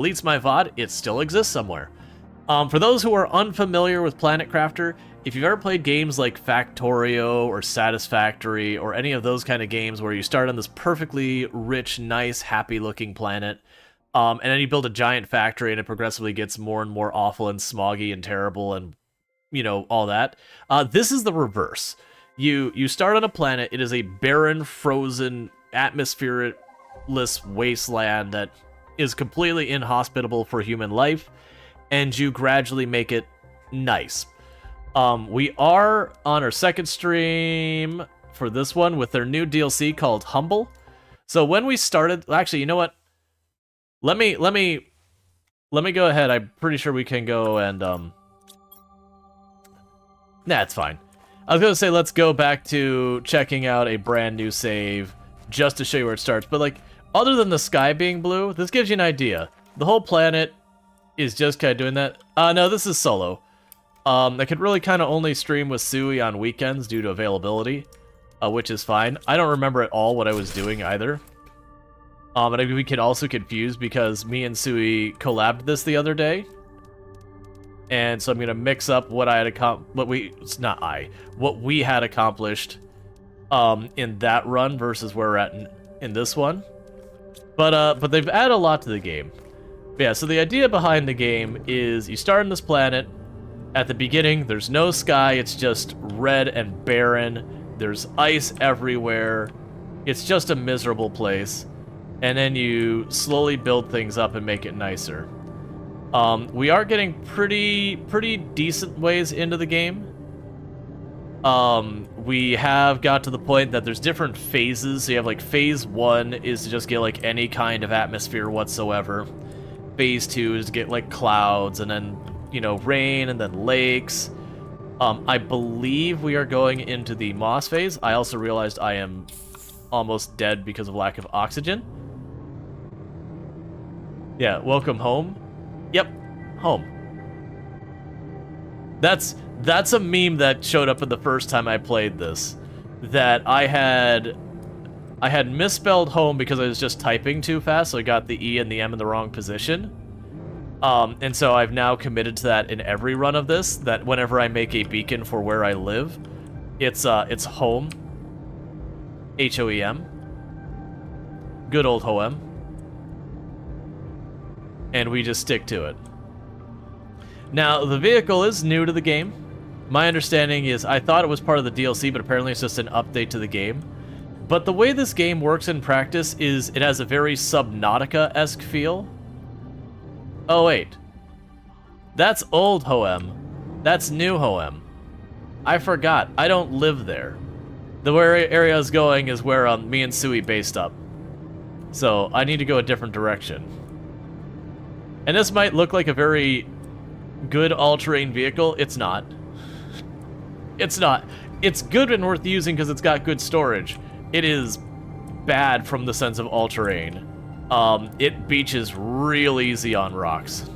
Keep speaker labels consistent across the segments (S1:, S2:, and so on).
S1: deletes my VOD, it still exists somewhere. For those who are unfamiliar with Planet Crafter, if you've ever played games like Factorio or Satisfactory or any of those kind of games where you start on this perfectly rich, nice, happy-looking planet, and then you build a giant factory and it progressively gets more and more awful and smoggy and terrible and, you know, all that, this is the reverse. You start on a planet, it is a barren, frozen, atmosphereless wasteland that is completely inhospitable for human life, and you gradually make it nice. We are on our second stream for this one with their new DLC called Humble. So when we started, actually, you know what? Let me go ahead. I'm pretty sure we can go and nah, it's fine. I was gonna say let's go back to checking out a brand new save just to show you where it starts. But like, other than the sky being blue, this gives you an idea. The whole planet is just kind of doing that. No, this is solo. I could really kind of only stream with Sui on weekends due to availability, which is fine. I don't remember at all what I was doing either. And we get also confused because me and Sui collabed this the other day. And so I'm gonna mix up what I had what we had accomplished in that run versus where we're at in this one. But they've added a lot to the game. But yeah, so the idea behind the game is you start on this planet. At the beginning, there's no sky, it's just red and barren. There's ice everywhere. It's just a miserable place. And then you slowly build things up and make it nicer. We are getting pretty decent ways into the game. We have got to the point that there's different phases. So you have like phase 1 is to just get like any kind of atmosphere whatsoever. Phase 2 is to get like clouds and then, you know, rain and then lakes. I believe we are going into the moss phase. I also realized I am almost dead because of lack of oxygen. Yeah, welcome home. Yep, home. That's a meme that showed up in the first time I played this. That I had misspelled home because I was just typing too fast, so I got the E and the M in the wrong position. And so I've now committed to that in every run of this, that whenever I make a beacon for where I live, it's home. H-O-E-M. Good old Hoem. And we just stick to it. Now, the vehicle is new to the game. My understanding is, I thought it was part of the DLC, but apparently it's just an update to the game. But the way this game works in practice is it has a very Subnautica-esque feel. Oh, wait. That's old Hoem. That's new Hoem. I forgot. I don't live there. The where area I was going is where me and Sui based up. So I need to go a different direction. And this might look like a very good all-terrain vehicle. It's not. It's not. It's good and worth using because it's got good storage. It is bad from the sense of all-terrain. It beaches real easy on rocks.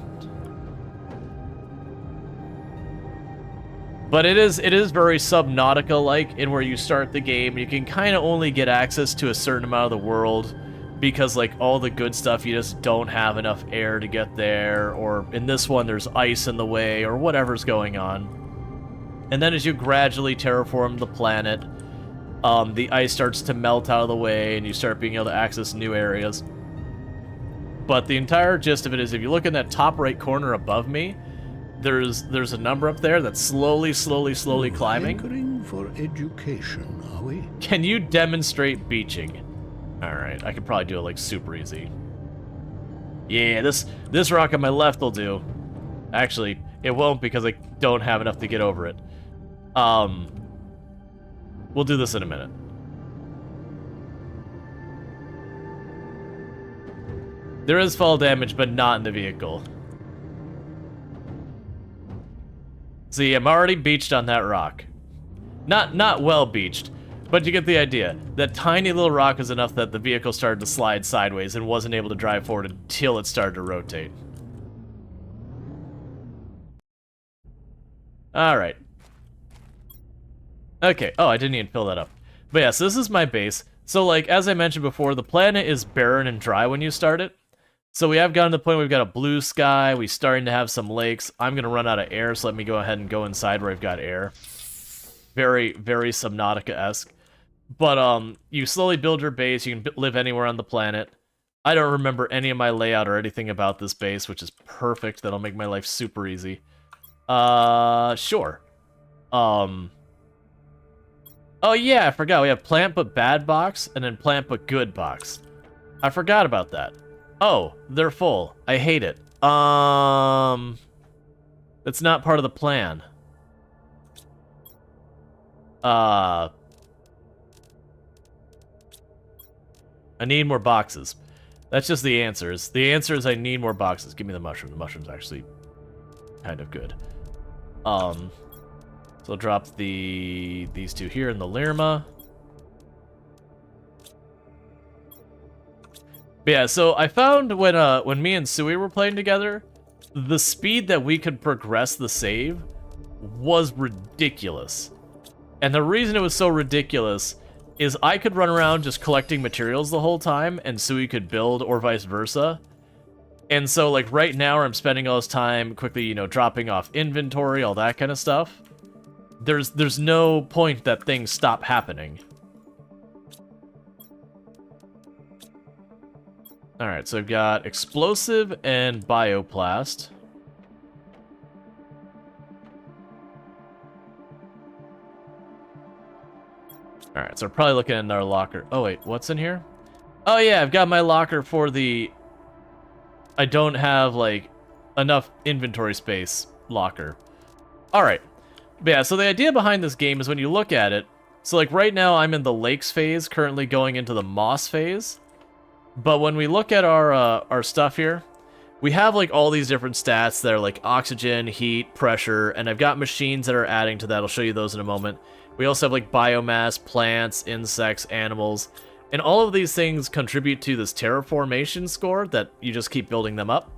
S1: But it is very Subnautica-like in where you start the game. You can kind of only get access to a certain amount of the world because, like, all the good stuff, you just don't have enough air to get there, or in this one, there's ice in the way, or whatever's going on. And then as you gradually terraform the planet, the ice starts to melt out of the way, and you start being able to access new areas. But the entire gist of it is, if you look in that top right corner above me, there's a number up there that's slowly climbing.
S2: Hankering for education, are we?
S1: Can you demonstrate beaching? Alright, I could probably do it like super easy. Yeah, this rock on my left will do. Actually, it won't because I don't have enough to get over it. We'll do this in a minute. There is fall damage, but not in the vehicle. See, I'm already beached on that rock. Not well beached, but you get the idea. That tiny little rock is enough that the vehicle started to slide sideways and wasn't able to drive forward until it started to rotate. Alright. Okay, oh, I didn't even fill that up. But yeah, so this is my base. So, like, as I mentioned before, the planet is barren and dry when you start it. So we have gotten to the point where we've got a blue sky. We're starting to have some lakes. I'm going to run out of air, so let me go ahead and go inside where I've got air. Very, very Subnautica-esque. But you slowly build your base. You can live anywhere on the planet. I don't remember any of my layout or anything about this base, which is perfect. That'll make my life super easy. Sure. Oh yeah, I forgot. We have plant but bad box, and then plant but good box. I forgot about that. Oh, they're full. I hate it. That's not part of the plan. I need more boxes. That's just the answers. The answer is I need more boxes. Give me the mushroom. The mushroom's actually kind of good. So I'll drop these two here in the Lirma. But yeah, so I found when me and Sui were playing together, the speed that we could progress the save was ridiculous. And the reason it was so ridiculous is I could run around just collecting materials the whole time, and Sui could build, or vice versa. And so, like, right now I'm spending all this time quickly, you know, dropping off inventory, all that kind of stuff. There's no point that things stop happening. Alright, so I've got explosive and bioplast. Alright, so we're probably looking in our locker. Oh wait, what's in here? Oh yeah, I've got my locker for the... I don't have, like, enough inventory space locker. Alright. But yeah, so the idea behind this game is when you look at it, so like right now I'm in the lakes phase, currently going into the moss phase. But when we look at our stuff here, we have like all these different stats that are like oxygen, heat, pressure, and I've got machines that are adding to that. I'll show you those in a moment. We also have like biomass, plants, insects, animals, and all of these things contribute to this terraformation score that you just keep building them up.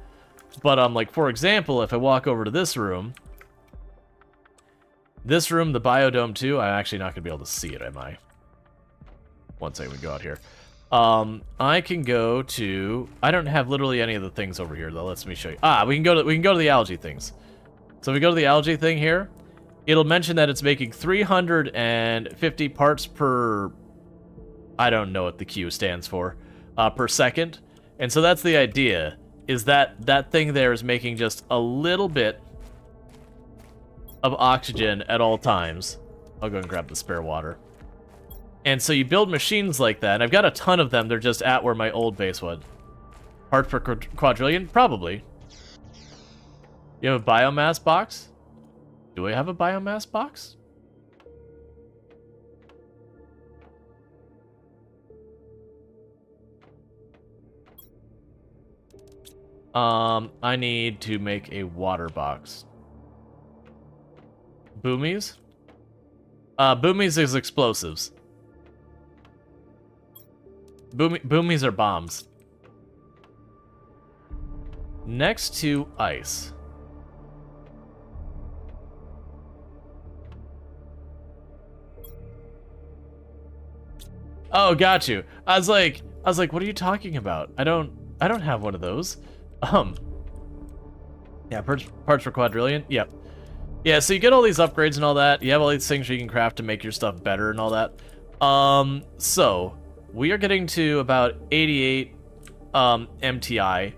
S1: But like for example, if I walk over to this room, the biodome 2, I'm actually not gonna be able to see it, am I? One second, we go out here. I can go to... I don't have literally any of the things over here, though. Let me show you. Ah, we can go to the algae things. So if we go to the algae thing here, it'll mention that it's making 350 parts per... I don't know what the Q stands for. Per second. And so that's the idea, is that that thing there is making just a little bit of oxygen at all times. I'll go and grab the spare water. And so you build machines like that, and I've got a ton of them. They're just at where my old base was. Part per quadrillion? Probably. You have a biomass box? Do I have a biomass box? I need to make a water box. Boomies? Boomies is explosives. Boomies are bombs. Next to ice. Oh, got you. I was like, what are you talking about? I don't have one of those. Yeah, parts for quadrillion. Yep. Yeah, so you get all these upgrades and all that. You have all these things you can craft to make your stuff better and all that. So we are getting to about 88 MTI.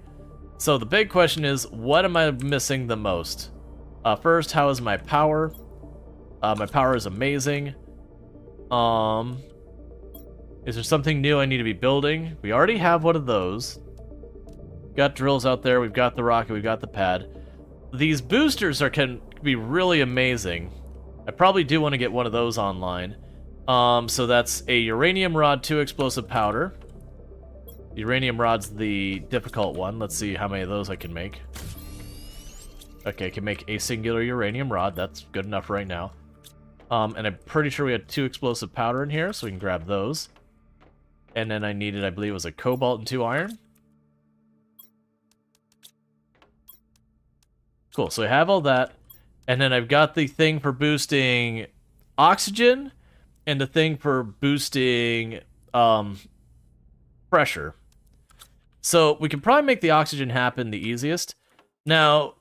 S1: So the big question is, what am I missing the most? First, how is my power? My power is amazing. Is there something new I need to be building? We already have one of those. Got drills out there, we've got the rocket, we've got the pad. These boosters can be really amazing. I probably do want to get one of those online. So that's a uranium rod, 2 explosive powder. Uranium rod's the difficult one. Let's see how many of those I can make. Okay, I can make a singular uranium rod. That's good enough right now. And I'm pretty sure we had 2 explosive powder in here, so we can grab those. And then I needed, I believe it was a cobalt and 2 iron. Cool, so I have all that. And then I've got the thing for boosting oxygen and the thing for boosting pressure. So we can probably make the oxygen happen the easiest. Now,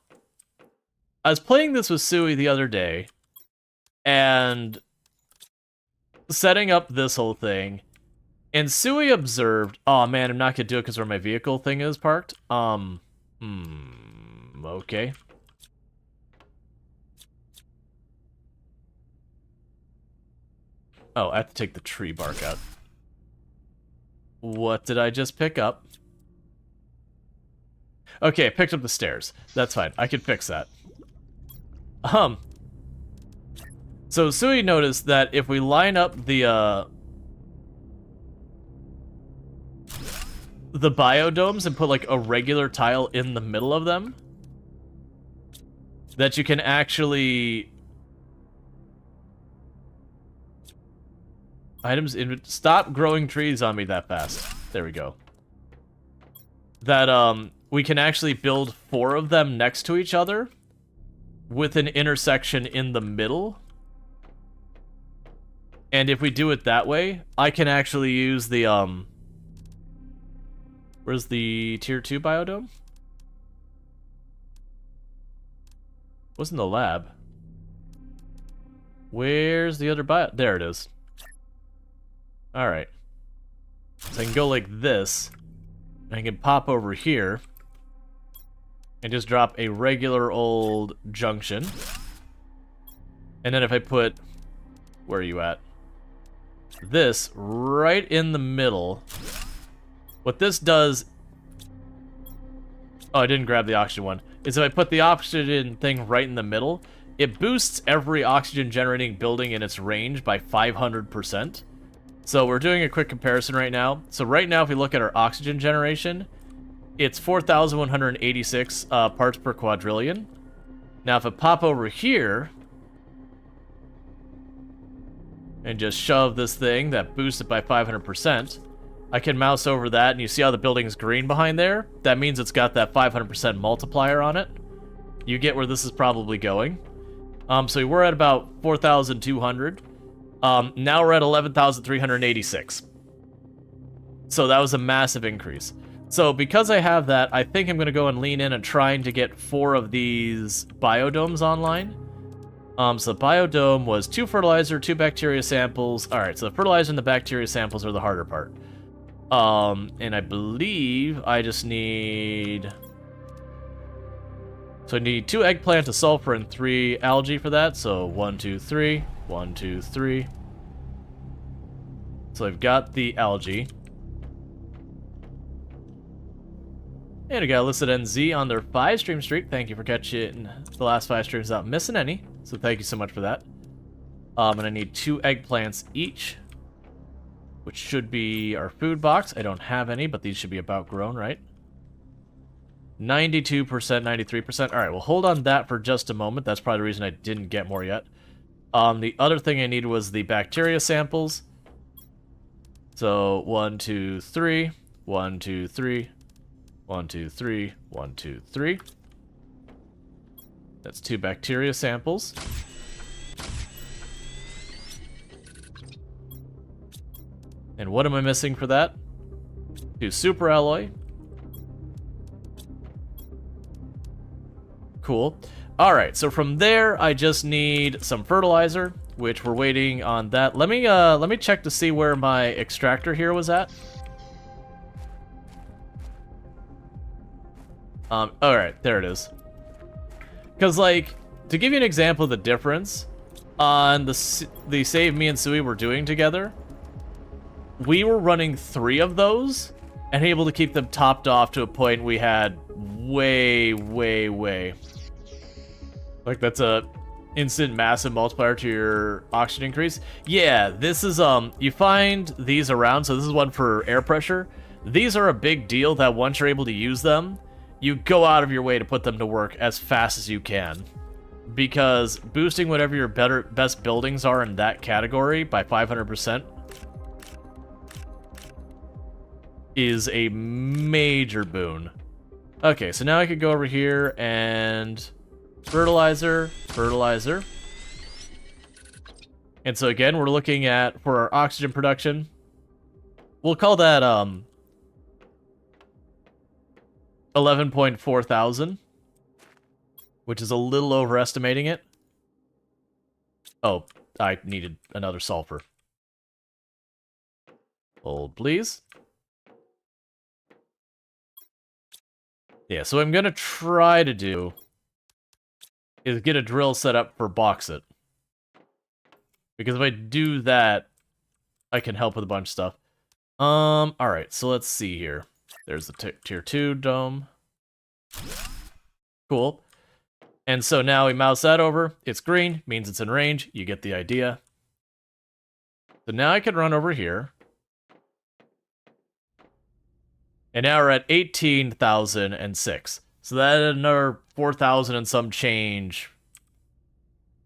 S1: I was playing this with Sui the other day, and setting up this whole thing, and Sui observed, oh man, I'm not gonna do it because where my vehicle thing is parked. Okay. Oh, I have to take the tree bark out. What did I just pick up? Okay, I picked up the stairs. That's fine. I can fix that. So Sui noticed that if we line up the biodomes and put like a regular tile in the middle of them, that you can actually items in stop growing trees on me that fast. There we go. That we can actually build 4 of them next to each other with an intersection in the middle. And if we do it that way, I can actually use the where's the tier 2 biodome? Wasn't the lab. Where's the other bio? There it is. Alright. So I can go like this. And I can pop over here. And just drop a regular old junction. And then if I put... Where are you at? This right in the middle. What this does... Oh, I didn't grab the oxygen one. Is if I put the oxygen thing right in the middle, it boosts every oxygen generating building in its range by 500%. So we're doing a quick comparison right now. So right now, if we look at our oxygen generation, it's 4,186 parts per quadrillion. Now, if I pop over here and just shove this thing that boosts it by 500%, I can mouse over that, and you see how the building's green behind there? That means it's got that 500% multiplier on it. You get where this is probably going. So we're at about 4,200. Now we're at 11,386. So that was a massive increase. So because I have that, I think I'm going to go and lean in and trying to get 4 of these biodomes online. So the biodome was 2 fertilizer, 2 bacteria samples. Alright, so the fertilizer and the bacteria samples are the harder part. And I believe I just need... So I need 2 eggplant, a sulfur, and 3 algae for that. So 1, 2, 3. 1, 2, 3. So I've got the algae. And I got listed NZ on their 5-stream streak. Thank you for catching the last 5 streams without missing any. So thank you so much for that. And I need 2 eggplants each, which should be our food box. I don't have any, but these should be about grown, right? 92%, 93%. All right, well, hold on that for just a moment. That's probably the reason I didn't get more yet. The other thing I needed was the bacteria samples. So 1, 2, 3. 1, 2, 3. 1, 2, 3. 1, 2, 3. That's 2 bacteria samples. And what am I missing for that? 2 super alloy. Cool. Alright, so from there, I just need some fertilizer, which we're waiting on that. Let me check to see where my extractor here was at. Alright, there it is. Because, like, to give you an example of the difference, on the save me and Sui were doing together, we were running 3 of those, and able to keep them topped off to a point we had way. Like, that's a instant massive multiplier to your oxygen increase. Yeah, this is, you find these around, so this is one for air pressure. These are a big deal that once you're able to use them, you go out of your way to put them to work as fast as you can. Because boosting whatever your best buildings are in that category by 500% is a major boon. Okay, so now I could go over here and fertilizer. And so again, we're looking at, for our oxygen production, we'll call that, 11.4 thousand, which is a little overestimating it. Oh, I needed another sulfur. Hold, please. Yeah, so what I'm gonna try to do is get a drill set up for bauxite. Because if I do that, I can help with a bunch of stuff. Alright, so let's see here. There's the tier 2 dome. Cool. And so now we mouse that over. It's green, means it's in range. You get the idea. So now I can run over here. And now we're at 18,006. So that added another 4,000 and some change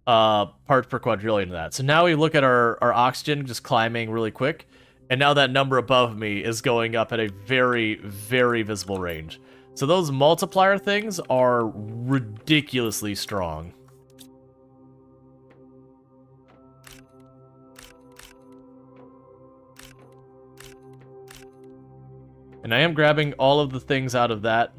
S1: parts per quadrillion to that. So now we look at our oxygen just climbing really quick. And now that number above me is going up at a very, very visible range. So those multiplier things are ridiculously strong. And I am grabbing all of the things out of that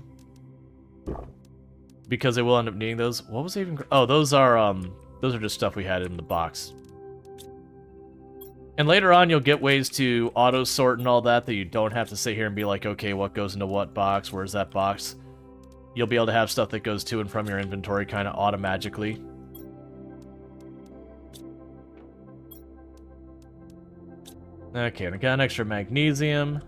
S1: because I will end up needing those. What was I even? Oh, those are just stuff we had in the box. And later on, you'll get ways to auto sort and all that you don't have to sit here and be like, okay, what goes into what box? Where's that box? You'll be able to have stuff that goes to and from your inventory kind of automatically. Okay, and I got an extra magnesium.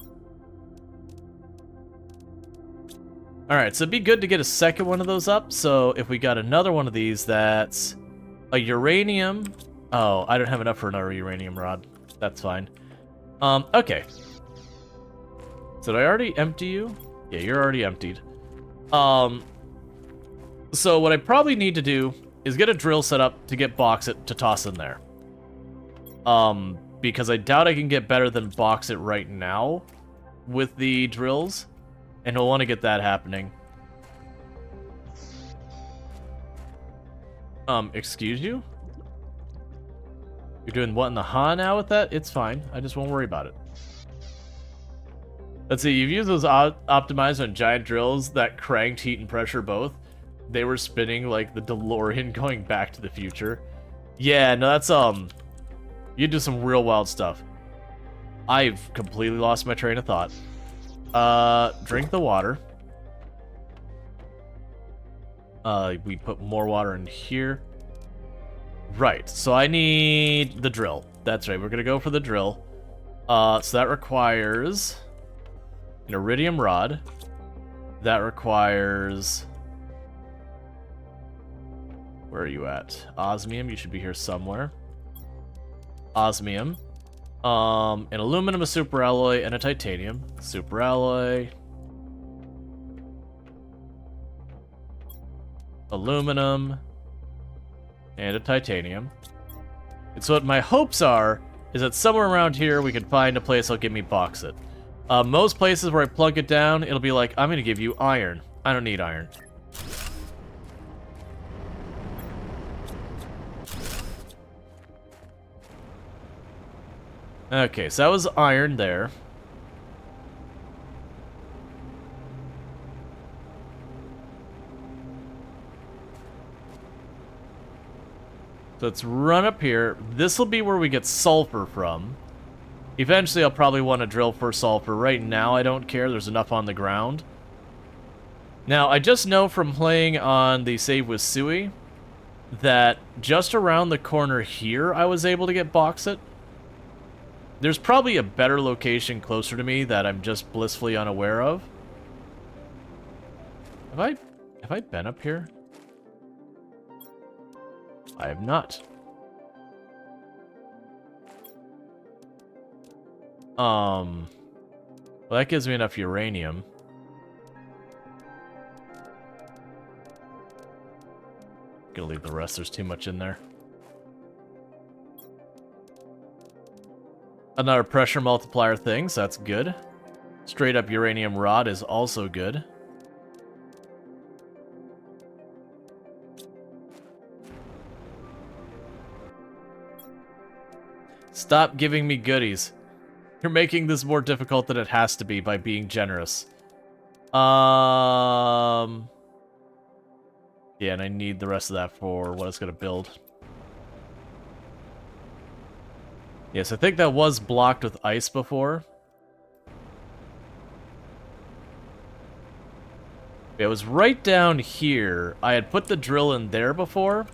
S1: Alright, so it'd be good to get a second one of those up. So if we got another one of these that's a uranium... Oh, I don't have enough for another uranium rod. That's fine. Okay. So did I already empty you? Yeah, you're already emptied. So what I probably need to do is get a drill set up to get bauxite to toss in there. Because I doubt I can get better than bauxite right now with the drills. And we'll want to get that happening. Excuse you? You're doing what in the Ha now with that? It's fine. I just won't worry about it. Let's see, you've used those optimized on giant drills that cranked heat and pressure both. They were spinning like the DeLorean going back to the future. Yeah, no, that's, you do some real wild stuff. I've completely lost my train of thought. Drink the water. We put more water in here. Right, so I need the drill. That's right, we're gonna go for the drill. So that requires an iridium rod. That requires... Where are you at? Osmium, you should be here somewhere. Osmium. An aluminum, a superalloy, and a titanium. Superalloy. Aluminum. And a titanium. And so what my hopes are is that somewhere around here we can find a place that'll give me bauxite. Most places where I plug it down, it'll be like, I'm going to give you iron. I don't need iron. Okay, so that was iron there. So let's run up here. This will be where we get sulfur from. Eventually, I'll probably want to drill for sulfur. Right now, I don't care. There's enough on the ground. Now, I just know from playing on the save with Sui that just around the corner here, I was able to get bauxite. There's probably a better location closer to me that I'm just blissfully unaware of. Have I been up here? I have not. Well, that gives me enough uranium. Gonna leave the rest, there's too much in there. Another pressure multiplier thing, so that's good. Straight up uranium rod is also good. Stop giving me goodies. You're making this more difficult than it has to be by being generous. Yeah, and I need the rest of that for what it's going to build. Yes, I think that was blocked with ice before. It was right down here. I had put the drill in there before,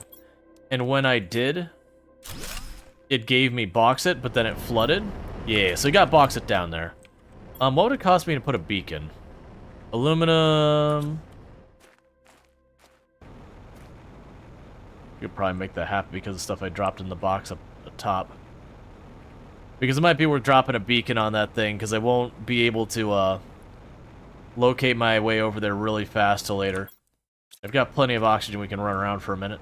S1: and when I did, it gave me bauxite, but then it flooded. Yeah, so you got bauxite down there. What would it cost me to put a beacon? Aluminum. You could probably make that happen because of stuff I dropped in the box up the top. Because it might be worth dropping a beacon on that thing, because I won't be able to locate my way over there really fast till later. I've got plenty of oxygen we can run around for a minute.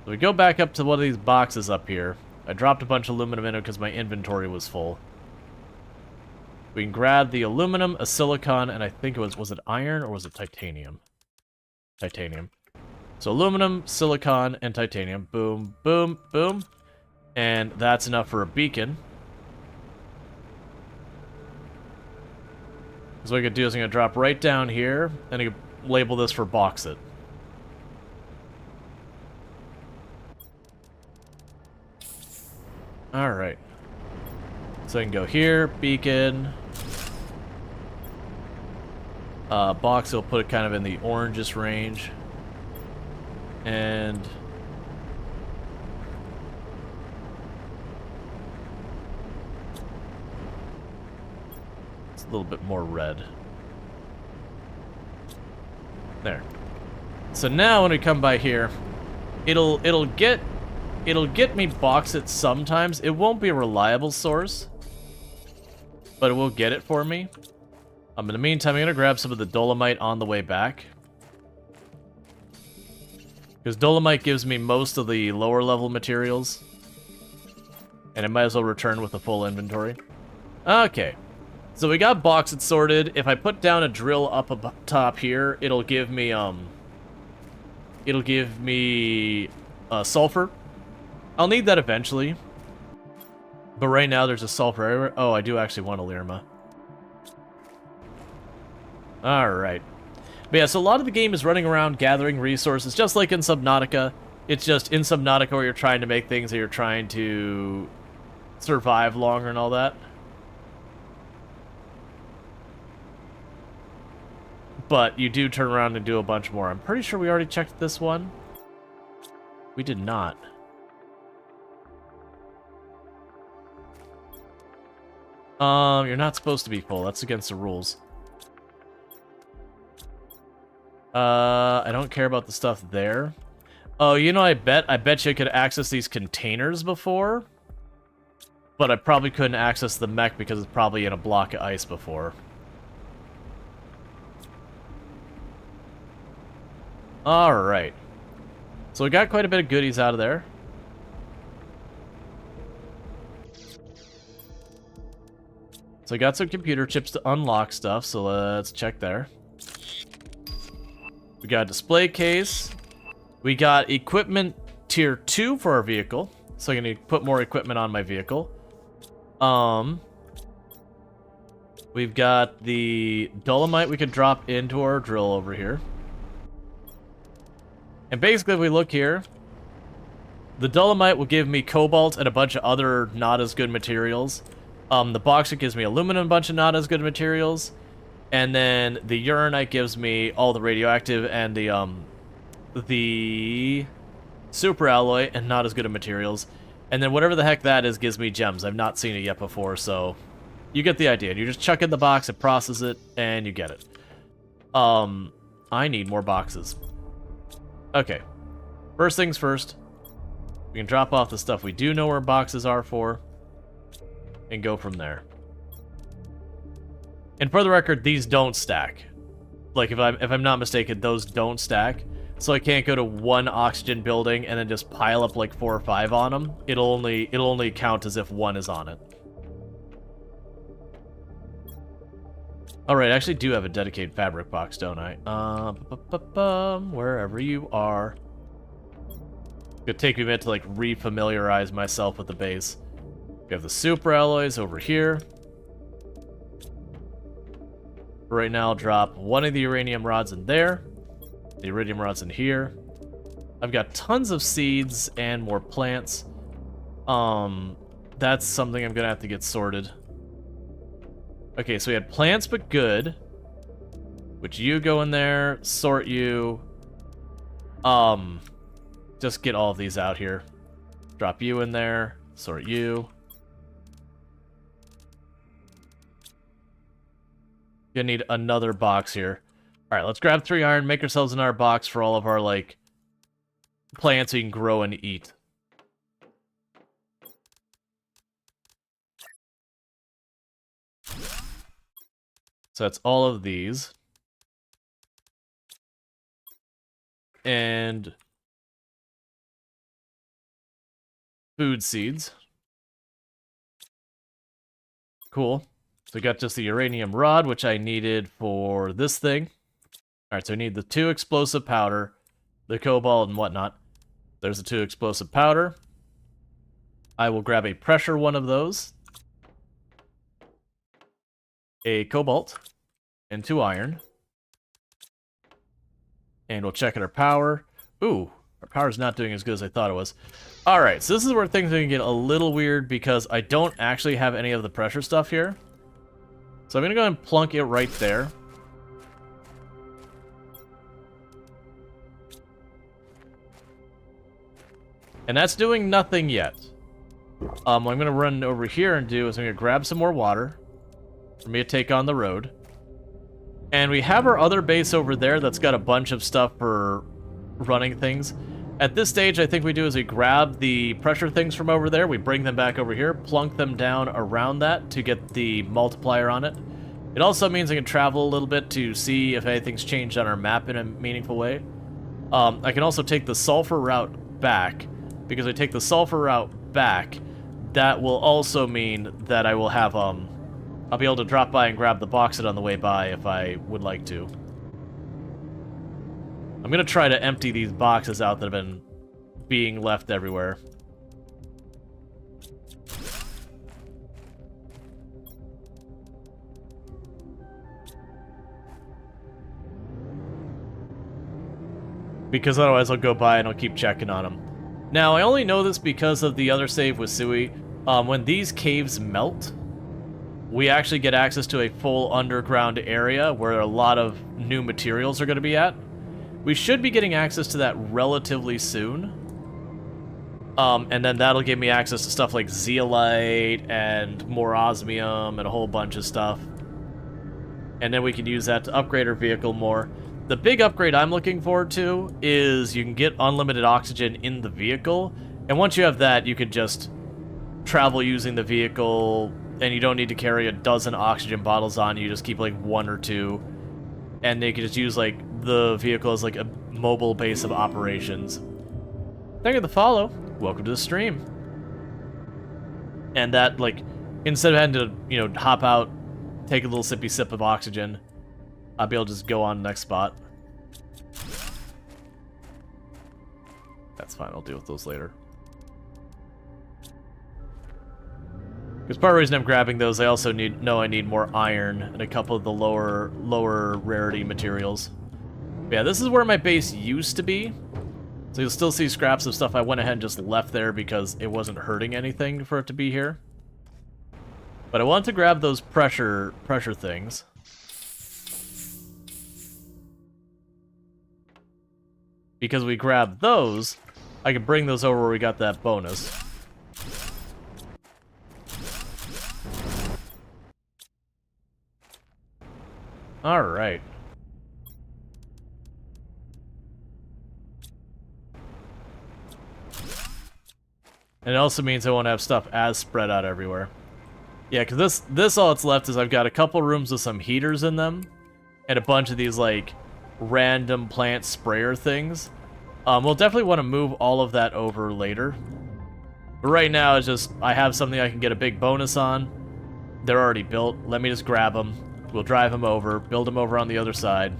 S1: So we go back up to one of these boxes up here. I dropped a bunch of aluminum in it because my inventory was full. We can grab the aluminum, a silicon, and I think it was it iron or was it titanium? Titanium. So aluminum, silicon, and titanium. Boom, boom, boom. And that's enough for a beacon. So what I could do is I'm going to drop right down here, and I could label this for bauxite. Alright. So I can go here, beacon. Bauxite will put it kind of in the orangish range. And it's a little bit more red. There. So now when we come by here, it'll get me bauxite sometimes. It won't be a reliable source, but it will get it for me. In the meantime, I'm gonna grab some of the dolomite on the way back. Because dolomite gives me most of the lower level materials. And I might as well return with a full inventory. Okay. So we got bauxite sorted. If I put down a drill up top here, it'll give me sulfur. I'll need that eventually. But right now there's a sulfur everywhere. Oh, I do actually want a Lirma. Alright. But yeah, so a lot of the game is running around gathering resources, just like in Subnautica. It's just in Subnautica where you're trying to make things that you're trying to survive longer and all that. But you do turn around and do a bunch more. I'm pretty sure we already checked this one. We did not. You're not supposed to be full. That's against the rules. I don't care about the stuff there. Oh, you know, I bet you I could access these containers before. But I probably couldn't access the mech because it's probably in a block of ice before. Alright. So we got quite a bit of goodies out of there. So I got some computer chips to unlock stuff, so let's check there. We got a display case. We got equipment tier 2 for our vehicle. So I'm going to put more equipment on my vehicle. We've got the dolomite we could drop into our drill over here. And basically if we look here, the dolomite will give me cobalt and a bunch of other not as good materials. The bauxite gives me aluminum, a bunch of not as good materials. And then the uranite gives me all the radioactive and the super alloy and not as good of materials. And then whatever the heck that is gives me gems. I've not seen it yet before, so you get the idea. You just chuck in the box, it processes it, and you get it. I need more boxes. Okay. First things first. We can drop off the stuff we do know where boxes are for. And go from there. And for the record, these don't stack. Like, if I'm not mistaken, those don't stack. So I can't go to one oxygen building and then just pile up like 4 or 5 on them. It'll only count as if one is on it. Alright, I actually do have a dedicated fabric box, don't I? Wherever you are. It'll take me a minute to like re-familiarize myself with the base. We have the super alloys over here. Right now, I'll drop one of the uranium rods in there. The iridium rods in here. I've got tons of seeds and more plants. That's something I'm gonna have to get sorted. Okay, so we had plants but good. Which you go in there, sort you. Just get all of these out here. Drop you in there, sort you. Gonna need another box here. Alright, let's grab 3 iron, make ourselves another box for all of our, like, plants we can grow and eat. So that's all of these. And food seeds. Cool. So we got just the uranium rod, which I needed for this thing. Alright, so we need the 2 explosive powder, the cobalt and whatnot. There's the 2 explosive powder. I will grab a pressure one of those. A cobalt. And 2 iron. And we'll check out our power. Ooh, our power's not doing as good as I thought it was. Alright, so this is where things are going to get a little weird because I don't actually have any of the pressure stuff here. So I'm going to go ahead and plunk it right there. And that's doing nothing yet. What I'm going to run over here and do is I'm going to grab some more water for me to take on the road. And we have our other base over there that's got a bunch of stuff for running things. At this stage, I think we do is we grab the pressure things from over there, we bring them back over here, plunk them down around that to get the multiplier on it. It also means I can travel a little bit to see if anything's changed on our map in a meaningful way. I can also take the sulfur route back, because I take the sulfur route back, that will also mean that I will have, I'll be able to drop by and grab the bauxite on the way by if I would like to. I'm going to try to empty these boxes out that have been being left everywhere. Because otherwise I'll go by and I'll keep checking on them. Now, I only know this because of the other save with Sui. When these caves melt, we actually get access to a full underground area where a lot of new materials are going to be at. We should be getting access to that relatively soon. And then that'll give me access to stuff like zeolite and more osmium and a whole bunch of stuff. And then we can use that to upgrade our vehicle more. The big upgrade I'm looking forward to is you can get unlimited oxygen in the vehicle. And once you have that, you can just travel using the vehicle, and you don't need to carry a dozen oxygen bottles on you. You just keep like 1 or 2. And they can just use like the vehicle as like a mobile base of operations. Thank you for the follow. Welcome to the stream. And that, like, instead of having to, you know, hop out, take a little sippy sip of oxygen, I'll be able to just go on to the next spot. That's fine, I'll deal with those later. Because part of the reason I'm grabbing those, I also know I need more iron and a couple of the lower rarity materials. But yeah, this is where my base used to be. So you'll still see scraps of stuff I went ahead and just left there because it wasn't hurting anything for it to be here. But I want to grab those pressure things. Because we grab those, I can bring those over where we got that bonus. Alright. And it also means I won't have stuff as spread out everywhere. Yeah, because this all that's left is I've got a couple rooms with some heaters in them, and a bunch of these, like, random plant sprayer things. We'll definitely want to move all of that over later. But right now, it's just, I have something I can get a big bonus on. They're already built. Let me just grab them. We'll drive them over, build them over on the other side,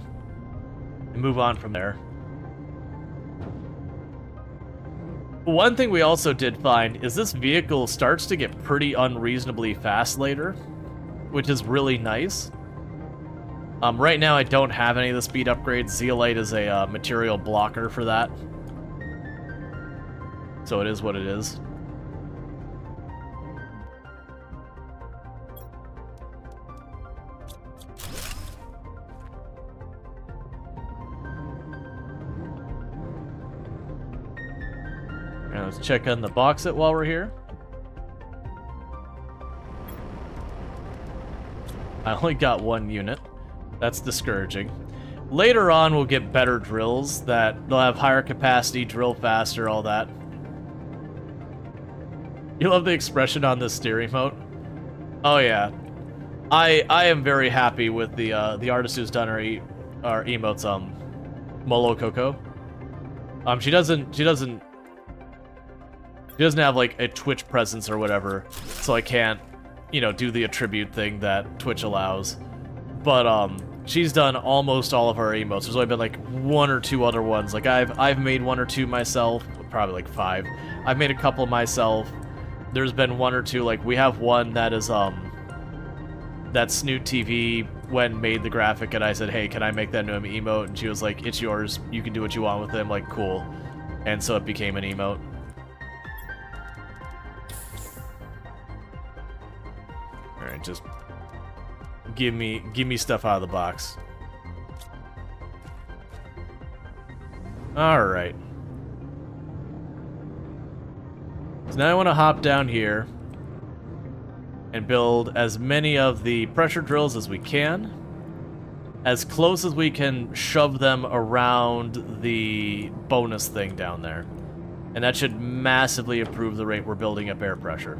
S1: and move on from there. One thing we also did find is this vehicle starts to get pretty unreasonably fast later, which is really nice. Right now I don't have any of the speed upgrades. Zeolite is a material blocker for that. So it is what it is. Now let's check on the box it while we're here. I only got 1 unit. That's discouraging. Later on, we'll get better drills that they'll have higher capacity, drill faster, all that. You love the expression on the steer emote? Oh yeah, I am very happy with the artist who's done our emotes. Molo Coco. She doesn't have like a Twitch presence or whatever, so I can't, you know, do the attribute thing that Twitch allows. But she's done almost all of our emotes. There's only been like 1 or 2 other ones. Like I've made 1 or 2 myself, probably like 5. I've made a couple myself. There's been 1 or 2. Like we have one that is that Snoot TV when made the graphic, and I said, hey, can I make that into an emote? And she was like, it's yours. You can do what you want with it. I'm like, cool. And so it became an emote. All right, just give me stuff out of the box. All right. So now I want to hop down here and build as many of the pressure drills as we can, as close as we can shove them around the bonus thing down there. And that should massively improve the rate we're building up air pressure.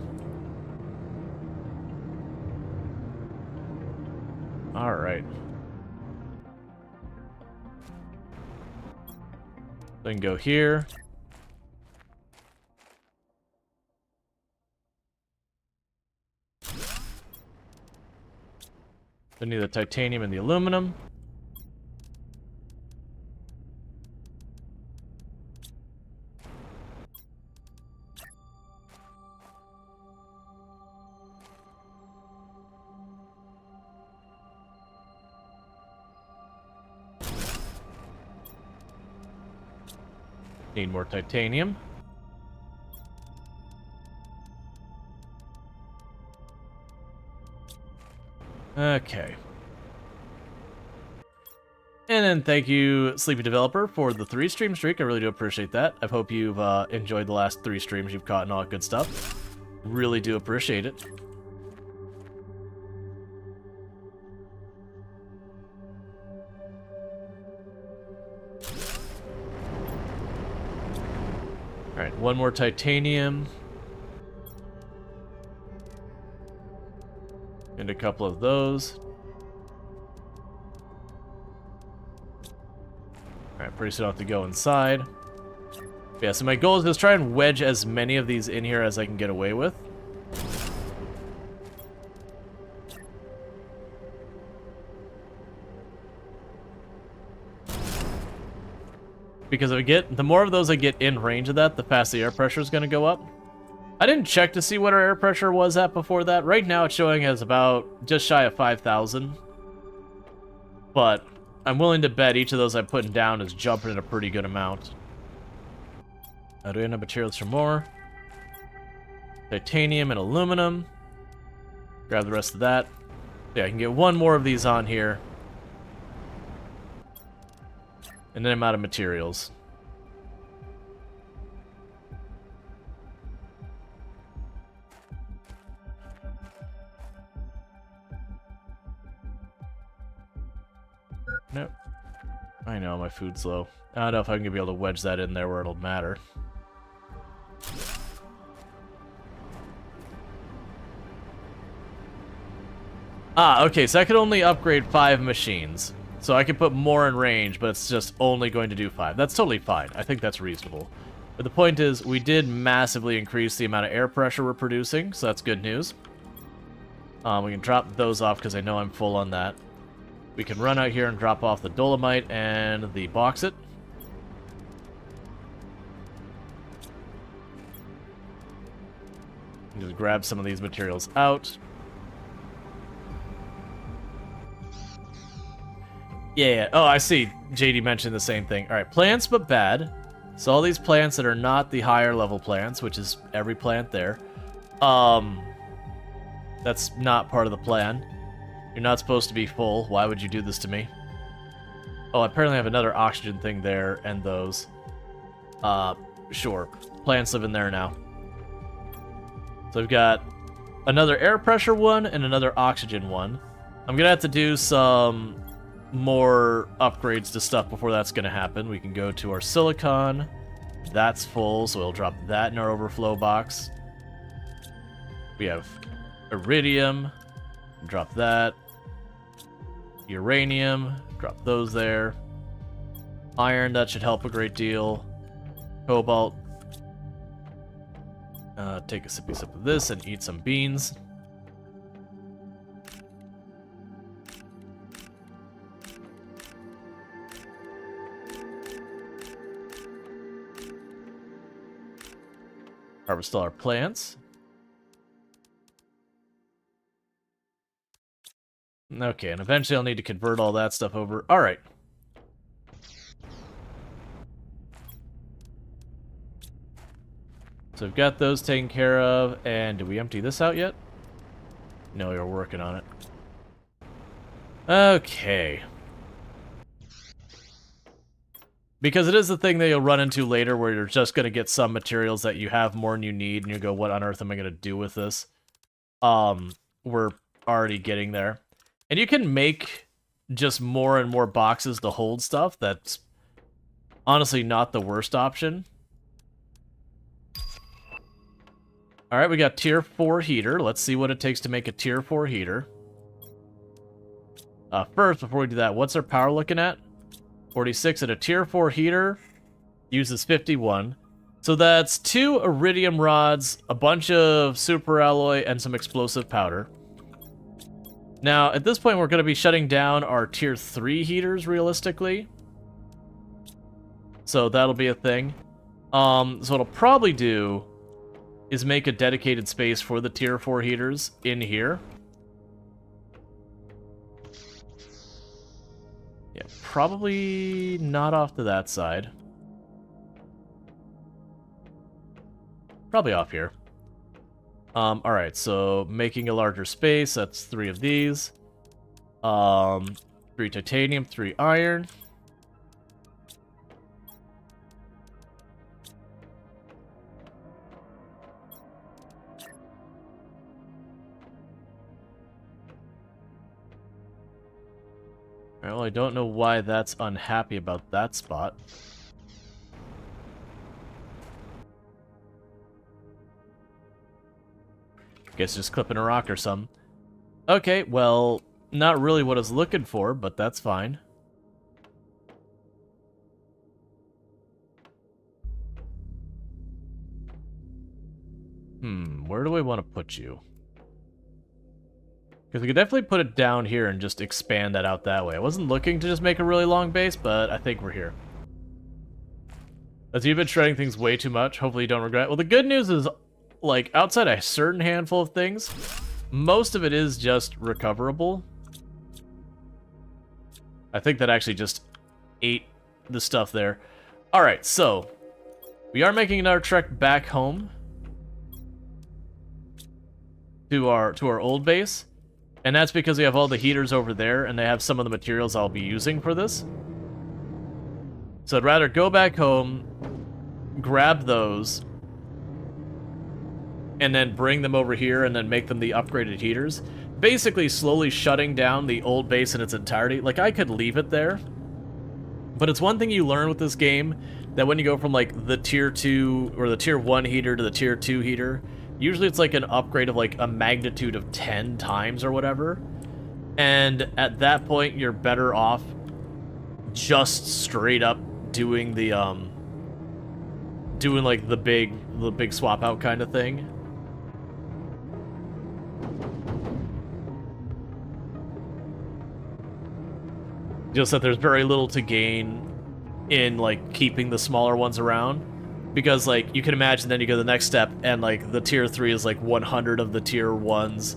S1: All right. Then go here. Then need the titanium and the aluminum. Need more titanium. Okay. And then thank you, Sleepy Developer, for the 3 stream streak. I really do appreciate that. I hope you've enjoyed the last 3 streams you've caught and all that good stuff. Really do appreciate it. Alright, 1 more titanium. And a couple of those. Alright, pretty soon I'll have to go inside. Yeah, so my goal is just try and wedge as many of these in here as I can get away with. Because if the more of those I get in range of that, the faster the air pressure is going to go up. I didn't check to see what our air pressure was at before that. Right now it's showing as about just shy of 5,000. But I'm willing to bet each of those I'm putting down is jumping at a pretty good amount. Now, do I have materials for more? Titanium and aluminum. Grab the rest of that. Yeah, I can get 1 more of these on here. And then I'm out of materials. Nope. I know, my food's low. I don't know if I'm gonna be able to wedge that in there where it'll matter. Ah, okay, so I could only upgrade 5 machines. So I could put more in range, but it's just only going to do 5. That's totally fine. I think that's reasonable. But the point is, we did massively increase the amount of air pressure we're producing, so that's good news. We can drop those off because I know I'm full on that. We can run out here and drop off the dolomite and the bauxite. Just grab some of these materials out. Yeah. Oh, I see. JD mentioned the same thing. All right, plants but bad. So all these plants that are not the higher level plants, which is every plant there, that's not part of the plan. You're not supposed to be full. Why would you do this to me? Oh, I apparently have another oxygen thing there, and those. Sure. Plants live in there now. So we've got another air pressure one and another oxygen one. I'm gonna have to do some more upgrades to stuff before that's gonna happen. We can go to our silicon. That's full, so we'll drop that in our overflow box. We have iridium. Drop that. Uranium. Drop those there. Iron, that should help a great deal. Cobalt. Take a sippy sip of this and eat some beans. Harvest all our plants. Okay, and eventually I'll need to convert all that stuff over. Alright. So we've got those taken care of, and did we empty this out yet? No, we were working on it. Okay. Because it is the thing that you'll run into later where you're just going to get some materials that you have more than you need, and you go, what on earth am I going to do with this? We're already getting there. And you can make just more and more boxes to hold stuff. That's honestly not the worst option. Alright, we got tier 4 heater. Let's see what it takes to make a tier 4 heater. First, before we do that, what's our power looking at? 46 at a tier 4 heater. Uses 51. So that's 2 iridium rods, a bunch of super alloy, and some explosive powder. Now, at this point, we're going to be shutting down our tier 3 heaters, realistically. So that'll be a thing. So what I'll probably do is make a dedicated space for the tier 4 heaters in here. Yeah, probably not off to that side. Probably off here. Alright, so making a larger space, that's 3 of these. 3 titanium, 3 iron. Well, I don't know why that's unhappy about that spot. Guess just clipping a rock or something. Okay, well, not really what I was looking for, but that's fine. Where do I want to put you? Because we could definitely put it down here and just expand that out that way. I wasn't looking to just make a really long base, but I think we're here. As you've been shredding things way too much, hopefully you don't regret it. Well, the good news is, like, outside a certain handful of things, most of it is just recoverable. I think that actually just ate the stuff there. Alright, so we are making another trek back home to our old base. And that's because we have all the heaters over there, and they have some of the materials I'll be using for this. So I'd rather go back home, grab those, and then bring them over here and then make them the upgraded heaters. Basically slowly shutting down the old base in its entirety. Like, I could leave it there, but it's one thing you learn with this game, that when you go from, like, the tier 2, or the tier 1 heater to the tier 2 heater, usually it's like an upgrade of like a magnitude of 10 times or whatever. And at that point, you're better off just straight up doing the, doing like the big swap out kind of thing. Just that there's very little to gain in like keeping the smaller ones around. Because, like, you can imagine then you go to the next step, and, like, the tier 3 is, like, 100 of the tier 1's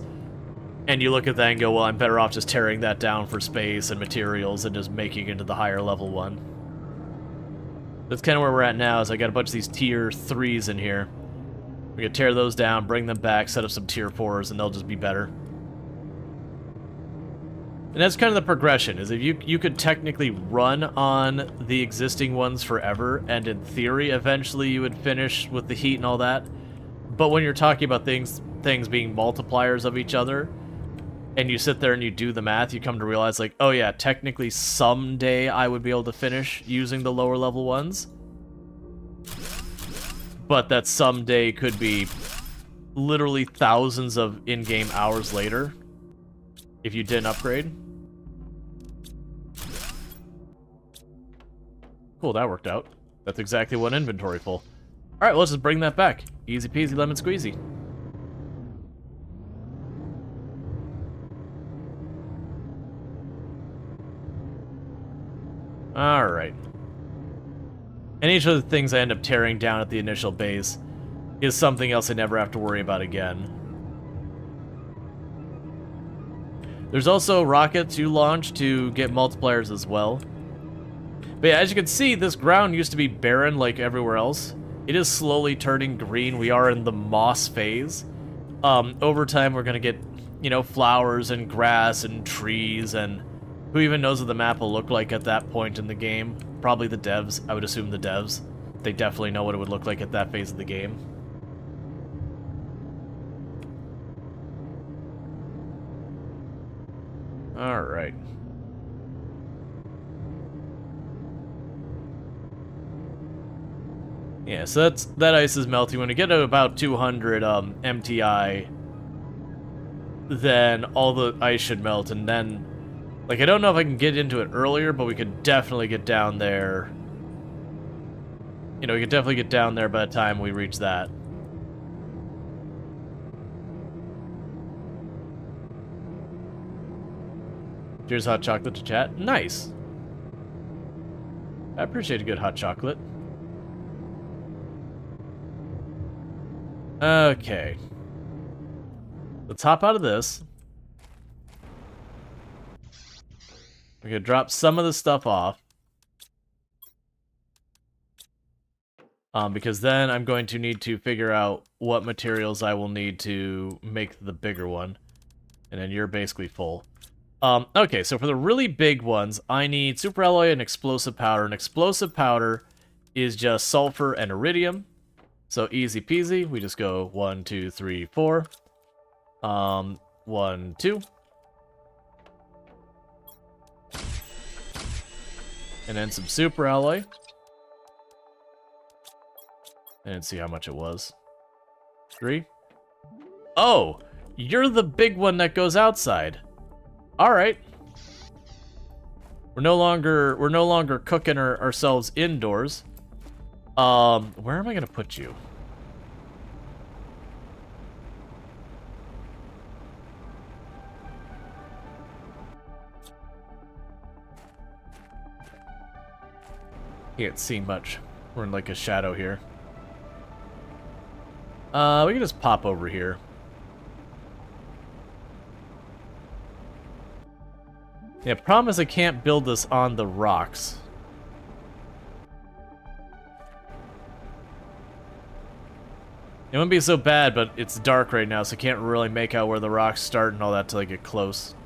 S1: And you look at that and go, well, I'm better off just tearing that down for space and materials and just making it into the higher level one. That's kind of where we're at now, is I got a bunch of these tier 3s in here. We can tear those down, bring them back, set up some tier 4s, and they'll just be better. And that's kind of the progression, is if you could technically run on the existing ones forever, and in theory, eventually you would finish with the heat and all that. But when you're talking about things being multipliers of each other, and you sit there and you do the math, you come to realize, like, oh yeah, technically someday I would be able to finish using the lower level ones. But that someday could be literally thousands of in-game hours later if you didn't upgrade. Cool, that worked out. That's exactly one inventory full. Alright, let's just bring that back. Easy peasy lemon squeezy. Alright. And each of the things I end up tearing down at the initial base is something else I never have to worry about again. There's also rockets you launch to get multipliers as well. But yeah, as you can see, this ground used to be barren like everywhere else. It is slowly turning green. We are in the moss phase. Over time, we're going to get, you know, flowers and grass and trees, and who even knows what the map will look like at that point in the game. Probably the devs. I would assume the devs. They definitely know what it would look like at that phase of the game. Alright. Yeah, so that ice is melting. When we get to about 200 MTI, then all the ice should melt, and then, like, I don't know if I can get into it earlier, but we could definitely get down there. You know, we could definitely get down there by the time we reach that. Cheers, hot chocolate to chat. Nice. I appreciate a good hot chocolate. Okay. Let's hop out of this. We're gonna drop some of the stuff off. Because then I'm going to need to figure out what materials I will need to make the bigger one. And then you're basically full. Okay, so for the really big ones, I need super alloy and explosive powder. And explosive powder is just sulfur and iridium. So easy peasy. We just go 1, 2, 3, 4. 1, 2. And then some super alloy. I didn't see how much it was. 3. Oh! You're the big one that goes outside. Alright. We're no longer cooking ourselves indoors. Where am I gonna put you? Can't see much. We're in like a shadow here. We can just pop over here. Yeah, problem is I can't build this on the rocks. It wouldn't be so bad, but it's dark right now, so I can't really make out where the rocks start and all that till I get close.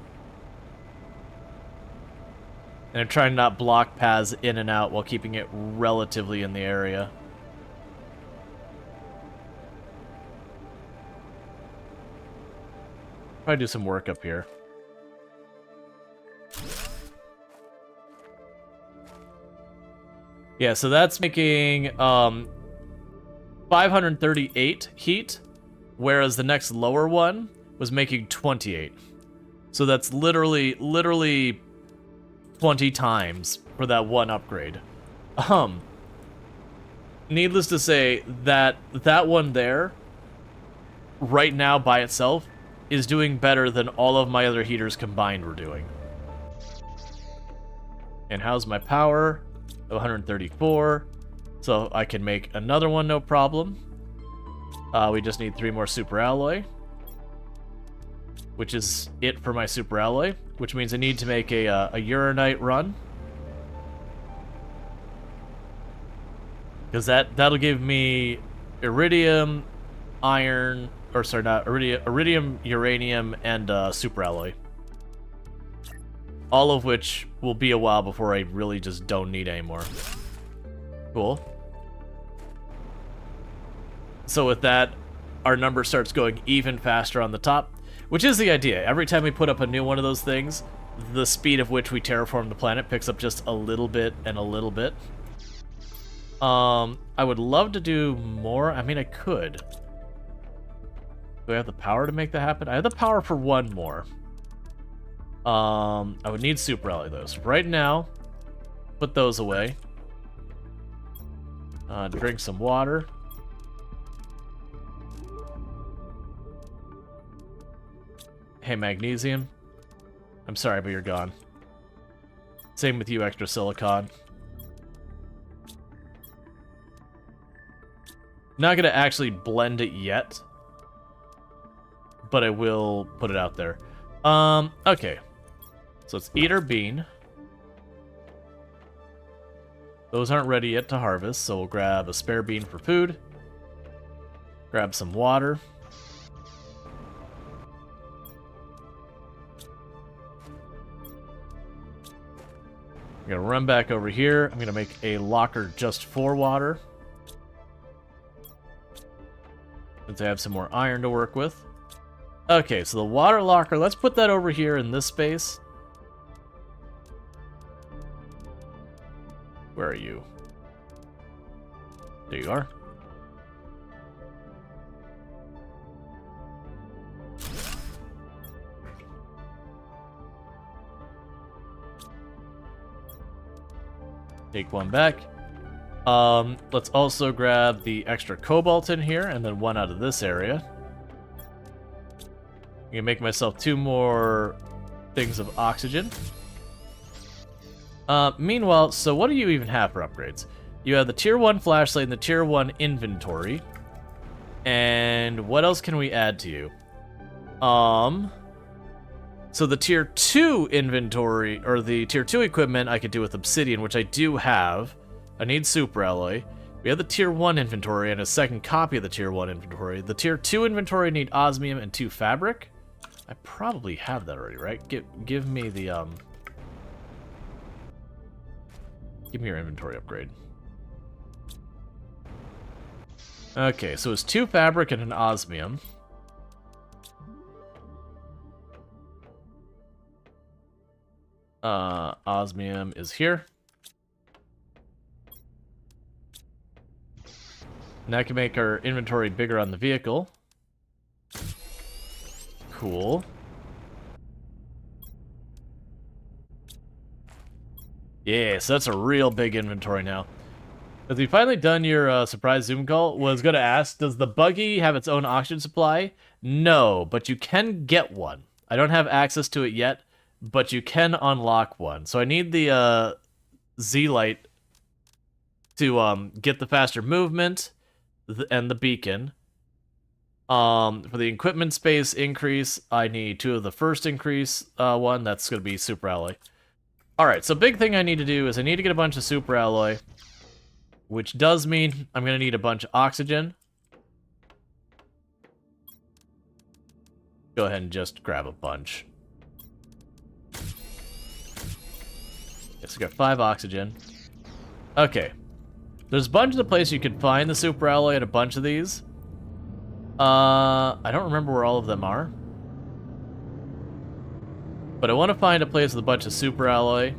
S1: And I'm trying to not block paths in and out while keeping it relatively in the area. Probably do some work up here. Yeah, so that's making 538 heat, whereas the next lower one was making 28. So that's literally 20 times for that one upgrade. Needless to say, that one there, right now by itself, is doing better than all of my other heaters combined were doing. And how's my power? 134. So I can make another one, no problem. We just need 3 more super alloy. which is it for my super alloy, which means I need to make a uranite run. Because that'll give me iridium, iron, or sorry, not iridium, uranium, and super alloy. All of which will be a while before I really just don't need anymore. Cool. So with that, our number starts going even faster on the top, which is the idea. Every time we put up a new one of those things, the speed of which we terraform the planet picks up just a little bit and a little bit. I would love to do more. I mean, I could. Do I have the power to make that happen? I have the power for one more. I would need super alloy though. So right now, put those away. Drink some water. Hey, magnesium. I'm sorry, but you're gone. Same with you, extra silicon. Not gonna actually blend it yet, but I will put it out there. Okay. So let's eat our bean. Those aren't ready yet to harvest, so we'll grab a spare bean for food. Grab some water. I'm gonna run back over here. I'm gonna make a locker just for water. Since I have some more iron to work with. Okay, so the water locker, let's put that over here in this space. Where are you? There you are. Take one back. Let's also grab the extra cobalt in here, and then one out of this area. I'm gonna make myself 2 more things of oxygen. Meanwhile, so what do you even have for upgrades? You have the tier 1 flashlight and the tier 1 inventory. And what else can we add to you? So the tier 2 inventory, or the tier 2 equipment I could do with obsidian, which I do have. I need super alloy. We have the tier 1 inventory and a second copy of the tier 1 inventory. The tier 2 inventory need osmium and 2 fabric. I probably have that already, right? Give me the give me your inventory upgrade. Okay, so it's 2 fabric and an osmium. Osmium is here. Now I can make our inventory bigger on the vehicle. Cool. Yeah, so that's a real big inventory now. Have you finally done your surprise Zoom call? Was going to ask, does the buggy have its own oxygen supply? No, but you can get one. I don't have access to it yet, but you can unlock one. So I need the Z-Light to get the faster movement and the beacon. For the equipment space increase, I need 2 of the first increase one. That's going to be super alloy. Alright, so big thing I need to do is I need to get a bunch of super alloy, which does mean I'm going to need a bunch of oxygen. Go ahead and just grab a bunch. Yes, we got 5 oxygen. Okay. There's a bunch of the places you can find the super alloy at a bunch of these. I don't remember where all of them are. But I want to find a place with a bunch of super alloy.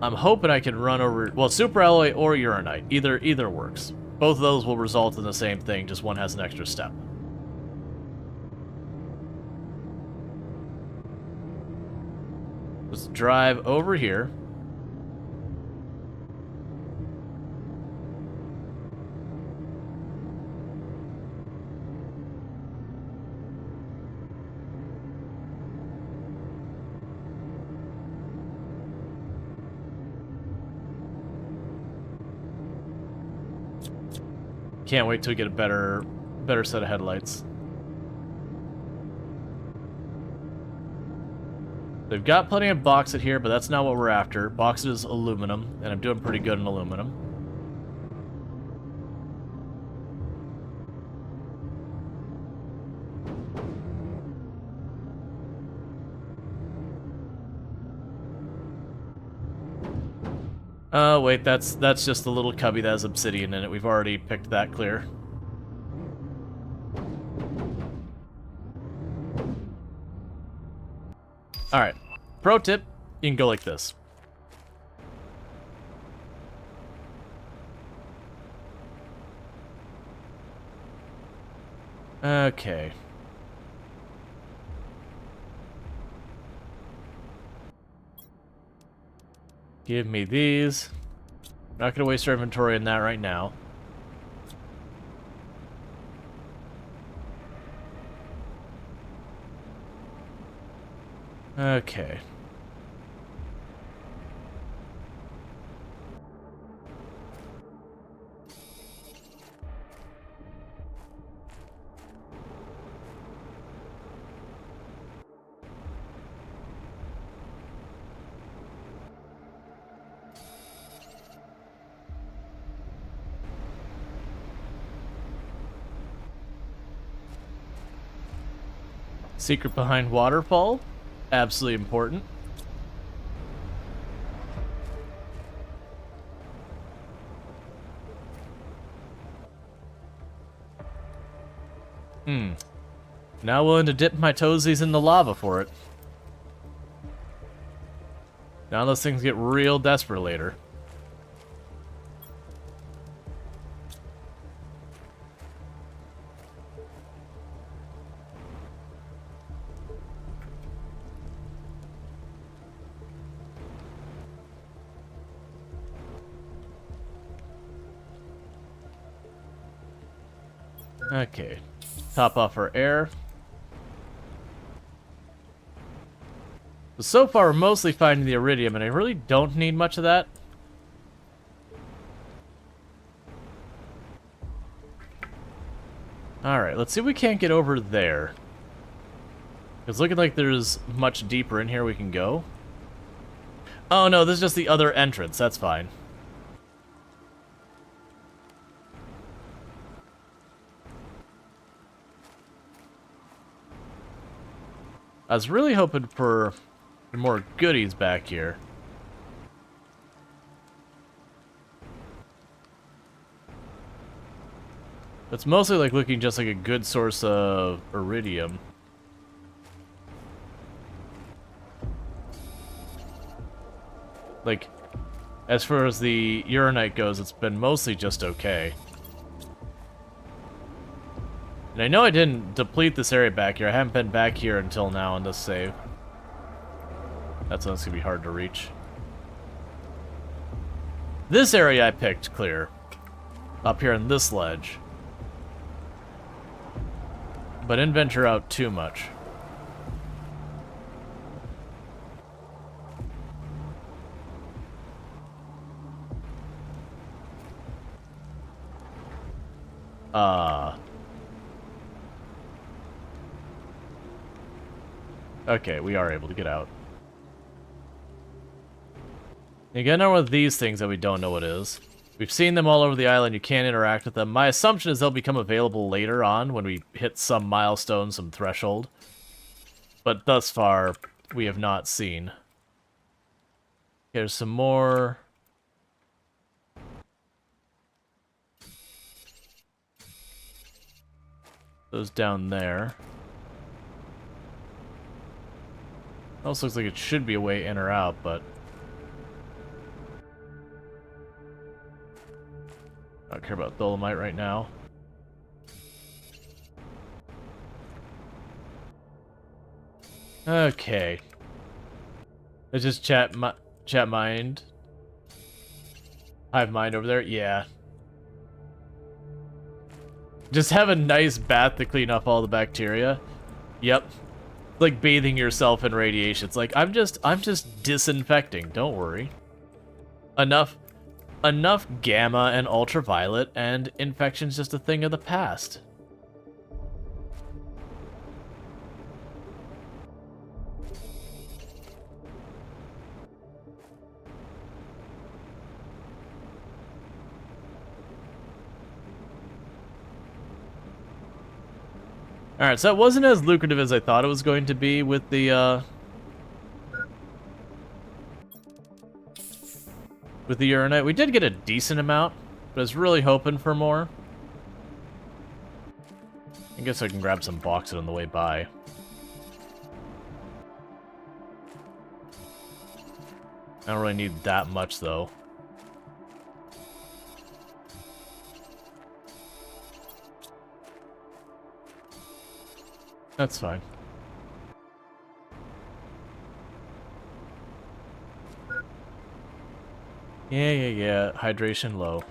S1: I'm hoping I can run over... Well, super alloy or uranite. Either works. Both of those will result in the same thing, just one has an extra step. Let's drive over here. Can't wait till we get a better set of headlights. They've got plenty of bauxite here, but that's not what we're after. Bauxite is aluminum, and I'm doing pretty good in aluminum. Oh, wait, that's just the little cubby that has obsidian in it. We've already picked that clear. Alright. Pro tip, you can go like this. Okay. Give me these. Not gonna waste our inventory in that right now. Okay. Secret behind waterfall. Absolutely important. Now willing to dip my toesies in the lava for it. Now those things get real desperate later. Okay. Top off our air. So far, we're mostly finding the iridium, and I really don't need much of that. Alright, let's see if we can't get over there. It's looking like there's much deeper in here we can go. Oh no, this is just the other entrance. That's fine. I was really hoping for more goodies back here. It's mostly like looking just like a good source of iridium. Like, as far as the uranite goes, it's been mostly just okay. And I know I didn't deplete this area back here. I haven't been back here until now in this save. That's gonna be hard to reach. This area I picked clear. Up here in this ledge. But didn't venture out too much. Okay, we are able to get out. You gotta know one of these things that we don't know what is. We've seen them all over the island, you can't interact with them. My assumption is they'll become available later on when we hit some milestone, some threshold. But thus far, we have not seen. Here's some more. Those down there. Also looks like it should be a way in or out, but I don't care about dolomite right now. Okay. It's just chat mind. Hive mind over there? Yeah. Just have a nice bath to clean off all the bacteria. Yep. Like bathing yourself in radiation. It's like I'm just disinfecting, don't worry. Enough gamma and ultraviolet and infection's just a thing of the past. Alright, so that wasn't as lucrative as I thought it was going to be with the Uranite. We did get a decent amount, but I was really hoping for more. I guess I can grab some bauxite on the way by. I don't really need that much, though. That's fine. Yeah. Hydration low.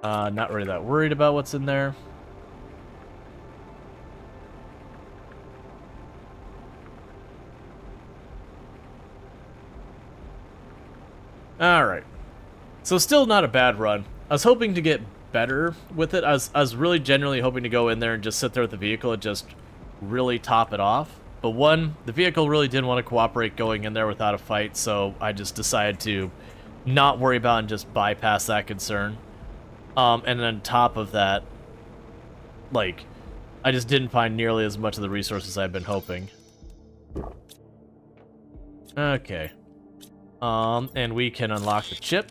S1: Not really that worried about what's in there. Alright. So still not a bad run. I was hoping to get better with it. I was really genuinely hoping to go in there and just sit there with the vehicle and just really top it off. But one, the vehicle really didn't want to cooperate going in there without a fight, so I just decided to not worry about and just bypass that concern. And then on top of that, like, I just didn't find nearly as much of the resources I'd been hoping. Okay. And we can unlock the chip.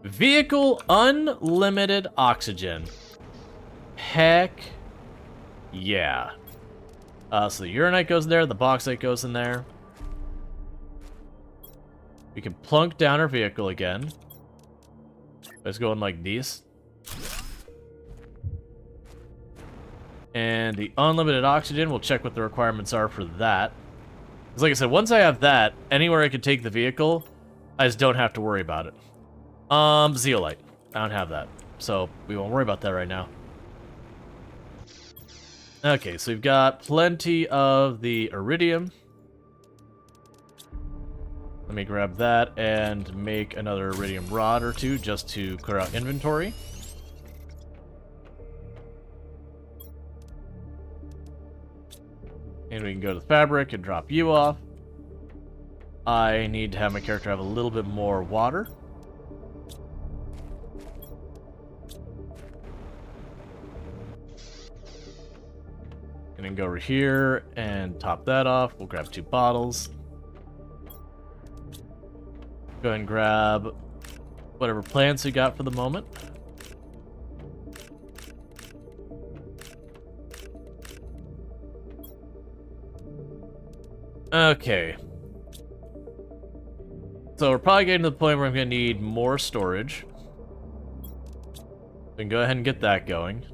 S1: Vehicle unlimited oxygen. Heck yeah. So the Uranite goes there, the bauxite goes in there. We can plunk down our vehicle again. Let's go in like these. And the unlimited oxygen, we'll check what the requirements are for that. Because like I said, once I have that, anywhere I can take the vehicle, I just don't have to worry about it. Zeolite. I don't have that. So we won't worry about that right now. Okay, so we've got plenty of the iridium. Let me grab that and make another iridium rod or two just to clear out inventory. And we can go to the fabric and drop you off. I need to have my character have a little bit more water. And then go over here and top that off. We'll grab 2 bottles. Go ahead and grab whatever plants we got for the moment. Okay. So we're probably getting to the point where I'm going to need more storage. We can go ahead and get that going.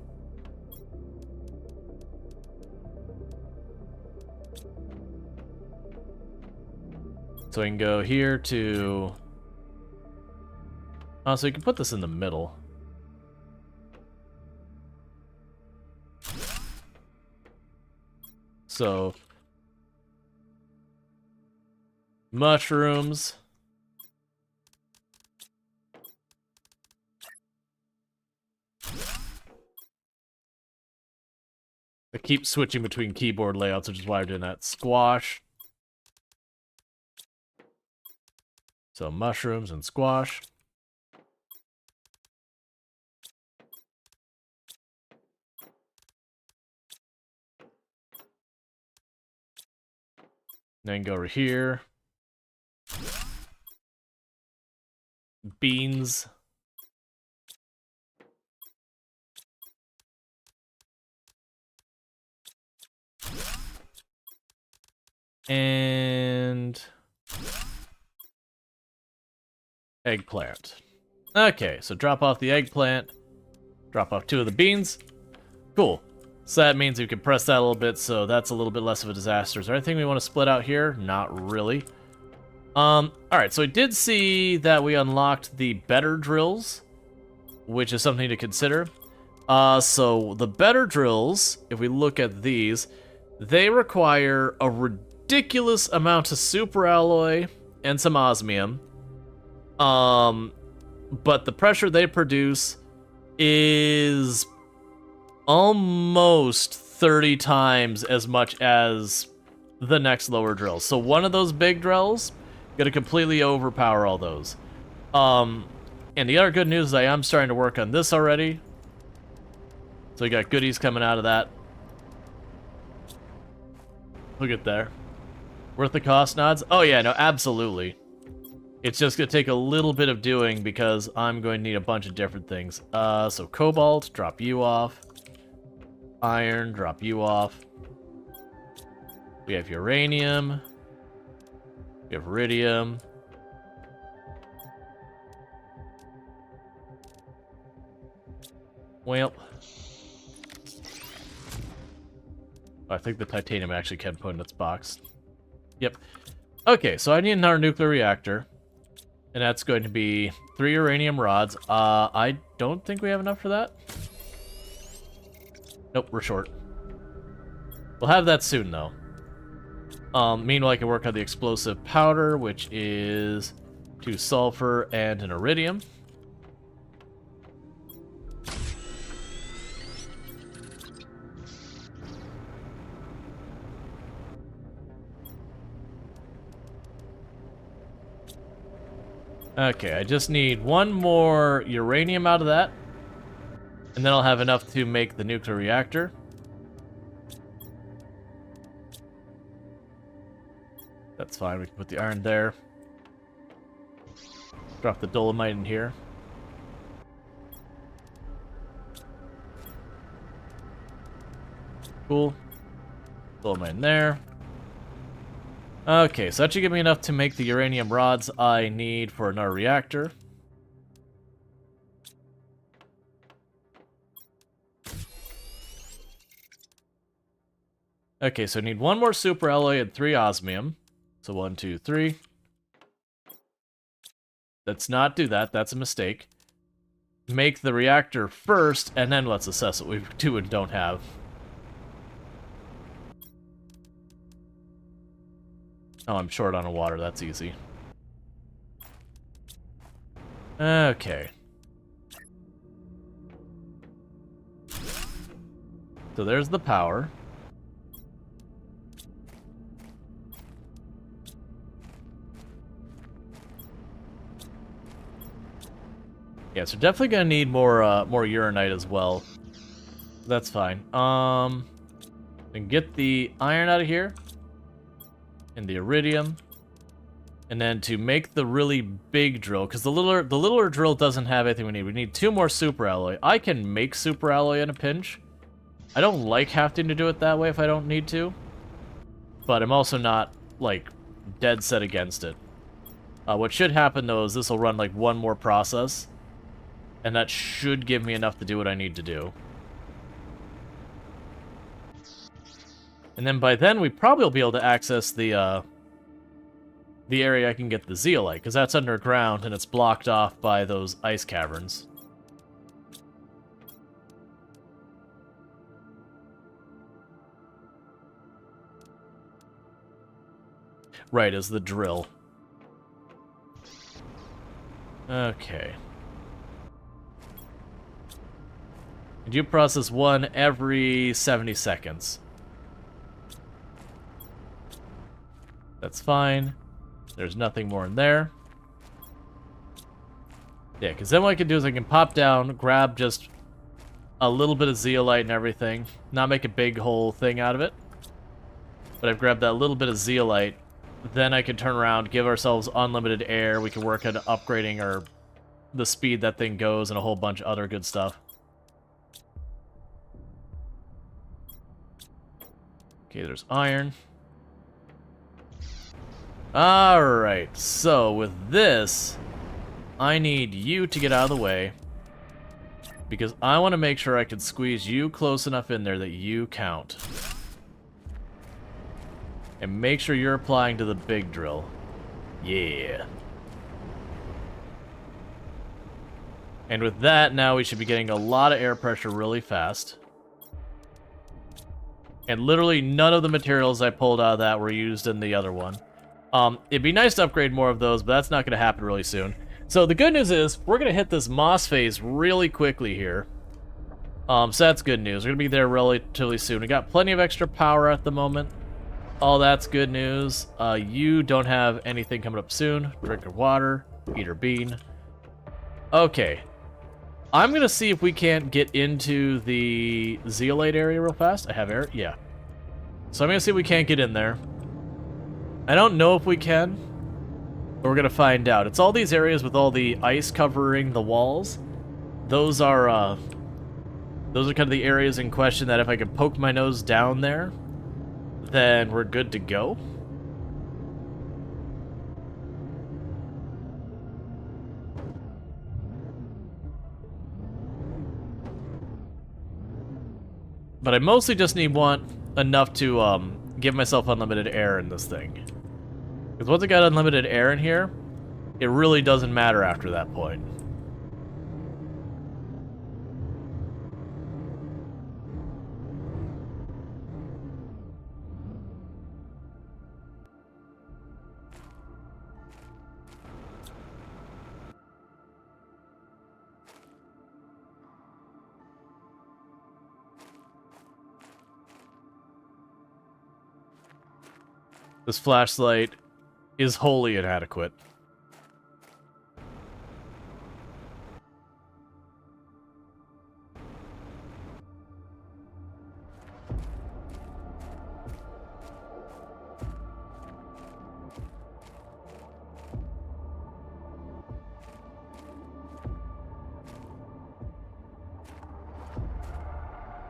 S1: So we can go here to... Oh, so you can put this in the middle. So... mushrooms. I keep switching between keyboard layouts, which is why I'm doing that. Squash. So mushrooms and squash. Then go over here. Beans. And eggplant. Okay, so drop off the eggplant. Drop off 2 of the beans. Cool. So that means we can press that a little bit, so that's a little bit less of a disaster. Is there anything we want to split out here? Not really. Alright, so I did see that we unlocked the better drills, which is something to consider. So the better drills, if we look at these, they require a ridiculous amount of superalloy and some osmium. But the pressure they produce is almost 30 times as much as the next lower drills. So one of those big drills gonna completely overpower all those. And the other good news is I am starting to work on this already. So we got goodies coming out of that. Look at there. Worth the cost, nods? Oh yeah, no, absolutely. It's just going to take a little bit of doing because I'm going to need a bunch of different things. So cobalt, drop you off. Iron, drop you off. We have uranium. We have iridium. Well, I think the titanium actually can put in its box. Yep. Okay, so I need another nuclear reactor. And that's going to be 3 uranium rods. I don't think we have enough for that. Nope, we're short. We'll have that soon, though. Meanwhile, I can work on the explosive powder, which is 2 sulfur and an iridium. Okay, I just need 1 more uranium out of that. And then I'll have enough to make the nuclear reactor. That's fine, we can put the iron there. Drop the dolomite in here. Cool. Dolomite in there. Okay, so that should give me enough to make the uranium rods I need for another reactor. Okay, so I need 1 more super alloy and 3 osmium. So 1, 2, 3. Let's not do that, that's a mistake. Make the reactor first, and then let's assess what we do and don't have. Oh, I'm short on water, that's easy. Okay. So there's the power. Yeah, so definitely gonna need more uranite as well. That's fine. And get the iron out of here. And the iridium. And then to make the really big drill, because the littler drill doesn't have anything we need. We need 2 more super alloy. I can make super alloy in a pinch. I don't like having to do it that way if I don't need to. But I'm also not, like, dead set against it. What should happen, though, is this will run, like, 1 more process. And that should give me enough to do what I need to do. And then by then, we probably will be able to access the area I can get the zeolite, because that's underground and it's blocked off by those ice caverns. Right, as the drill. Okay. And you process 1 every 70 seconds. That's fine. There's nothing more in there. Yeah, because then what I can do is I can pop down, grab just a little bit of zeolite and everything. Not make a big whole thing out of it. But I've grabbed that little bit of zeolite. Then I can turn around, give ourselves unlimited air. We can work on upgrading the speed that thing goes and a whole bunch of other good stuff. Okay, there's iron. Alright, so with this, I need you to get out of the way. Because I want to make sure I can squeeze you close enough in there that you count. And make sure you're applying to the big drill. Yeah. And with that, now we should be getting a lot of air pressure really fast. And literally none of the materials I pulled out of that were used in the other one. It'd be nice to upgrade more of those, but that's not going to happen really soon. So the good news is, we're going to hit this moss phase really quickly here. So that's good news. We're going to be there relatively soon. We got plenty of extra power at the moment. All that's good news. You don't have anything coming up soon. Drink your water, eat your bean. Okay. I'm gonna see if we can't get into the zeolite area real fast. I have air? Yeah. So I'm gonna see if we can't get in there. I don't know if we can, but we're gonna find out. It's all these areas with all the ice covering the walls. Those are kind of the areas in question that if I could poke my nose down there, then we're good to go. But I mostly just want enough to give myself unlimited air in this thing. Because once I got unlimited air in here, it really doesn't matter after that point. This flashlight is wholly inadequate.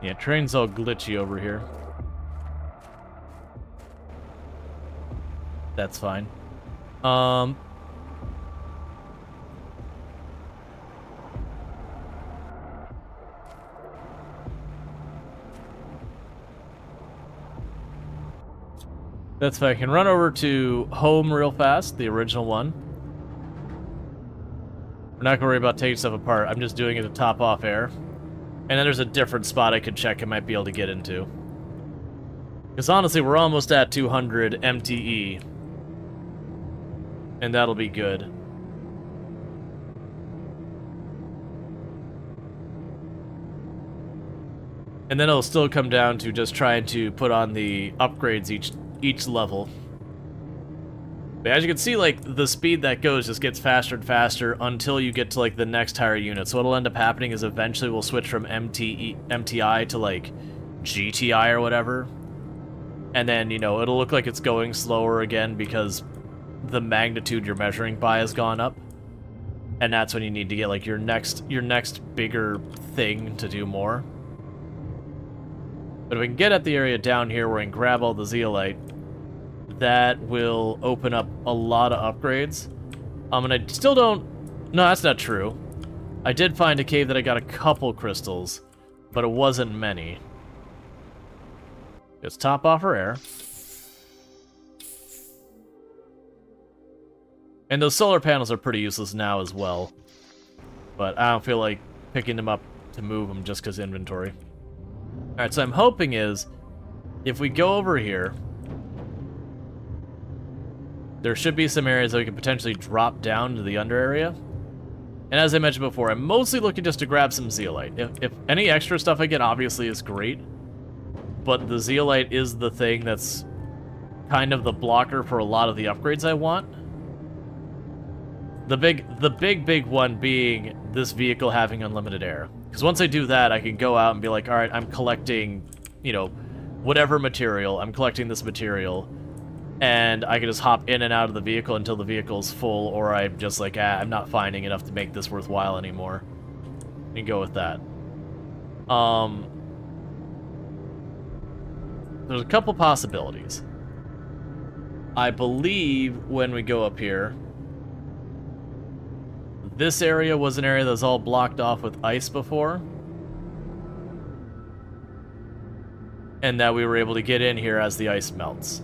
S1: Yeah, train's all glitchy over here. That's fine. That's fine. I can run over to home real fast, the original one. We're not gonna worry about taking stuff apart. I'm just doing it to top off air. And then there's a different spot I could check I might be able to get into. Because honestly, we're almost at 200 MTE. And that'll be good. And then it'll still come down to just trying to put on the upgrades each level. But as you can see, like, the speed that goes just gets faster and faster until you get to, like, the next higher unit. So what'll end up happening is eventually we'll switch from MTI to, like, GTI or whatever. And then, you know, it'll look like it's going slower again because the magnitude you're measuring by has gone up. And that's when you need to get, like, your next bigger thing to do more. But if we can get at the area down here where we can grab all the zeolite, that will open up a lot of upgrades. And I still don't... No, that's not true. I did find a cave that I got a couple crystals, but it wasn't many. Let's top off our air. And those solar panels are pretty useless now as well. But I don't feel like picking them up to move them just because inventory. Alright, so I'm hoping is, if we go over here, there should be some areas that we can potentially drop down to the under area. And as I mentioned before, I'm mostly looking just to grab some zeolite. If any extra stuff I get, obviously, is great. But the zeolite is the thing that's kind of the blocker for a lot of the upgrades I want. The big one being this vehicle having unlimited air. Because once I do that, I can go out and be like, alright, I'm collecting, you know, whatever material. I'm collecting this material. And I can just hop in and out of the vehicle until the vehicle's full, or I'm just like, I'm not finding enough to make this worthwhile anymore. And go with that. There's a couple possibilities. I believe when we go up here, this area was an area that was all blocked off with ice before. And that we were able to get in here as the ice melts.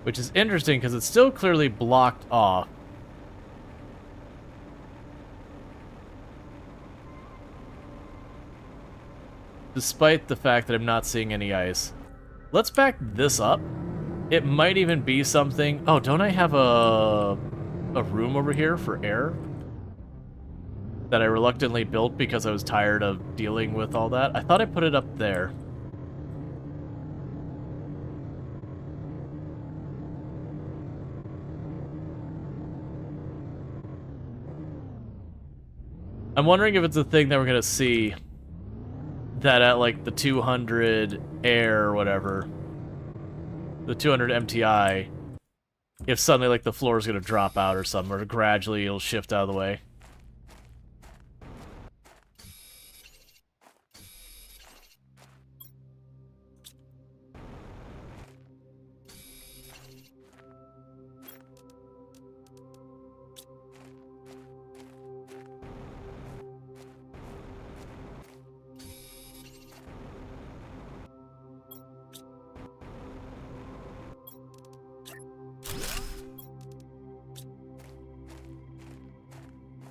S1: Which is interesting because it's still clearly blocked off. Despite the fact that I'm not seeing any ice. Let's back this up. It might even be something... Oh, don't I have a room over here for air? that I reluctantly built because I was tired of dealing with all that. I thought I put it up there. I'm wondering if it's a thing that we're gonna see that at like the 200 air or whatever, the 200 MTI, if suddenly like the floor is gonna drop out or something, or gradually it'll shift out of the way.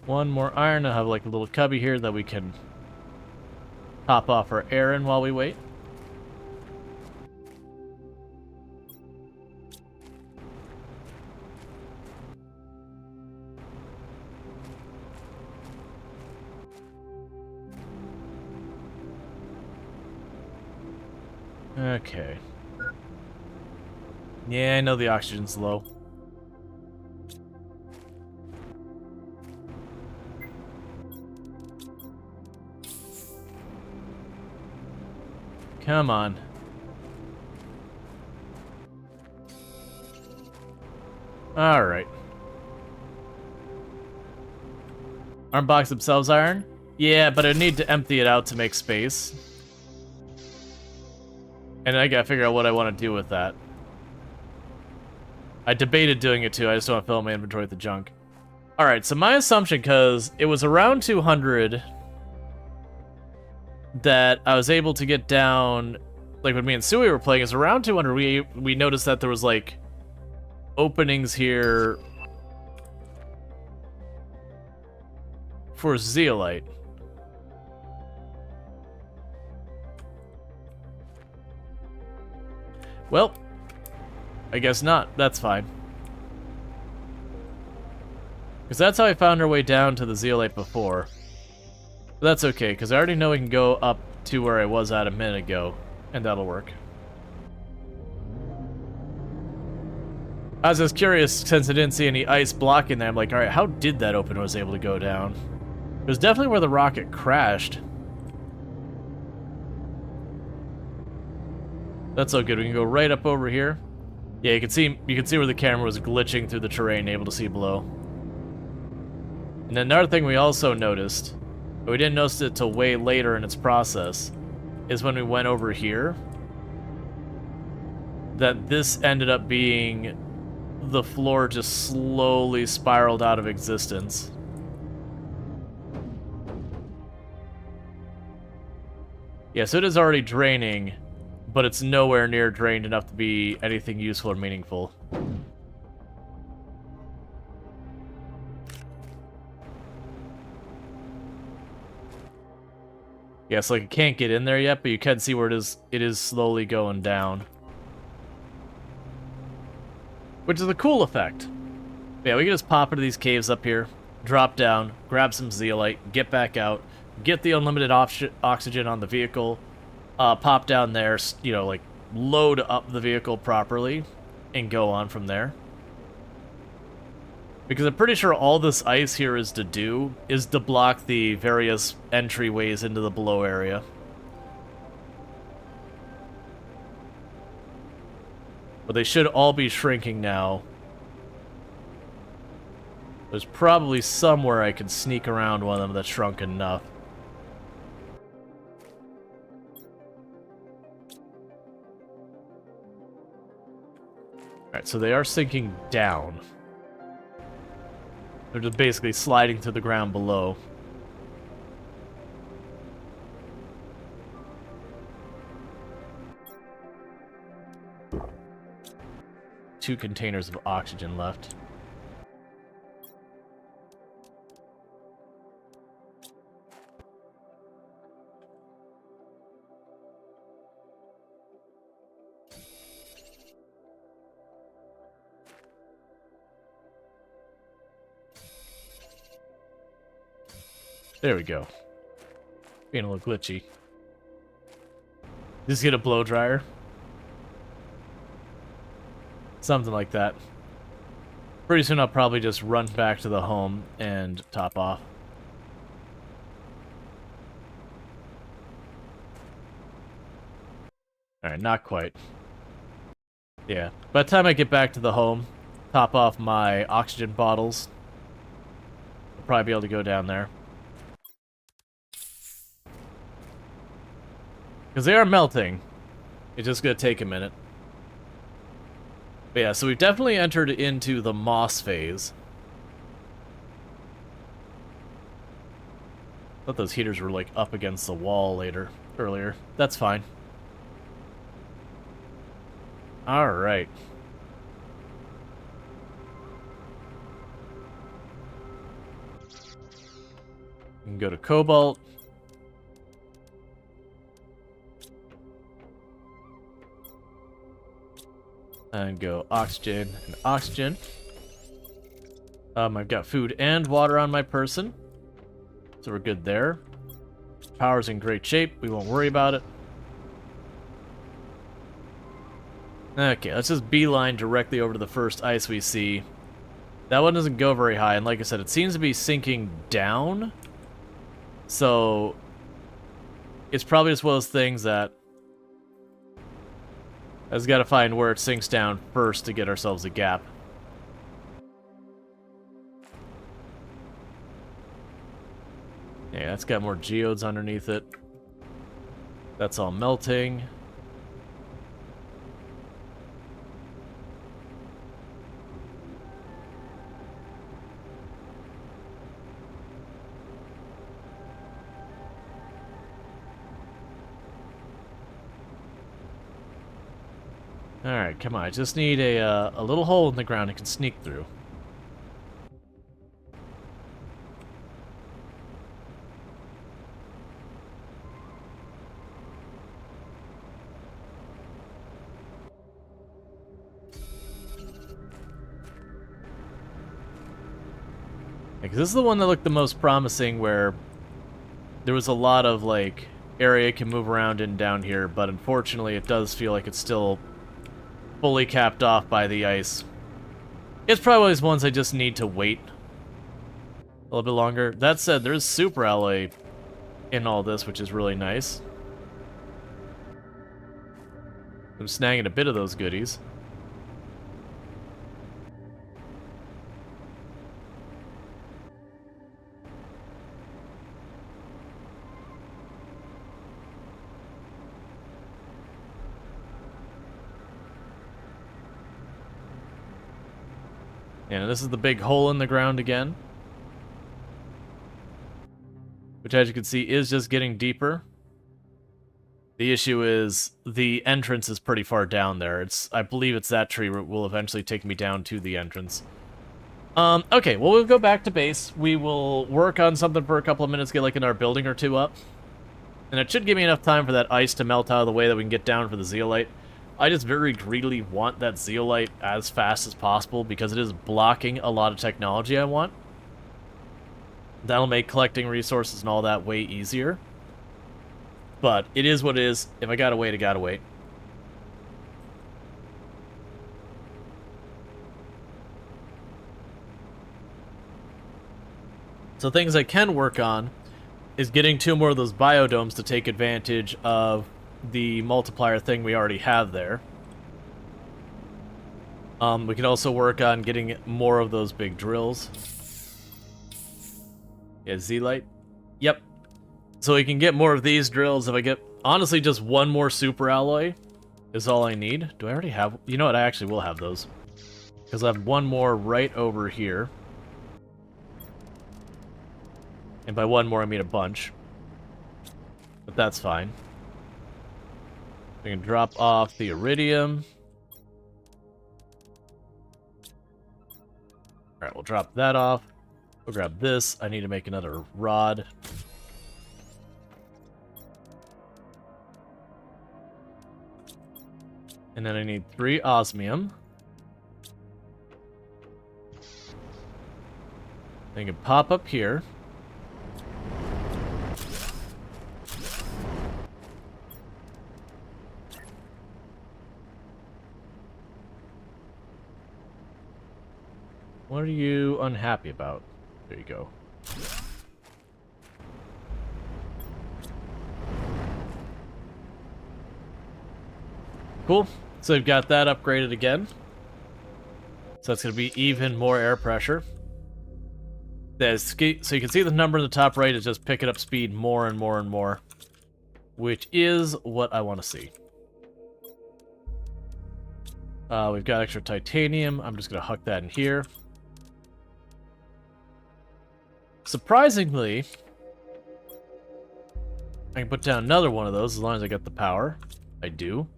S1: One more iron. I have like a little cubby here that we can top off our air in while we wait. Okay. Yeah, I know the oxygen's low. Come on. Alright. Aren't boxes themselves iron? Yeah, but I need to empty it out to make space. And I gotta figure out what I want to do with that. I debated doing it too, I just don't want to fill my inventory with the junk. Alright, so my assumption, because it was around 200 that I was able to get down, like when me and Sui were playing, is around 200 we noticed that there was like openings here for zeolite. Well, I guess not. That's fine. Because that's how I found our way down to the zeolite before. But that's okay, because I already know we can go up to where I was at a minute ago, and that'll work. I was just curious, since I didn't see any ice blocking there, I'm like, alright, how did that open was able to go down? It was definitely where the rocket crashed. That's so good. We can go right up over here. Yeah, you can see where the camera was glitching through the terrain, able to see below. And then another thing we also noticed, but we didn't notice it till way later in its process, is when we went over here, that this ended up being the floor just slowly spiraled out of existence. Yeah, so it is already draining, but it's nowhere near drained enough to be anything useful or meaningful. Yeah, so like it can't get in there yet, but you can see where it is slowly going down. Which is a cool effect. But yeah, we can just pop into these caves up here, drop down, grab some zeolite, get back out, get the unlimited oxygen on the vehicle, pop down there, you know, like load up the vehicle properly, and go on from there. Because I'm pretty sure all this ice here is to do is to block the various entryways into the below area. But they should all be shrinking now. There's probably somewhere I can sneak around one of them that's shrunk enough. Alright, so they are sinking down. They're just basically sliding to the ground below. Two containers of oxygen left. There we go. Being a little glitchy. Just get a blow dryer. Something like that. Pretty soon I'll probably just run back to the home and top off. Alright, not quite. Yeah. By the time I get back to the home, top off my oxygen bottles, I'll probably be able to go down there. Because they are melting. It's just going to take a minute. But yeah, so we've definitely entered into the moss phase. I thought those heaters were like up against the wall earlier. That's fine. Alright. We can go to Cobalt. And go oxygen and oxygen. I've got food and water on my person. So we're good there. Power's in great shape. We won't worry about it. Okay, let's just beeline directly over to the first ice we see. That one doesn't go very high, and like I said, it seems to be sinking down. So it's probably just one of those things that I just gotta find where it sinks down first to get ourselves a gap. Yeah, that's got more geodes underneath it. That's all melting. Alright, come on. I just need a little hole in the ground I can sneak through. Because this is the one that looked the most promising, where there was a lot of, like, area can move around in down here, but unfortunately it does feel like it's still fully capped off by the ice. It's probably one of these ones I just need to wait a little bit longer. That said, there's super alloy in all this, which is really nice. I'm snagging a bit of those goodies. And this is the big hole in the ground again. Which, as you can see, is just getting deeper. The issue is the entrance is pretty far down there. I believe it's that tree that will eventually take me down to the entrance. Okay, well, we'll go back to base. We will work on something for a couple of minutes, get like another building or two up. And it should give me enough time for that ice to melt out of the way that we can get down for the zeolite. I just very greedily want that zeolite as fast as possible because it is blocking a lot of technology I want. That'll make collecting resources and all that way easier. But it is what it is. If I gotta wait, I gotta wait. So things I can work on is getting 2 more of those biodomes to take advantage of the multiplier thing we already have there. We can also work on getting more of those big drills. Yeah, Z-Light. Yep. So we can get more of these drills if I get, honestly, just 1 more super alloy is all I need. Do I already have? You know what? I actually will have those. Because I have 1 more right over here. And by 1 more, I mean a bunch. But that's fine. We can drop off the iridium. Alright, we'll drop that off. We'll grab this. I need to make another rod. And then I need 3 osmium. I can pop up here. What are you unhappy about? There you go. Cool. So we've got that upgraded again. So that's going to be even more air pressure. So you can see the number in the top right is just picking up speed more and more and more, which is what I want to see. We've got extra titanium. I'm just going to huck that in here. Surprisingly, I can put down another one of those as long as I get the power. I do.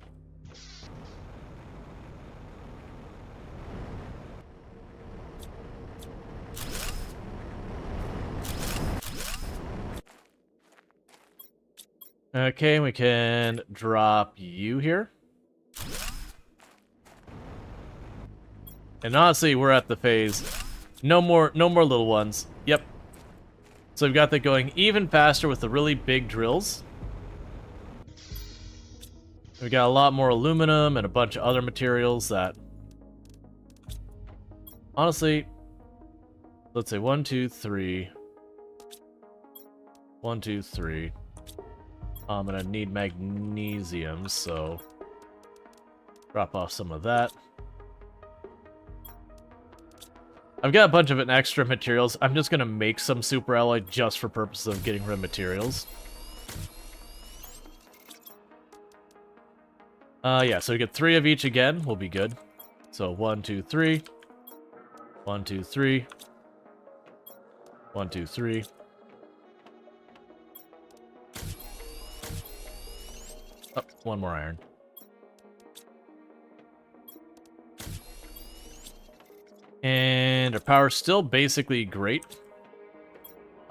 S1: Okay, we can drop you here. And honestly, we're at the phase. No more little ones. Yep. So we've got that going even faster with the really big drills. We got a lot more aluminum and a bunch of other materials that... Honestly, let's say 1, 2, 3. 1, 2, 3. I'm gonna need magnesium, so drop off some of that. I've got a bunch of extra materials. I'm just gonna make some super alloy just for purposes of getting rid of materials. Yeah, so we get 3 of each again. We'll be good. So 1, 2, 3. 1, 2, 3. 1, 2, 3. Oh, 1 more iron. And our power's still basically great.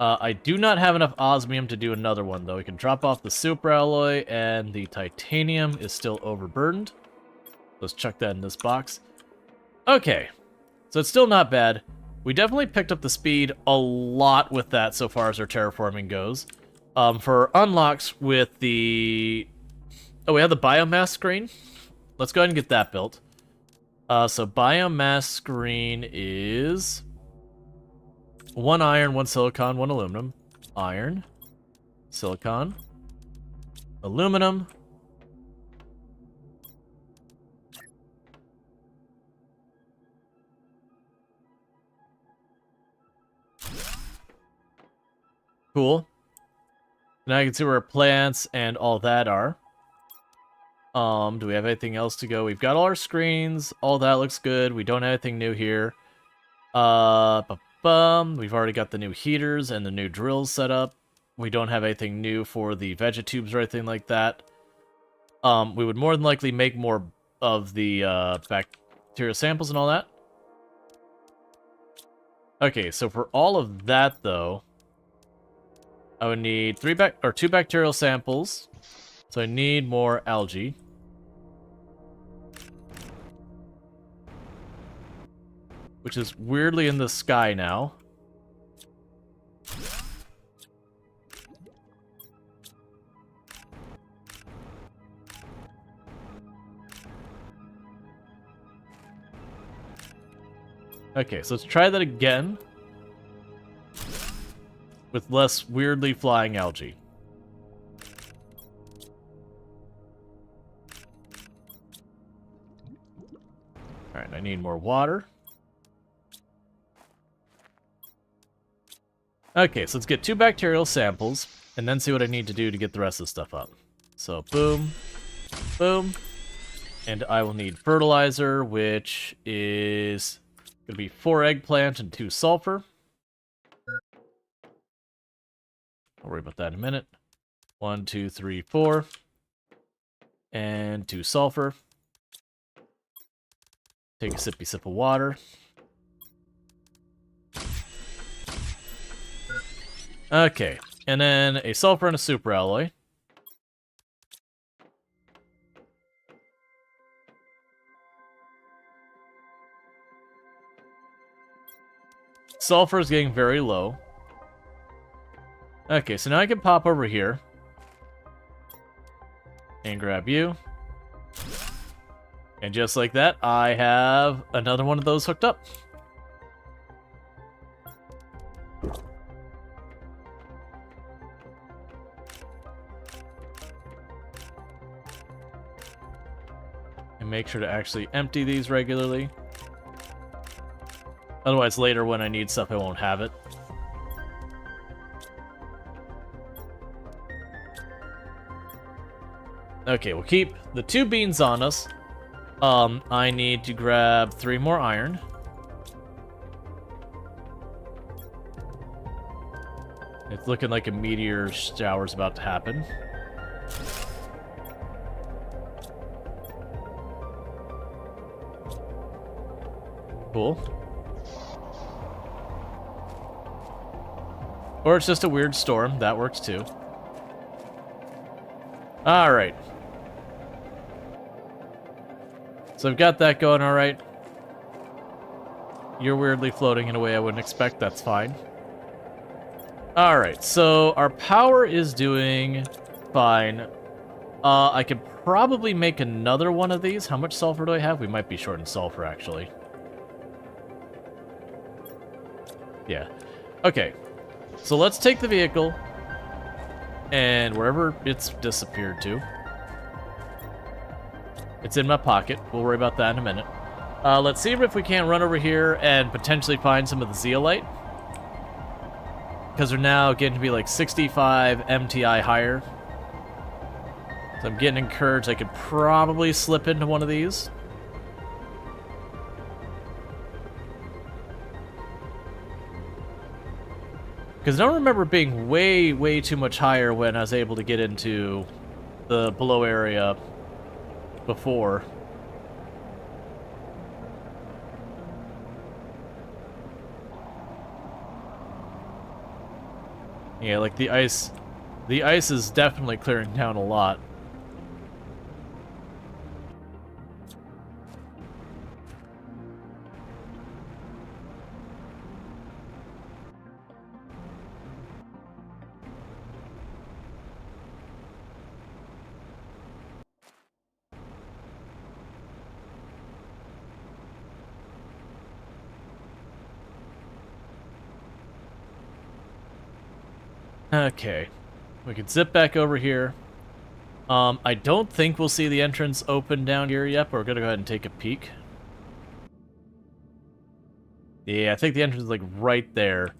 S1: I do not have enough osmium to do another one, though. We can drop off the super alloy, and the titanium is still overburdened. Let's chuck that in this box. Okay, so it's still not bad. We definitely picked up the speed a lot with that so far as our terraforming goes. For unlocks with the... Oh, we have the biomass screen. Let's go ahead and get that built. So biomass screen is 1 iron, 1 silicon, 1 aluminum. Iron, silicon, aluminum. Cool. Now you can see where our plants and all that are. Do we have anything else to go? We've got all our screens. All that looks good. We don't have anything new here. We've already got the new heaters and the new drills set up. We don't have anything new for the vegetubes or anything like that. We would more than likely make more of the bacteria samples and all that. Okay, so for all of that though, I would need 2 bacterial samples. So I need more algae. Which is weirdly in the sky now. Okay, so let's try that again. With less weirdly flying algae. Alright, I need more water. Okay, so let's get 2 bacterial samples, and then see what I need to do to get the rest of the stuff up. So, boom, boom, and I will need fertilizer, which is going to be 4 eggplant and 2 sulfur. I'll worry about that in a minute. 1, 2, 3, 4, and 2 sulfur. Take a sippy sip of water. Okay, and then a sulfur and a super alloy. Sulfur is getting very low. Okay, so now I can pop over here. And grab you. And just like that, I have another one of those hooked up. And make sure to actually empty these regularly. Otherwise, later when I need stuff, I won't have it. Okay, we'll keep the 2 beans on us. I need to grab 3 more iron. It's looking like a meteor shower's about to happen. Cool. Or it's just a weird storm. That works too. Alright. So I've got that going alright. You're weirdly floating in a way I wouldn't expect. That's fine. Alright, so our power is doing fine. I could probably make another one of these. How much sulfur do I have? We might be short in sulfur, actually. Yeah. Okay. So let's take the vehicle. And wherever it's disappeared to. It's in my pocket. We'll worry about that in a minute. Let's see if we can't run over here and potentially find some of the zeolite. Because they're now getting to be like 65 MTI higher. So I'm getting encouraged I could probably slip into one of these. Because I don't remember being way, way too much higher when I was able to get into the below area before. Yeah, like the ice is definitely clearing down a lot. Okay, we can zip back over here. I don't think we'll see the entrance open down here yet, but we're gonna go ahead and take a peek. Yeah, I think the entrance is like right there,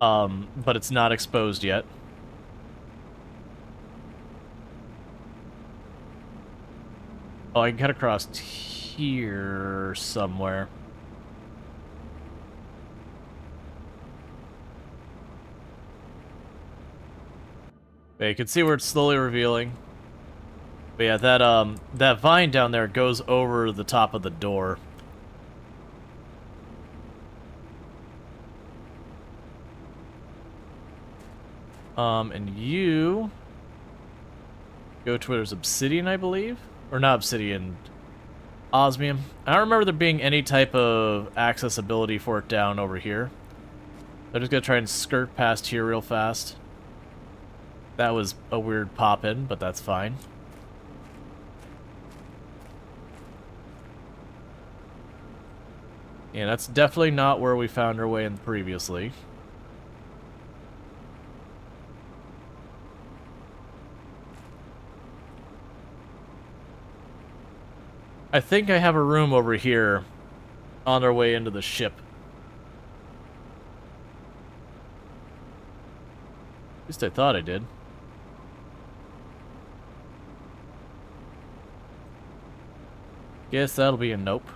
S1: but it's not exposed yet. Oh, I can cut across here somewhere. But you can see where it's slowly revealing. But yeah, that vine down there goes over the top of the door. And you go to where there's obsidian, I believe? Or not obsidian, osmium. I don't remember there being any type of accessibility for it down over here. I'm just gonna try and skirt past here real fast. That was a weird pop-in, but that's fine. Yeah, that's definitely not where we found our way in previously. I think I have a room over here on our way into the ship. At least I thought I did. Guess that'll be a nope.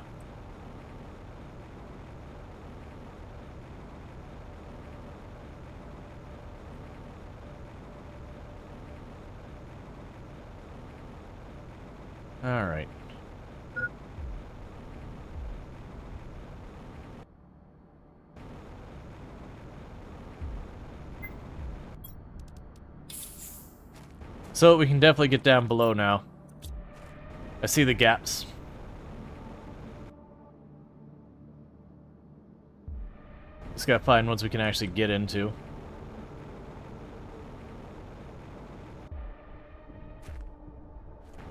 S1: All right. So we can definitely get down below now. I see the gaps. Just gotta find ones we can actually get into.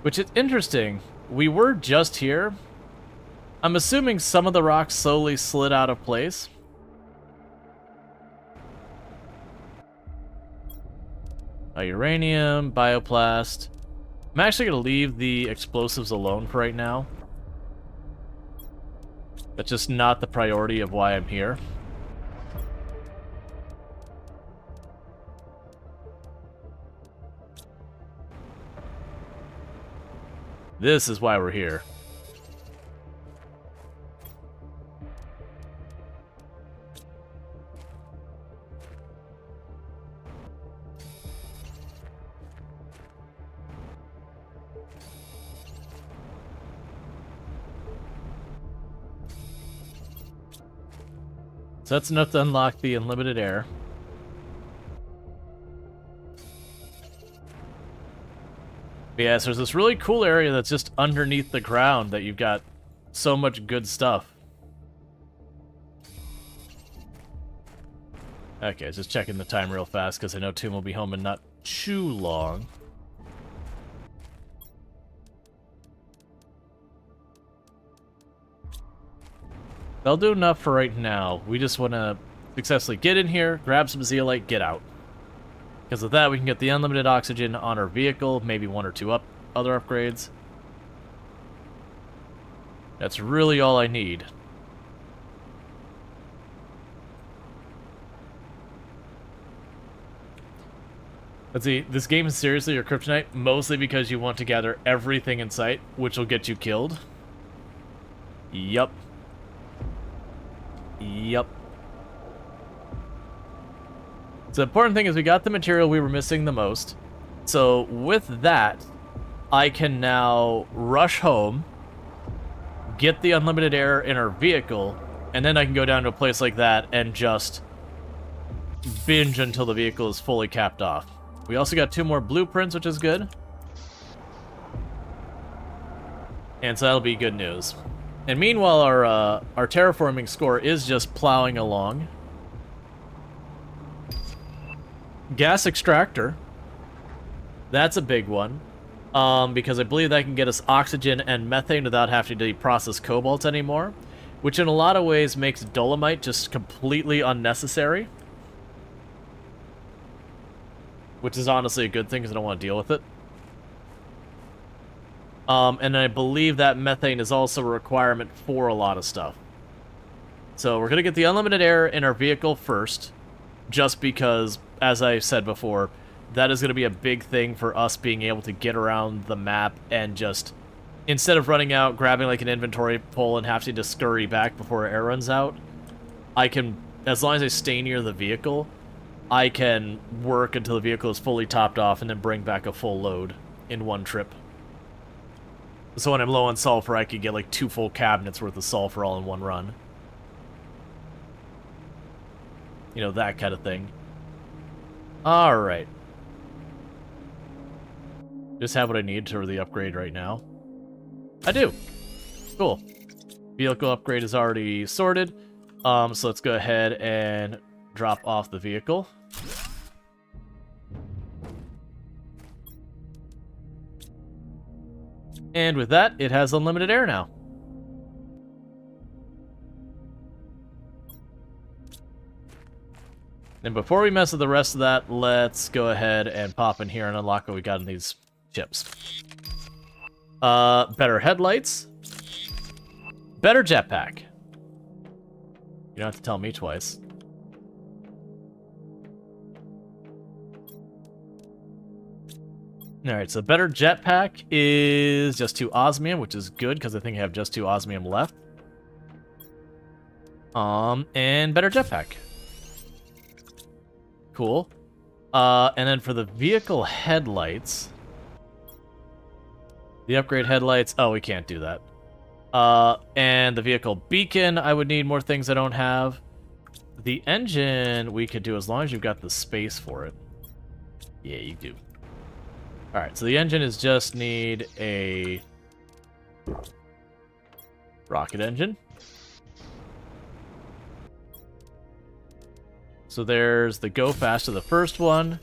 S1: Which is interesting. We were just here. I'm assuming some of the rocks slowly slid out of place. Uranium, bioplast. I'm actually going to leave the explosives alone for right now. That's just not the priority of why I'm here. This is why we're here. So that's enough to unlock the unlimited air. But yeah, so there's this really cool area that's just underneath the ground that you've got so much good stuff. Okay, just checking the time real fast because I know Toon will be home in not too long. They'll do enough for right now. We just want to successfully get in here, grab some zeolite, get out. Because with that, we can get the unlimited oxygen on our vehicle, maybe one or two other upgrades. That's really all I need. Let's see, this game is seriously your kryptonite, mostly because you want to gather everything in sight, which will get you killed. Yup. Yup. So the important thing is we got the material we were missing the most. So with that, I can now rush home, get the unlimited air in our vehicle, and then I can go down to a place like that and just binge until the vehicle is fully capped off. We also got 2 more blueprints, which is good. And so that'll be good news. And meanwhile, our terraforming score is just plowing along. Gas extractor. That's a big one. Because I believe that can get us oxygen and methane without having to process cobalt anymore. Which in a lot of ways makes dolomite just completely unnecessary. Which is honestly a good thing because I don't want to deal with it. And I believe that methane is also a requirement for a lot of stuff. So we're going to get the unlimited air in our vehicle first. Just because, as I said before, that is going to be a big thing for us being able to get around the map and just, instead of running out, grabbing like an inventory pull and having to scurry back before air runs out, I can, as long as I stay near the vehicle, I can work until the vehicle is fully topped off and then bring back a full load in one trip. So when I'm low on sulfur, I could get like 2 full cabinets worth of sulfur all in one run. You know, that kind of thing. Alright. Just have what I need for the upgrade right now. I do. Cool. Vehicle upgrade is already sorted. So let's go ahead and drop off the vehicle. And with that, it has unlimited air now. And before we mess with the rest of that, let's go ahead and pop in here and unlock what we got in these chips. Better headlights. Better jetpack. You don't have to tell me twice. Alright, so better jetpack is just 2 osmium, which is good, because I think I have just 2 osmium left. And better jetpack. Cool. And then for the vehicle headlights... The upgrade headlights... Oh, we can't do that. And the vehicle beacon, I would need more things I don't have. The engine we could do as long as you've got the space for it. Yeah, you do. Alright, so the engine is just need a rocket engine. So there's the go fast to the first one.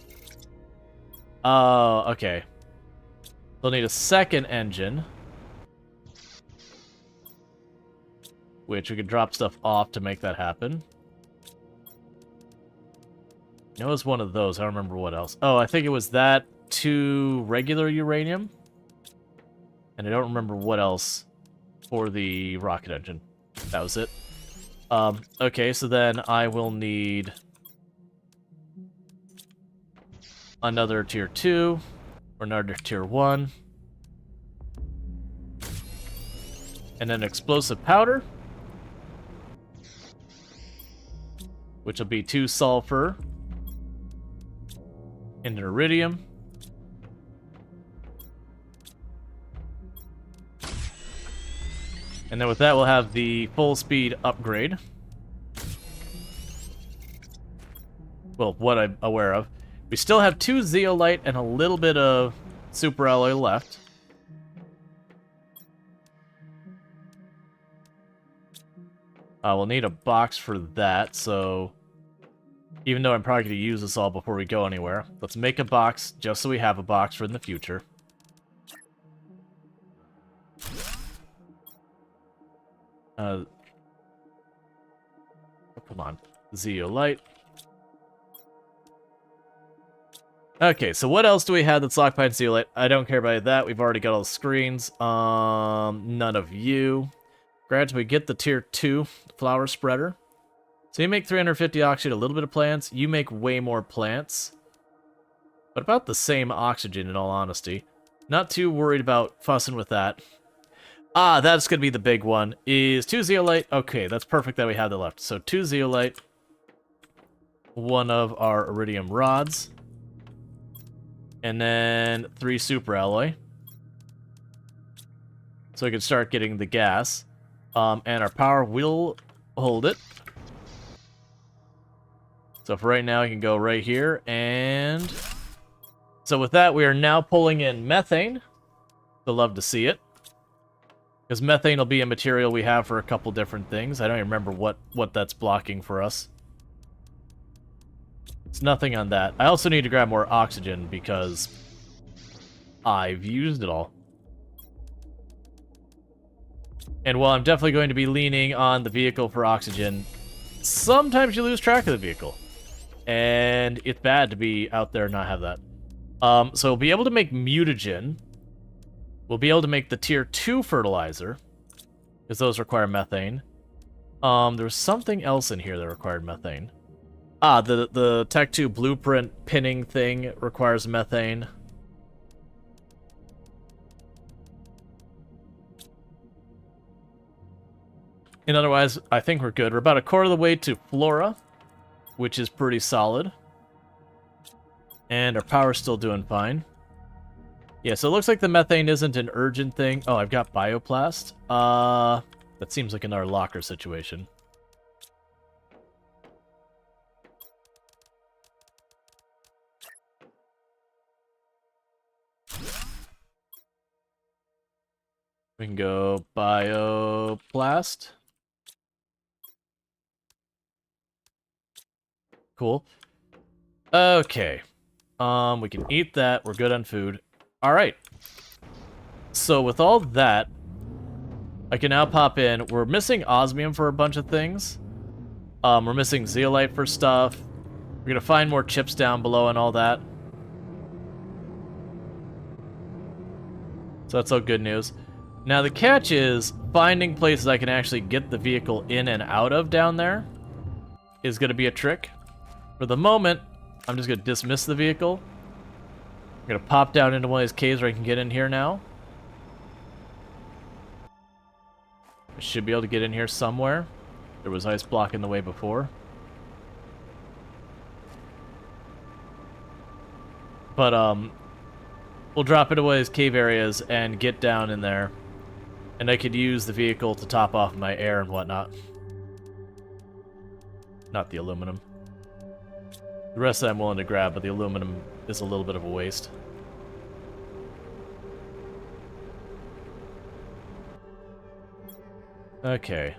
S1: Oh, okay. They'll need a second engine. Which we could drop stuff off to make that happen. It was one of those. I don't remember what else. Oh, I think it was that 2 regular uranium. And I don't remember what else for the rocket engine. That was it. Okay, so then I will need another tier 2 or another tier 1. And then explosive powder, which will be 2 sulfur and an iridium. And then with that, we'll have the full speed upgrade. Well, what I'm aware of. We still have 2 zeolite and a little bit of super alloy left. We'll need a box for that, so even though I'm probably going to use this all before we go anywhere, let's make a box just so we have a box for in the future. Oh, come on. Zeolite. Okay, so what else do we have that's lockpine zeolite? I don't care about that. We've already got all the screens. None of you. Granted, we get the tier 2 flower spreader. So you make 350 oxygen, a little bit of plants. You make way more plants. But about the same oxygen, in all honesty. Not too worried about fussing with that. Ah, that's going to be the big one. Is 2 zeolite. Okay, that's perfect that we have that left. So 2 zeolite. 1 of our iridium rods. And then 3 super alloy. So we can start getting the gas. And our power will hold it. So for right now, I can go right here. And so with that, we are now pulling in methane. I'd love to see it. Because methane will be a material we have for a couple different things. I don't even remember what that's blocking for us. It's nothing on that. I also need to grab more oxygen because I've used it all. And while I'm definitely going to be leaning on the vehicle for oxygen, sometimes you lose track of the vehicle. And it's bad to be out there and not have that. So we'll be able to make mutagen. We'll be able to make the tier 2 fertilizer, because those require methane. There was something else in here that required methane. Ah, the Tech 2 blueprint pinning thing requires methane. And otherwise, I think we're good. We're about a quarter of the way to Flora, which is pretty solid. And our power's still doing fine. Yeah, so it looks like the methane isn't an urgent thing. Oh, I've got bioplast. That seems like another locker situation. We can go bioplast. Cool. Okay. We can eat that. We're good on food. All right. So with all that, I can now pop in. We're missing osmium for a bunch of things. We're missing zeolite for stuff. We're gonna find more chips down below and all that. So that's all good news. Now the catch is finding places I can actually get the vehicle in and out of down there is gonna be a trick. For the moment, I'm just gonna dismiss the vehicle. I'm gonna pop down into one of these caves where I can get in here now. I should be able to get in here somewhere. There was ice block in the way before. But, we'll drop into one of these cave areas and get down in there. And I could use the vehicle to top off my air and whatnot. Not the aluminum. The rest of that I'm willing to grab, but the aluminum is a little bit of a waste. Okay.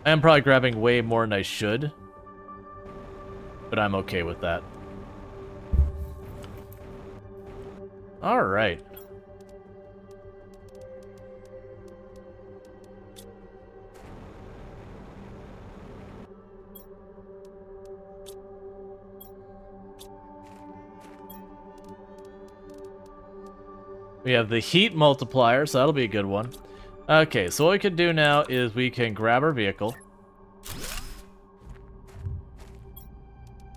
S1: I am probably grabbing way more than I should, but I'm okay with that. Alright. We have the heat multiplier, so that'll be a good one. Okay, so what we can do now is we can grab our vehicle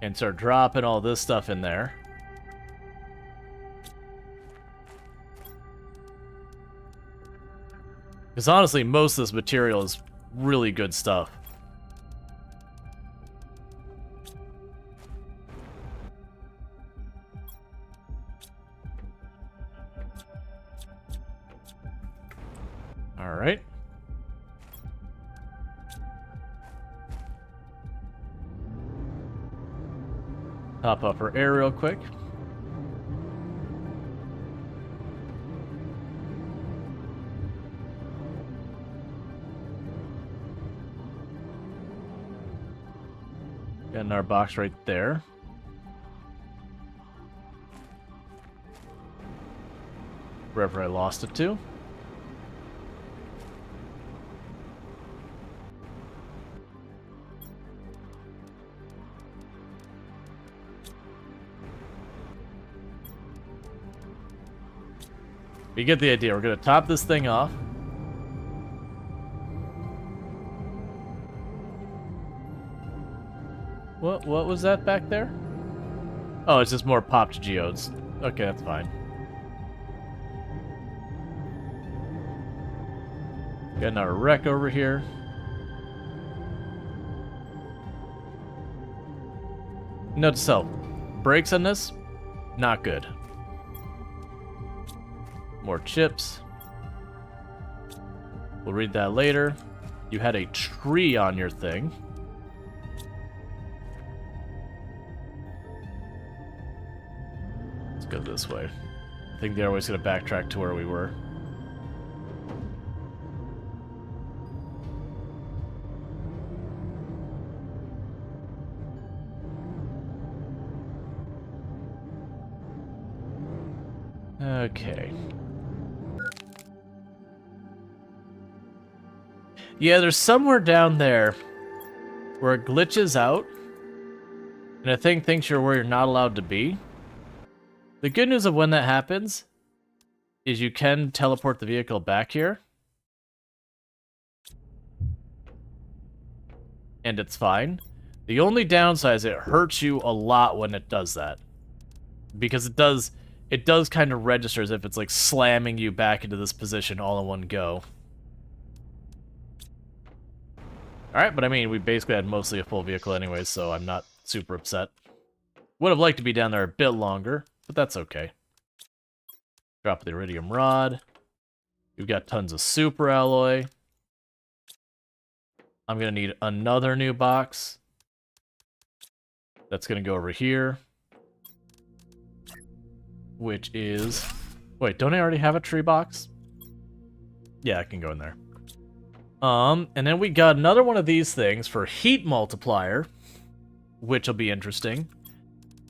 S1: and start dropping all this stuff in there. Because honestly, most of this material is really good stuff. All right. Top up our air real quick. Getting our box right there. Wherever I lost it to. You get the idea. We're going to top this thing off. What was that back there? Oh, it's just more popped geodes. Okay, that's fine. Getting our wreck over here. Note to self. Brakes on this, not good. More chips. We'll read that later. You had a tree on your thing. Let's go this way. I think they're always going to backtrack to where we were. Okay. Yeah, there's somewhere down there where it glitches out, and a thing thinks you're where you're not allowed to be. The good news of when that happens is you can teleport the vehicle back here. And it's fine. The only downside is it hurts you a lot when it does that. Because it does kind of register as if it's like slamming you back into this position all in one go. Alright, but I mean, we basically had mostly a full vehicle anyway, so I'm not super upset. Would have liked to be down there a bit longer, but that's okay. Drop the iridium rod. We've got tons of super alloy. I'm going to need another new box. That's going to go over here. Which is... Wait, don't I already have a tree box? Yeah, I can go in there. And then we got another one of these things for heat multiplier, which will be interesting.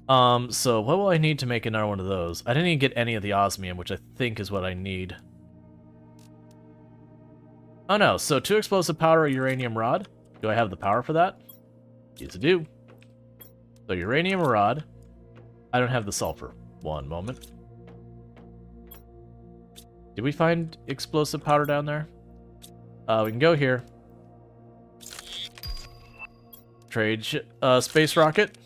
S1: So what will I need to make another one of those? I didn't even get any of the osmium, which I think is what I need. Oh no, so 2 explosive powder, a uranium rod. Do I have the power for that? Yes, I do. So uranium rod. I don't have the sulfur. One moment. Did we find explosive powder down there? We can go here. Trade space rocket.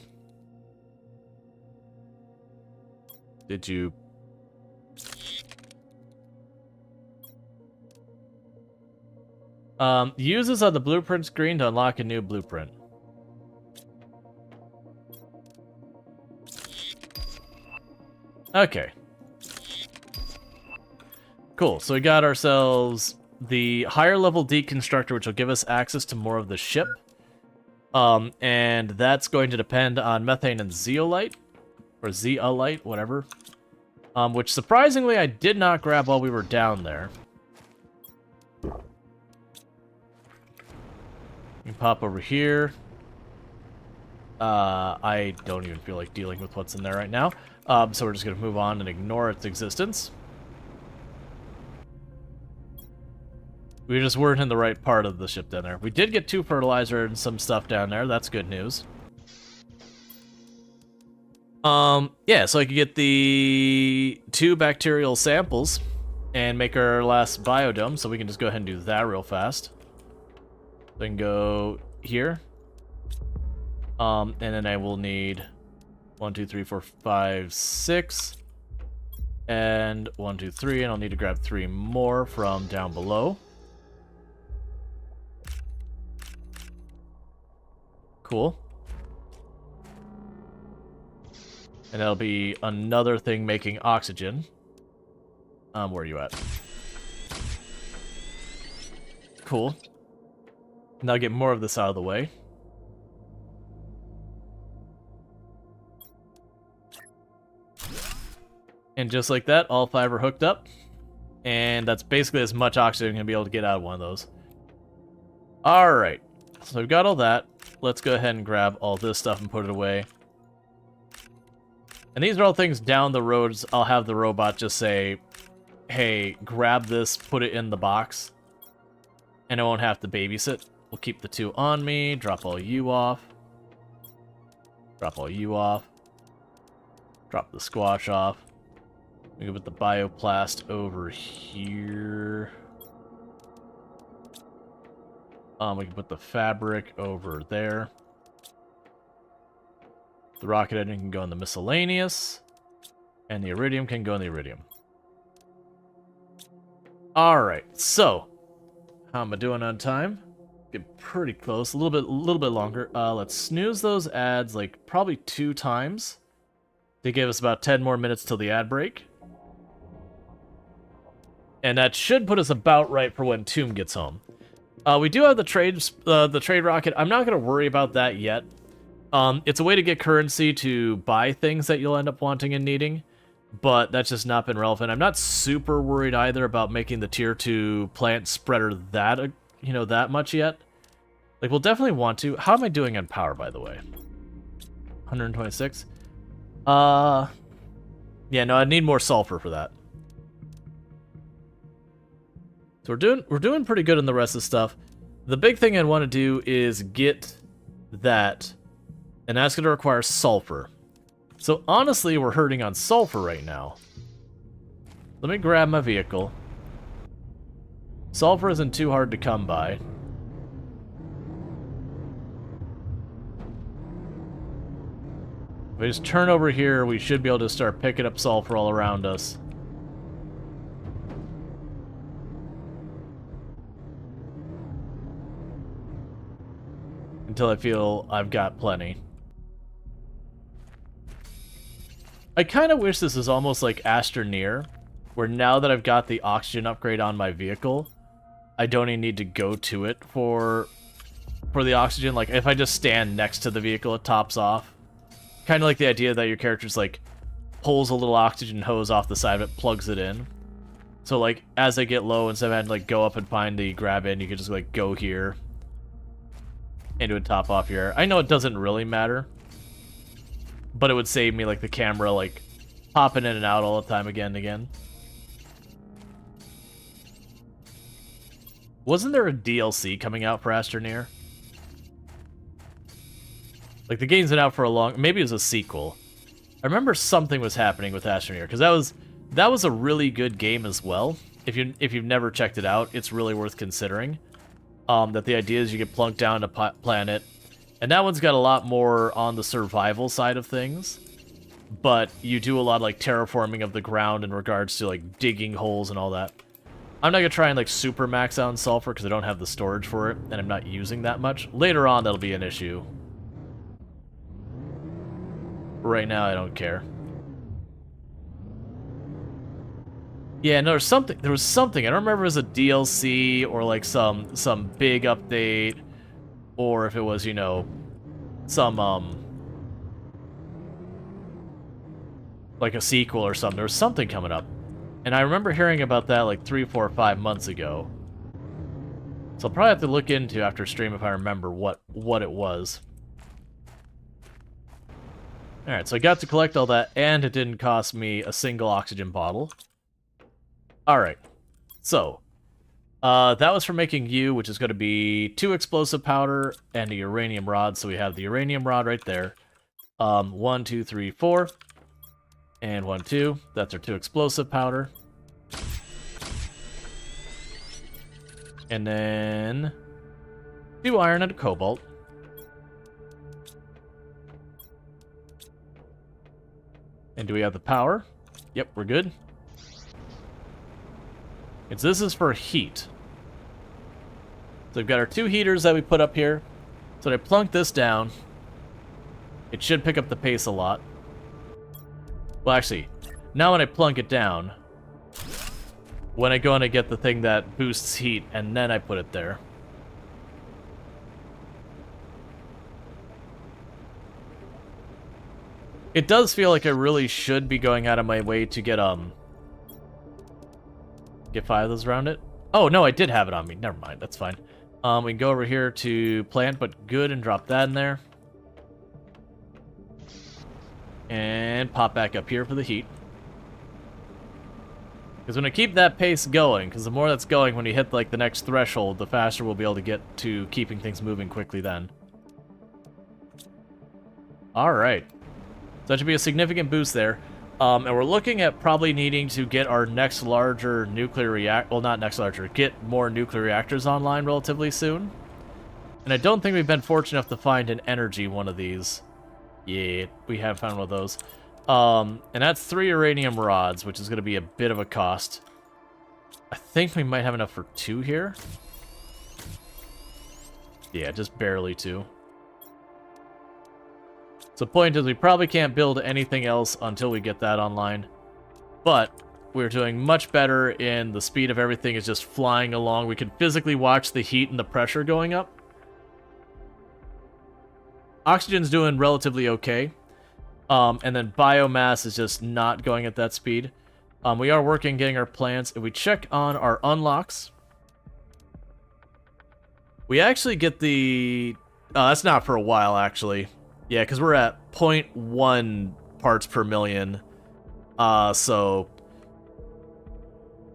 S1: Did you... use this on the blueprint screen to unlock a new blueprint. Okay. Cool, so we got ourselves the higher level deconstructor, which will give us access to more of the ship. And that's going to depend on methane and zeolite. Or zeolite, whatever. Which surprisingly I did not grab while we were down there. You can pop over here. I don't even feel like dealing with what's in there right now. So we're just going to move on and ignore its existence. We just weren't in the right part of the ship down there. We did get 2 fertilizer and some stuff down there. That's good news. Yeah, so I could get the 2 bacterial samples and make our last biodome, so we can just go ahead and do that real fast. Then go here. And then I will need 1, 2, 3, 4, 5, 6. And 1, 2, 3, and I'll need to grab 3 more from down below. Cool. And that'll be another thing making oxygen. Where are you at? Cool. Now get more of this out of the way. And just like that, all 5 are hooked up. And that's basically as much oxygen I'm going to be able to get out of one of those. Alright. So we've got all that. Let's go ahead and grab all this stuff and put it away. And these are all things down the roads. I'll have the robot just say, hey, grab this, put it in the box. And I won't have to babysit. We'll keep the 2 on me. Drop all you off. Drop all you off. Drop the squash off. We can put the bioplast over here. We can put the fabric over there. The rocket engine can go in the miscellaneous. And the iridium can go in the iridium. Alright, so how am I doing on time? Get pretty close, a little bit longer. Let's snooze those ads like probably 2 times to give us about 10 more minutes till the ad break. And that should put us about right for when Tomb gets home. We do have the trade rocket. I'm not going to worry about that yet. It's a way to get currency to buy things that you'll end up wanting and needing, but that's just not been relevant. I'm not super worried either about making the tier 2 plant spreader that, that much yet. Like, we'll definitely want to. How am I doing on power, by the way? 126? Yeah, no, I need more sulfur for that. So we're doing pretty good on the rest of the stuff. The big thing I want to do is get that, and that's going to require sulfur. So honestly, we're hurting on sulfur right now. Let me grab my vehicle. Sulfur isn't too hard to come by. If I just turn over here, we should be able to start picking up sulfur all around us. Until I feel I've got plenty. I kind of wish this was almost like Astroneer, where now that I've got the oxygen upgrade on my vehicle, I don't even need to go to it for the oxygen. Like, if I just stand next to the vehicle, it tops off. Kind of like the idea that your character's, like, pulls a little oxygen hose off the side of it, plugs it in. So, like, as I get low, instead of having to, like, go up and find the grab in, you can just, like, go here. And it would top off here. I know it doesn't really matter, but it would save me, like, the camera, like, popping in and out all the time again and again. Wasn't there a DLC coming out for Astroneer? Like, the game's been out for a long... Maybe it was a sequel. I remember something was happening with Astroneer, because that was a really good game as well. If you've never checked it out, it's really worth considering. That the idea is you get plunked down to planet, and that one's got a lot more on the survival side of things, but you do a lot of, like, terraforming of the ground in regards to, like, digging holes and all that. I'm not gonna try and, like, super max out on sulfur because I don't have the storage for it, and I'm not using that much. Later on, that'll be an issue. Right now, I don't care. Yeah, no, there was something. I don't remember if it was a DLC or like some big update, or if it was, you know, some like a sequel or something. There was something coming up. And I remember hearing about that like 3, 4, 5 months ago. So I'll probably have to look into after stream if I remember what it was. Alright, so I got to collect all that, and it didn't cost me a single oxygen bottle. Alright, so, that was for making U, which is going to be 2 explosive powder and a uranium rod, so we have the uranium rod right there. 1, 2, 3, 4. And 1, 2. That's our 2 explosive powder. And then 2 iron and a cobalt. And do we have the power? Yep, we're good. This is for heat. So we've got our 2 heaters that we put up here. So I plunk this down. It should pick up the pace a lot. Well, actually, now when I plunk it down, when I go and I get the thing that boosts heat, and then I put it there. It does feel like I really should be going out of my way to get 5 of those around it. Oh, no, I did have it on me. Never mind, that's fine. We can go over here to plant, but good, and drop that in there. And pop back up here for the heat. Because when I keep that pace going, because the more that's going, when you hit like the next threshold, the faster we'll be able to get to keeping things moving quickly then. Alright. So that should be a significant boost there. And we're looking at probably needing to get our next larger nuclear reactor... Well, not next larger. Get more nuclear reactors online relatively soon. And I don't think we've been fortunate enough to find an energy one of these. Yeah, we have found one of those. And that's 3 uranium rods, which is going to be a bit of a cost. I think we might have enough for 2 here. Yeah, just barely 2. So the point is we probably can't build anything else until we get that online. But we're doing much better in the speed of everything is just flying along. We can physically watch the heat and the pressure going up. Oxygen's doing relatively okay. And then biomass is just not going at that speed. We are working getting our plants. If we check on our unlocks, we actually get the... that's not for a while, actually. Yeah, because we're at 0.1 parts per million. So...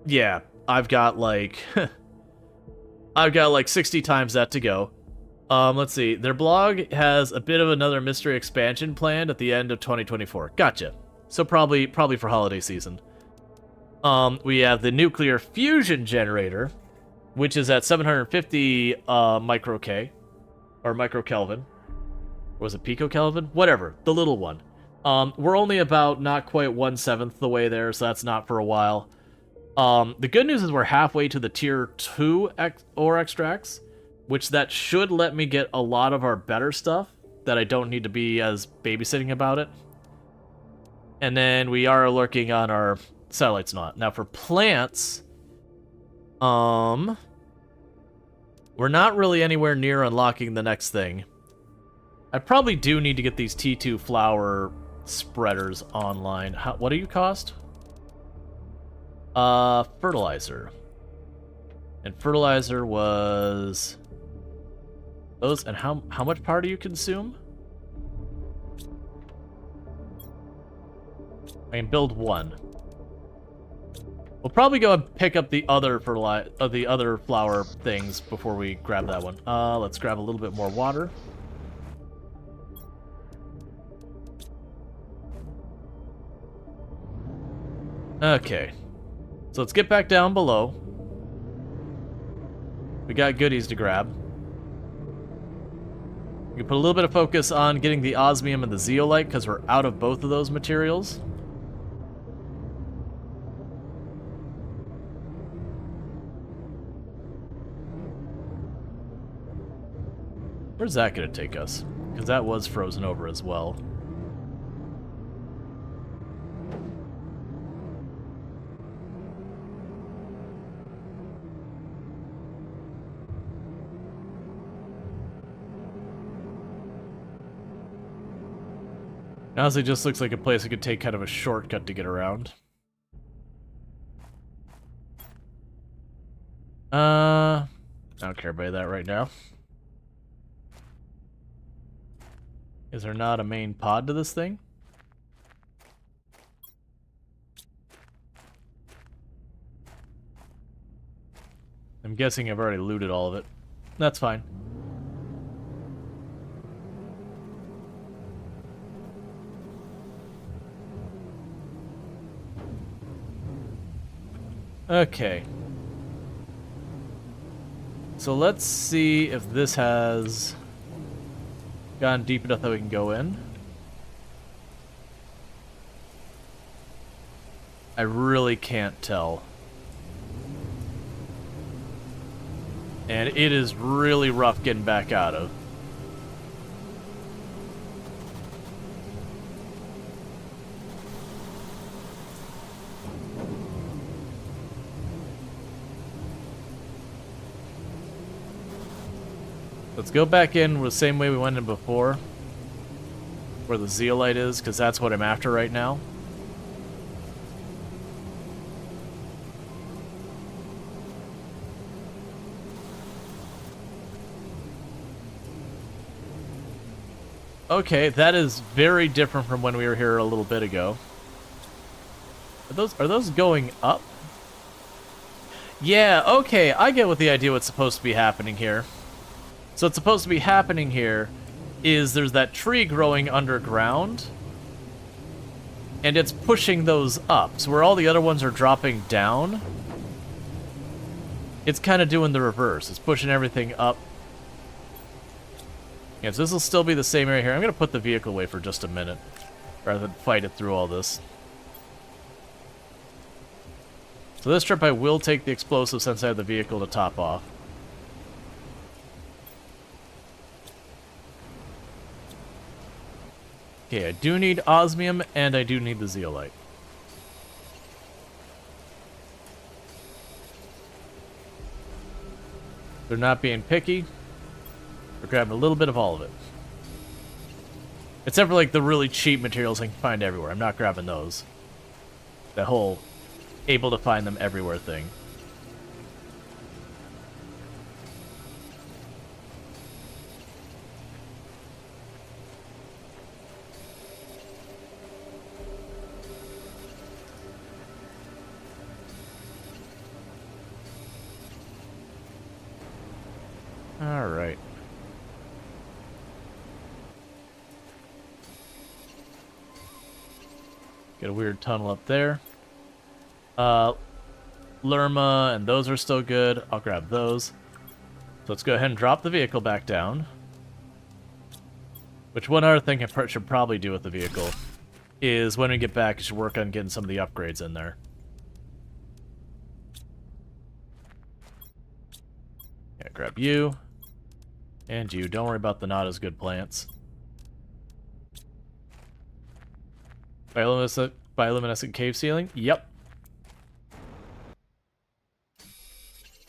S1: yeah, I've got like... I've got like 60 times that to go. Let's see. Their blog has a bit of another mystery expansion planned at the end of 2024. Gotcha. So probably for holiday season. We have the nuclear fusion generator, which is at 750 micro K or microkelvin. Or was it picokelvin? Whatever, the little one. We're only about not quite 1/7 the way there, so that's not for a while. The good news is we're halfway to the tier 2 ore extracts, which that should let me get a lot of our better stuff that I don't need to be as babysitting about it. And then we are lurking on our satellites not. Now for plants, we're not really anywhere near unlocking the next thing. I probably do need to get these T2 flower spreaders online. What do you cost? Fertilizer. And fertilizer was... those, and how much power do you consume? I can build 1. We'll probably go and pick up the other flower things before we grab that one. Let's grab a little bit more water. Okay. So let's get back down below. We got goodies to grab. We can put a little bit of focus on getting the osmium and the zeolite because we're out of both of those materials. Where's that going to take us? Because that was frozen over as well. Honestly, it just looks like a place I could take kind of a shortcut to get around. I don't care about that right now. Is there not a main pod to this thing? I'm guessing I've already looted all of it. That's fine. Okay. So let's see if this has gone deep enough that we can go in. I really can't tell. And it is really rough getting back out of. Let's go back in the same way we went in before. Where the zeolite is, because that's what I'm after right now. Okay, that is very different from when we were here a little bit ago. Are those going up? Yeah, okay, I get what the idea what's supposed to be happening here. So what's supposed to be happening here is there's that tree growing underground, and it's pushing those up. So where all the other ones are dropping down, it's kind of doing the reverse. It's pushing everything up. Yeah, so this will still be the same area here. I'm going to put the vehicle away for just a minute, rather than fight it through all this. So this trip I will take the explosive since I have the vehicle to top off. Okay, I do need osmium, and I do need the zeolite. They're not being picky. We're grabbing a little bit of all of it. Except for, like, the really cheap materials I can find everywhere. I'm not grabbing those. That whole able to find them everywhere thing. All right. Get a weird tunnel up there. Lerma, and those are still good. I'll grab those. So let's go ahead and drop the vehicle back down. Which one other thing I should probably do with the vehicle is when we get back, I should work on getting some of the upgrades in there. Yeah, grab you. And you. Don't worry about the not as good plants. Bioluminescent cave ceiling? Yep.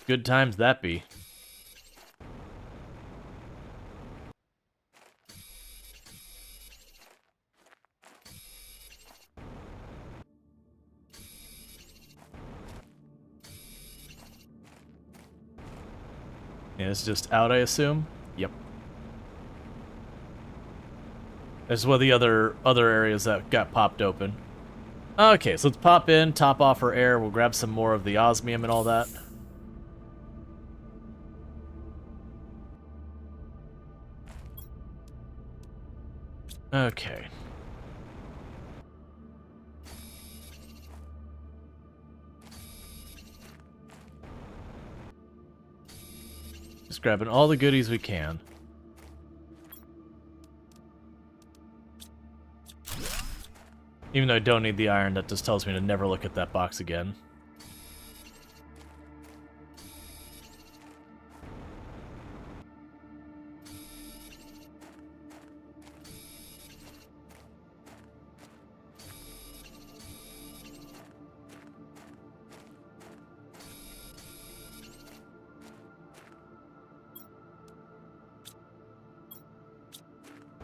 S1: Good times that be. Yeah, it's just out, I assume? Yep. This is one of the other areas that got popped open. Okay, so let's pop in, top off our air. We'll grab some more of the osmium and all that. Okay. Just grabbing all the goodies we can. Even though I don't need the iron, that just tells me to never look at that box again.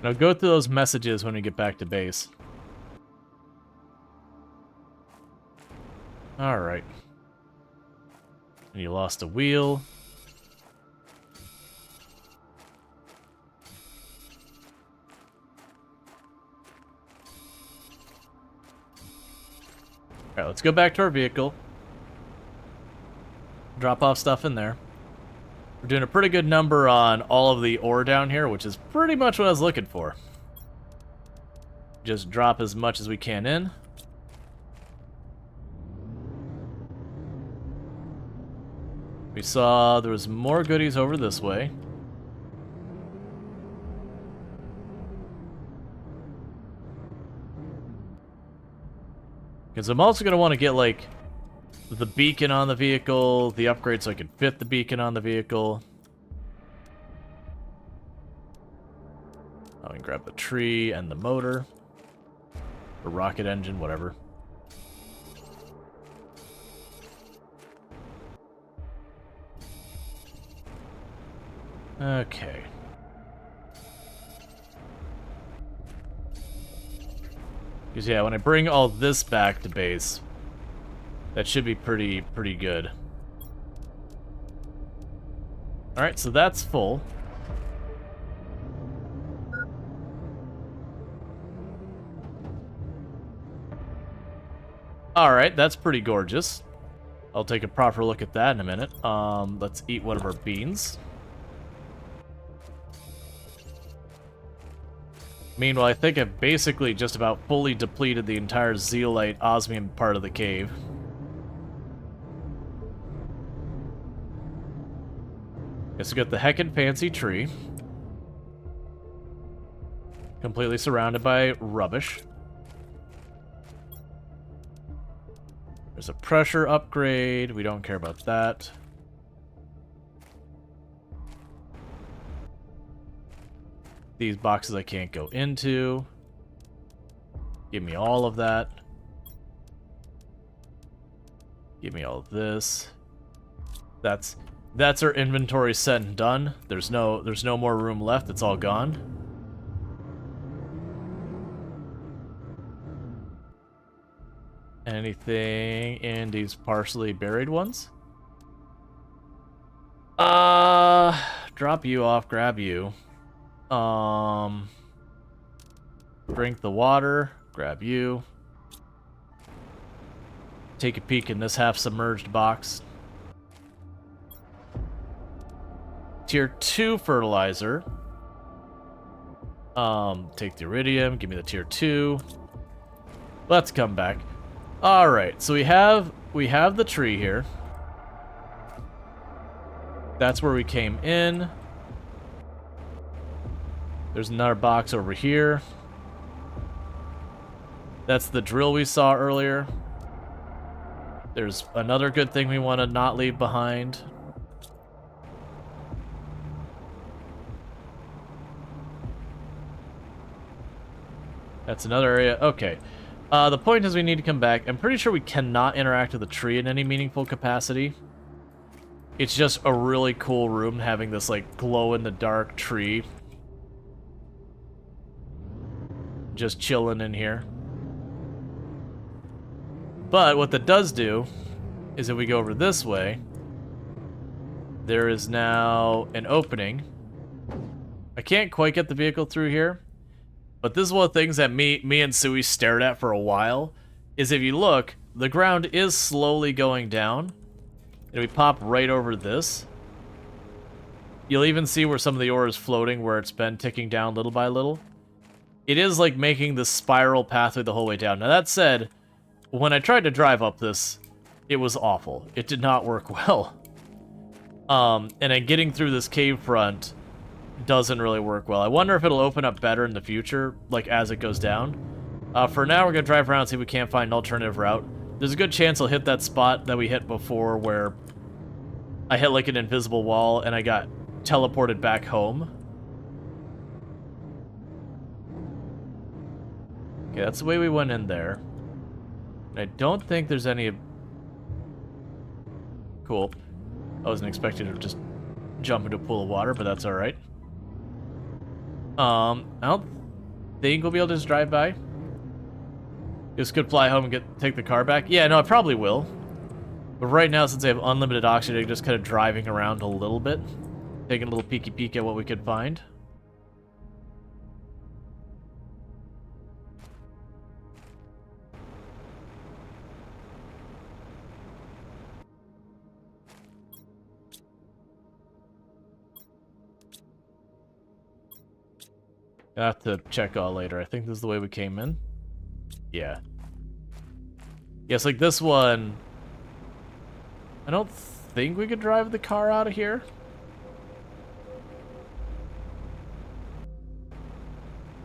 S1: Now go through those messages when we get back to base. Alright. And you lost a wheel. Alright, let's go back to our vehicle. Drop off stuff in there. We're doing a pretty good number on all of the ore down here, which is pretty much what I was looking for. Just drop as much as we can in. We saw there was more goodies over this way. Because I'm also going to want to get, like, the beacon on the vehicle, the upgrade so I can fit the beacon on the vehicle. I can grab the tree and the motor. Or rocket engine, whatever. Okay. Because, yeah, when I bring all this back to base, that should be pretty good. Alright, so that's full. Alright, that's pretty gorgeous. I'll take a proper look at that in a minute. Let's eat one of our beans. Meanwhile, I think I've basically just about fully depleted the entire zeolite osmium part of the cave. Guess we got the heckin' fancy tree. Completely surrounded by rubbish. There's a pressure upgrade. We don't care about that. These boxes I can't go into. Give me all of that. Give me all of this. That's our inventory set and done. There's no more room left. It's all gone. Anything in these partially buried ones? Drop you off, grab you. Drink the water, grab you. Take a peek in this half-submerged box. Tier 2 fertilizer. Take the iridium, give me the tier 2. Let's come back. Alright, so we have the tree here. That's where we came in. There's another box over here. That's the drill we saw earlier. There's another good thing we want to not leave behind. That's another area. Okay. The point is we need to come back. I'm pretty sure we cannot interact with the tree in any meaningful capacity. It's just a really cool room having this, like, glow-in-the-dark tree. Just chilling in here. But what that does do is if we go over this way, there is now an opening. I can't quite get the vehicle through here. But this is one of the things that me and Sui stared at for a while, is if you look, the ground is slowly going down. And we pop right over this. You'll even see where some of the ore is floating, where it's been ticking down little by little. It is like making this spiral pathway the whole way down. Now that said, when I tried to drive up this, it was awful. It did not work well. And then getting through this cave front doesn't really work well. I wonder if it'll open up better in the future, like as it goes down. For now, we're going to drive around and see if we can't find an alternative route. There's a good chance I'll hit that spot that we hit before where I hit like an invisible wall and I got teleported back home. Okay, that's the way we went in there. And I don't think there's any... Cool. I wasn't expecting to just jump into a pool of water, but that's alright. I don't think we'll be able to just drive by. Just could fly home and take the car back. Yeah, no, I probably will. But right now, since I have unlimited oxygen, I'm just kind of driving around a little bit. Taking a little peeky peek at what we could find. I have to check all later. I think this is the way we came in. Yeah. Yes, like this one... I don't think we could drive the car out of here.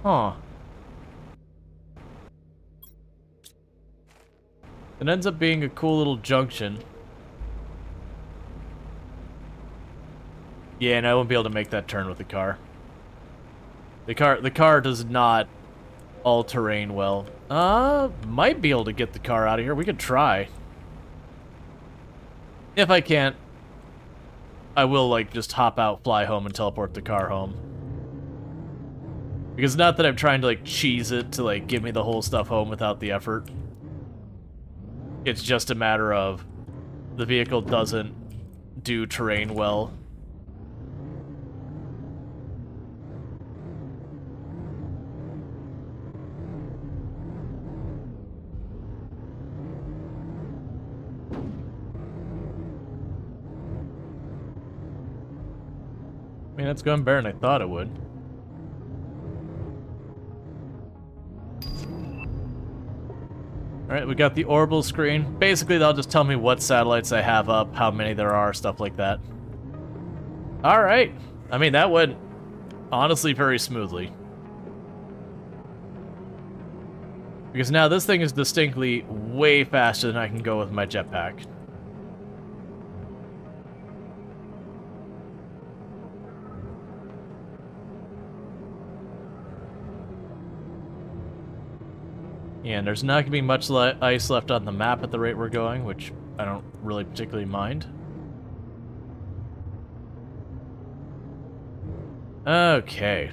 S1: Huh. It ends up being a cool little junction. Yeah, and I won't be able to make that turn with the car. The car does not all-terrain well. Might be able to get the car out of here. We could try. If I can't, I will, like, just hop out, fly home, and teleport the car home. Because not that I'm trying to, like, cheese it to, like, give me the whole stuff home without the effort. It's just a matter of the vehicle doesn't do terrain well. I mean, it's going better than I thought it would. Alright, we got the orbital screen. Basically, they'll just tell me what satellites I have up, how many there are, stuff like that. Alright. I mean, that went, honestly, very smoothly. Because now this thing is distinctly way faster than I can go with my jetpack. Yeah, and there's not going to be much ice left on the map at the rate we're going, which I don't really particularly mind. Okay.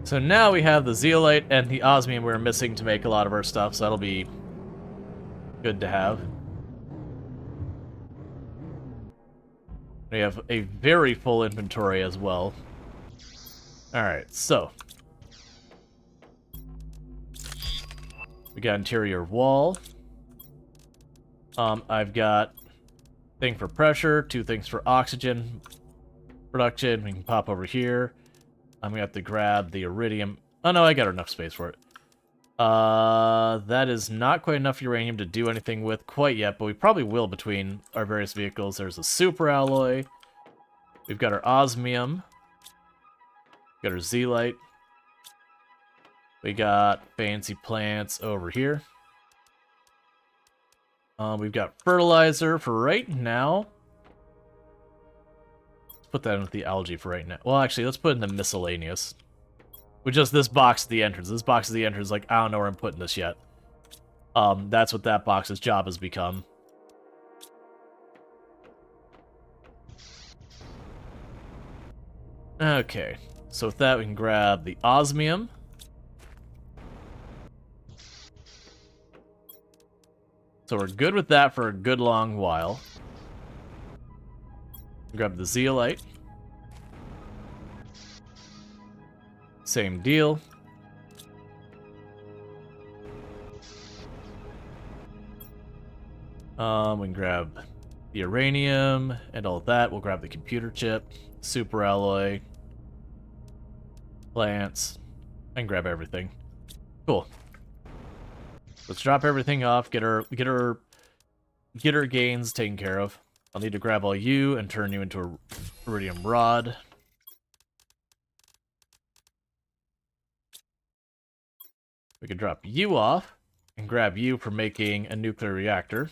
S1: So now we have the zeolite and the osmium we were missing to make a lot of our stuff, so that'll be good to have. We have a very full inventory as well. Alright, so. We got interior wall. I've got thing for pressure, 2 things for oxygen production. We can pop over here. I'm gonna have to grab the iridium. Oh no, I got enough space for it. That is not quite enough uranium to do anything with quite yet, but we probably will between our various vehicles. There's a super alloy. We've got our osmium. We've got our zeolite. We got fancy plants over here. We've got fertilizer for right now. Let's put that in with the algae for right now. Well, actually, let's put in the miscellaneous. With just this box at the entrance. This box at the entrance, like, I don't know where I'm putting this yet. That's what that box's job has become. Okay. So with that, we can grab the osmium. So we're good with that for a good long while. Grab the zeolite. Same deal. We can grab the uranium and all that. We'll grab the computer chip, super alloy, plants, and grab everything. Cool. Let's drop everything off. Get our gains taken care of. I'll need to grab all you and turn you into a iridium rod. We can drop you off and grab you for making a nuclear reactor.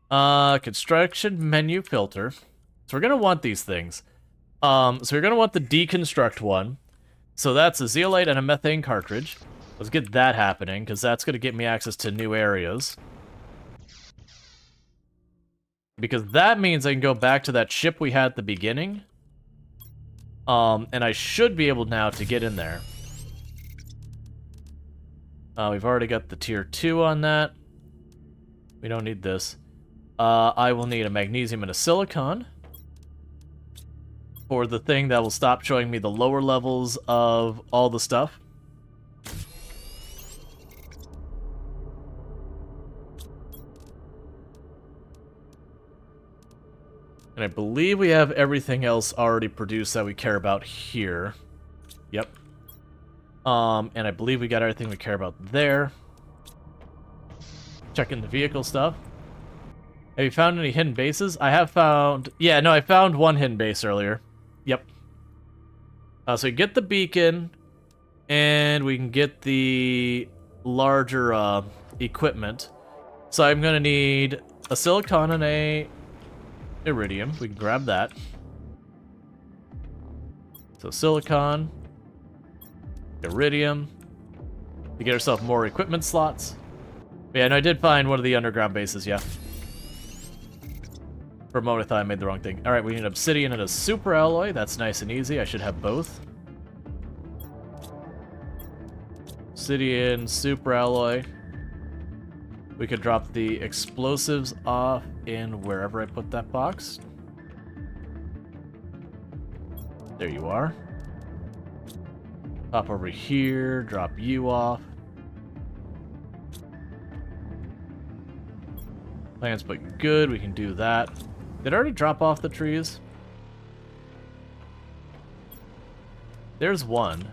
S1: Construction menu filter. So we're gonna want these things. So we're gonna want the deconstruct one. So that's a zeolite and a methane cartridge. Let's get that happening, because that's gonna get me access to new areas. Because that means I can go back to that ship we had at the beginning. And I should be able now to get in there. We've already got the tier 2 on that. We don't need this. I will need a magnesium and a silicon. For the thing that will stop showing me the lower levels of all the stuff. And I believe we have everything else already produced that we care about here. Yep. And I believe we got everything we care about there. Checking the vehicle stuff. Have you found any hidden bases? I have found... Yeah, no, I found one hidden base earlier. Yep. So we get the beacon, and we can get the larger equipment. So I'm going to need a silicon and a iridium. We can grab that. So silicon, iridium, to get ourselves more equipment slots. But yeah, no, I did find one of the underground bases, yeah. For a moment, I thought I made the wrong thing. Alright, we need obsidian and a super alloy. That's nice and easy. I should have both. Obsidian, super alloy. We could drop the explosives off in wherever I put that box. There you are. Hop over here, drop you off. Plants looking good, we can do that. Did I already drop off the trees? There's one.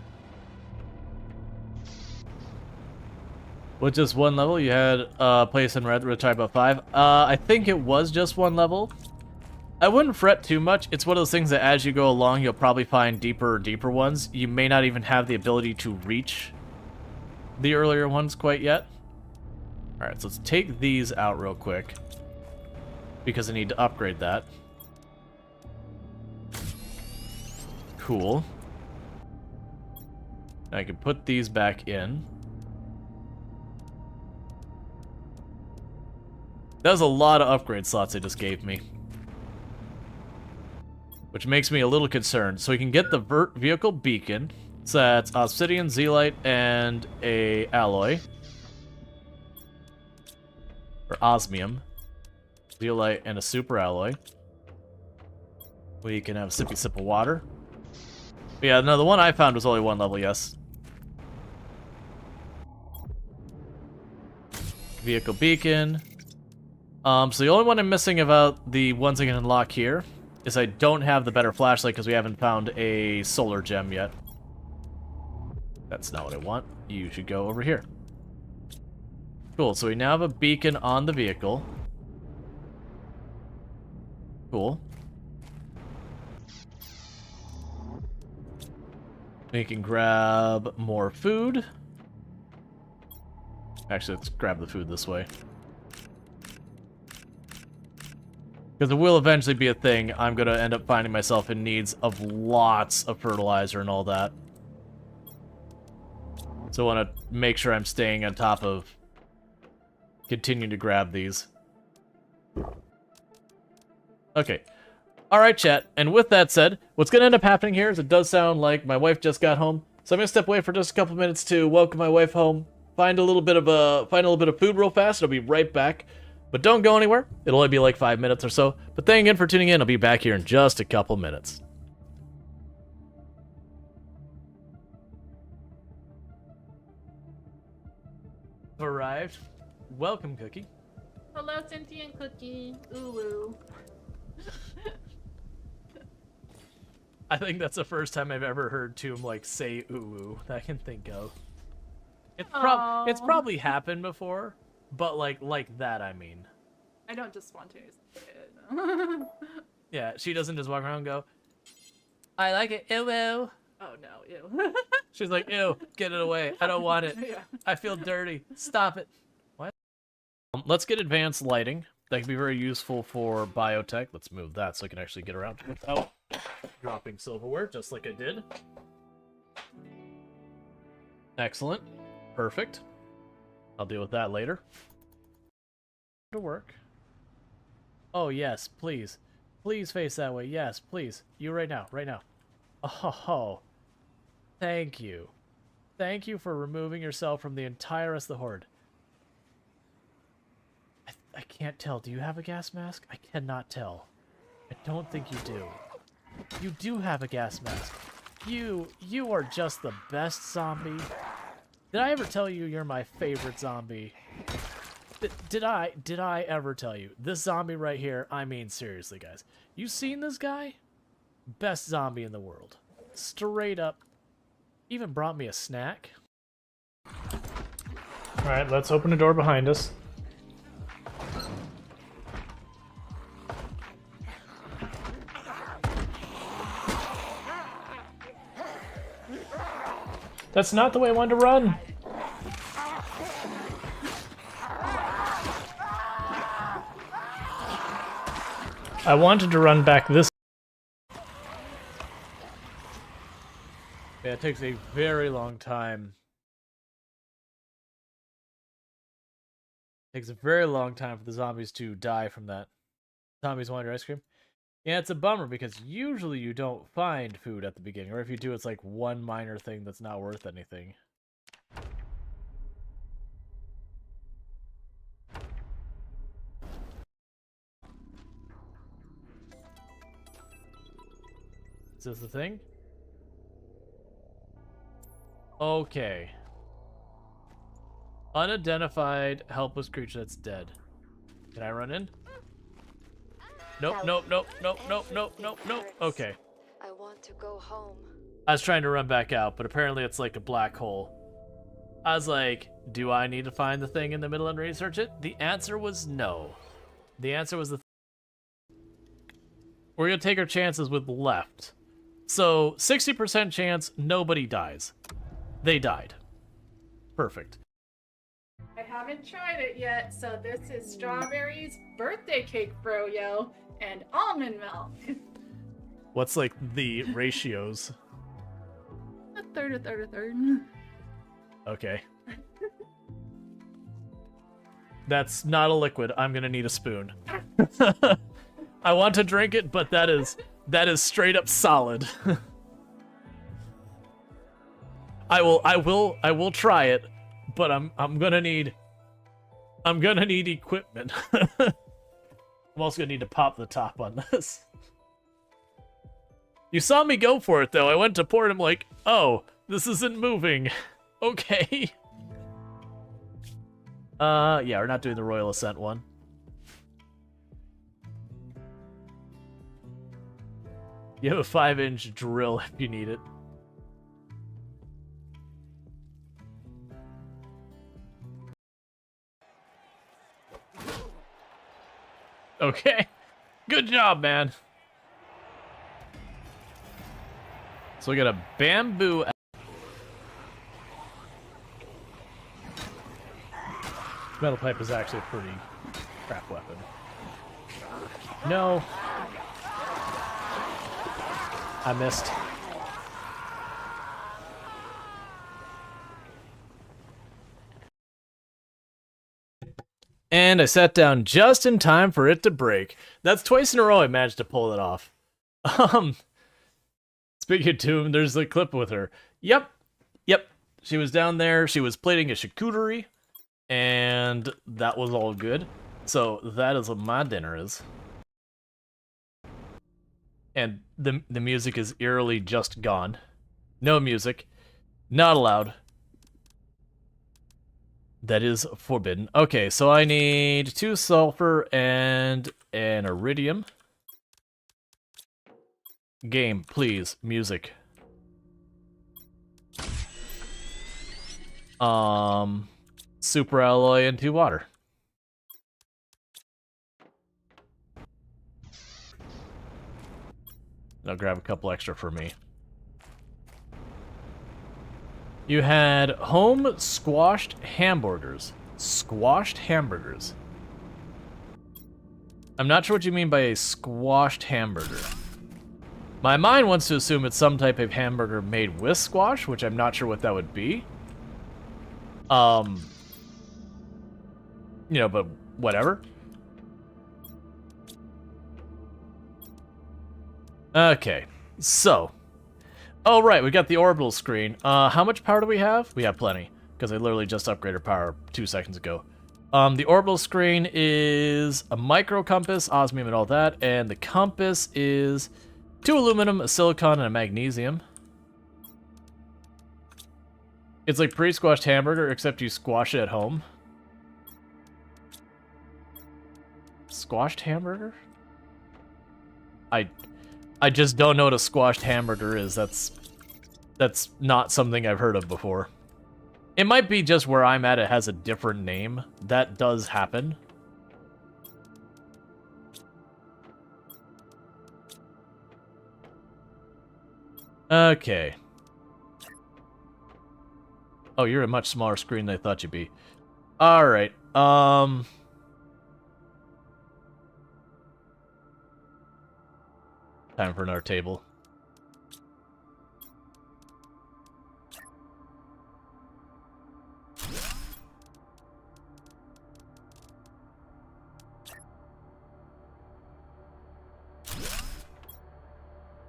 S1: With just one level, you had place in red, retired about 5. I think it was just one level. I wouldn't fret too much. It's one of those things that as you go along, you'll probably find deeper ones. You may not even have the ability to reach the earlier ones quite yet. Alright, so let's take these out real quick, because I need to upgrade that. Cool. I can put these back in. That was a lot of upgrade slots they just gave me, which makes me a little concerned. So we can get the vehicle beacon. So that's obsidian, zeolite, and a alloy. Or osmium. Zeolite and a super alloy. We can have a sippy sip of water. But yeah, no, the one I found was only one level, yes. Vehicle beacon. So the only one I'm missing about the ones I can unlock here is I don't have the better flashlight because we haven't found a solar gem yet. That's not what I want. You should go over here. Cool, so we now have a beacon on the vehicle. Cool. We can grab more food. Actually, let's grab the food this way. Because it will eventually be a thing. I'm going to end up finding myself in needs of lots of fertilizer and all that. So I want to make sure I'm staying on top of continuing to grab these. Okay. Alright, chat. And with that said, what's going to end up happening here is it does sound like my wife just got home. So I'm going to step away for just a couple minutes to welcome my wife home. Find a little bit of food real fast. I'll be right back. But don't go anywhere. It'll only be like 5 minutes or so. But thank you again for tuning in. I'll be back here in just a couple minutes. Arrived. Welcome, Cookie.
S3: Hello, sentient cookie. Ooh.
S1: I think that's the first time I've ever heard Tomb like say ooh that I can think of. It's probably happened before, but like that, I mean.
S3: I don't just spontaneously say it.
S1: Yeah, she doesn't just walk around and go, I like it, ew.
S3: Oh no, ew.
S1: She's like, ew, get it away. I don't want it.
S3: Yeah.
S1: I feel dirty. Stop it. What? Let's get advanced lighting. That can be very useful for biotech. Let's move that so I can actually get around without dropping silverware, just like I did. Excellent. Perfect. I'll deal with that later. To work. Oh, yes, please. Please face that way. Yes, please. You right now. Right now. Oh, thank you. Thank you for removing yourself from the entire rest of the horde. I can't tell. Do you have a gas mask? I cannot tell. I don't think you do. You do have a gas mask. You are just the best zombie. Did I ever tell you you're my favorite zombie? Did I ever tell you? This zombie right here, I mean, seriously, guys. You seen this guy? Best zombie in the world. Straight up. Even brought me a snack. Alright, let's open the door behind us. That's not the way I wanted to run. I wanted to run back this. Yeah, it takes a very long time. It takes a very long time for the zombies to die from that. Zombies want your ice cream? Yeah, it's a bummer because usually you don't find food at the beginning, or if you do, it's like one minor thing that's not worth anything. Is this the thing? Okay. Unidentified, helpless creature that's dead. Can I run in? Nope, nope, nope, nope, nope, nope, nope, nope. Okay.
S4: I want to go home.
S1: I was trying to run back out, but apparently it's like a black hole. I was like, do I need to find the thing in the middle and research it? The answer was no. The answer was we're gonna take our chances with left. So 60% chance nobody dies. They died. Perfect.
S3: I haven't tried it yet, so this is strawberries, birthday cake froyo, and almond milk.
S1: What's like the ratios?
S3: A third.
S1: Okay. That's not a liquid. I'm gonna need a spoon. I want to drink it, but that is straight up solid. I will try it, but I'm gonna need equipment. I'm also gonna need to pop the top on this. You saw me go for it though. I went to pour it. I'm like, oh, this isn't moving. Okay. Yeah, we're not doing the Royal Ascent one. You have a 5-inch drill if you need it. Okay. Good job, man. So we got a bamboo. Metal pipe is actually a pretty crap weapon. No. I missed. And I sat down just in time for it to break. That's twice in a row I managed to pull it off. Speaking of Doom, there's a clip with her. Yep. She was down there. She was plating a charcuterie. And that was all good. So that is what my dinner is. And the music is eerily just gone. No music. Not allowed. That is forbidden. Okay, so I need 2 sulfur and an iridium. Game, please. Music. Super alloy and 2 water. I'll grab a couple extra for me. You had home squashed hamburgers. Squashed hamburgers. I'm not sure what you mean by a squashed hamburger. My mind wants to assume it's some type of hamburger made with squash, which I'm not sure what that would be. You know, but whatever. Okay, so. Oh, right, we got the orbital screen. How much power do we have? We have plenty, because I literally just upgraded power 2 seconds ago. The orbital screen is a micro compass, osmium and all that, and the compass is 2 aluminum, a silicon, and a magnesium. It's like pre-squashed hamburger, except you squash it at home. Squashed hamburger? I just don't know what a squashed hamburger is. That's not something I've heard of before. It might be just where I'm at, it has a different name. That does happen. Okay. Oh, you're a much smaller screen than I thought you'd be. Alright, time for another table.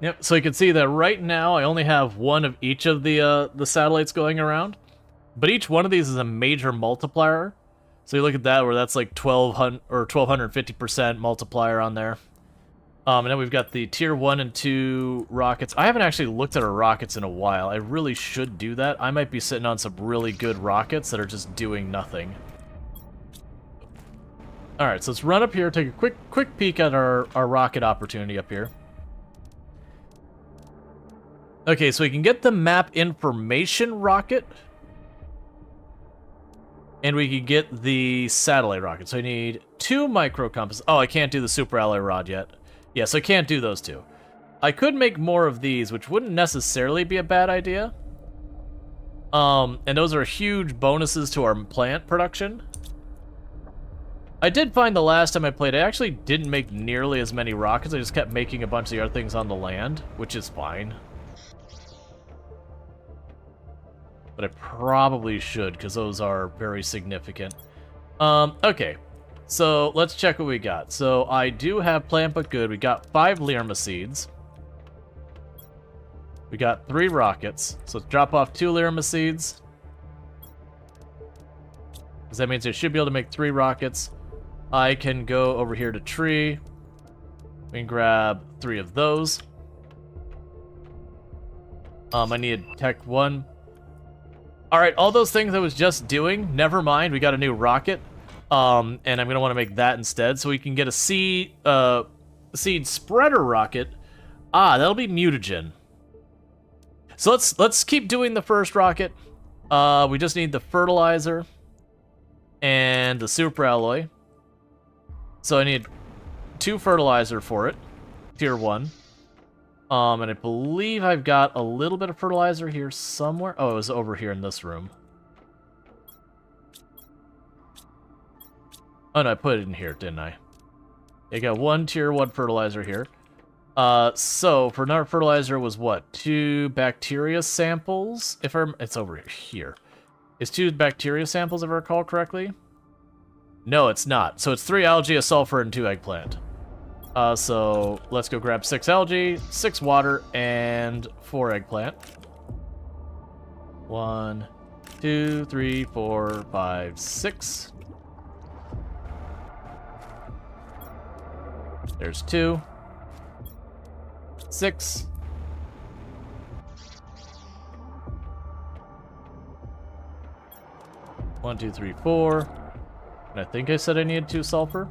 S1: Yep, so you can see that right now I only have one of each of the satellites going around. But each one of these is a major multiplier. So you look at that where that's like 1200 or 1250% multiplier on there. And then we've got the tier 1 and 2 rockets. I haven't actually looked at our rockets in a while. I really should do that. I might be sitting on some really good rockets that are just doing nothing. Alright, so let's run up here, take a quick peek at our rocket opportunity up here. Okay, so we can get the map information rocket. And we can get the satellite rocket. So I need 2 micro compasses. Oh, I can't do the super alloy rod yet. Yeah, so I can't do those 2. I could make more of these, which wouldn't necessarily be a bad idea. And those are huge bonuses to our plant production. I did find the last time I played, I actually didn't make nearly as many rockets. I just kept making a bunch of the other things on the land, which is fine. But I probably should, because those are very significant. Okay. So, let's check what we got. So, I do have Plant But Good. We got 5 Lirma seeds. We got 3 rockets. So, let's drop off 2 Lirma seeds. Because that means I should be able to make 3 rockets. I can go over here to tree. We can grab 3 of those. I need Tech 1. Alright, all those things I was just doing, never mind, we got a new rocket. And I'm going to want to make that instead, so we can get a seed spreader rocket. Ah, that'll be mutagen. So let's keep doing the first rocket. We just need the fertilizer and the super alloy. So I need 2 fertilizer for it, tier 1. And I believe I've got a little bit of fertilizer here somewhere. Oh, it was over here in this room. Oh, no, I put it in here, didn't I? I got 1 tier 1 fertilizer here. So, for another fertilizer was what? 2 bacteria samples? It's over here. It's 2 bacteria samples, if I recall correctly? No, it's not. So it's 3 algae, a sulfur, and 2 eggplant. So let's go grab 6 algae, 6 water, and 4 eggplant. 1, 2, 3, 4, 5, 6. There's 2. 6. One, 2, 3, 4. And I think I said I needed 2 sulfur.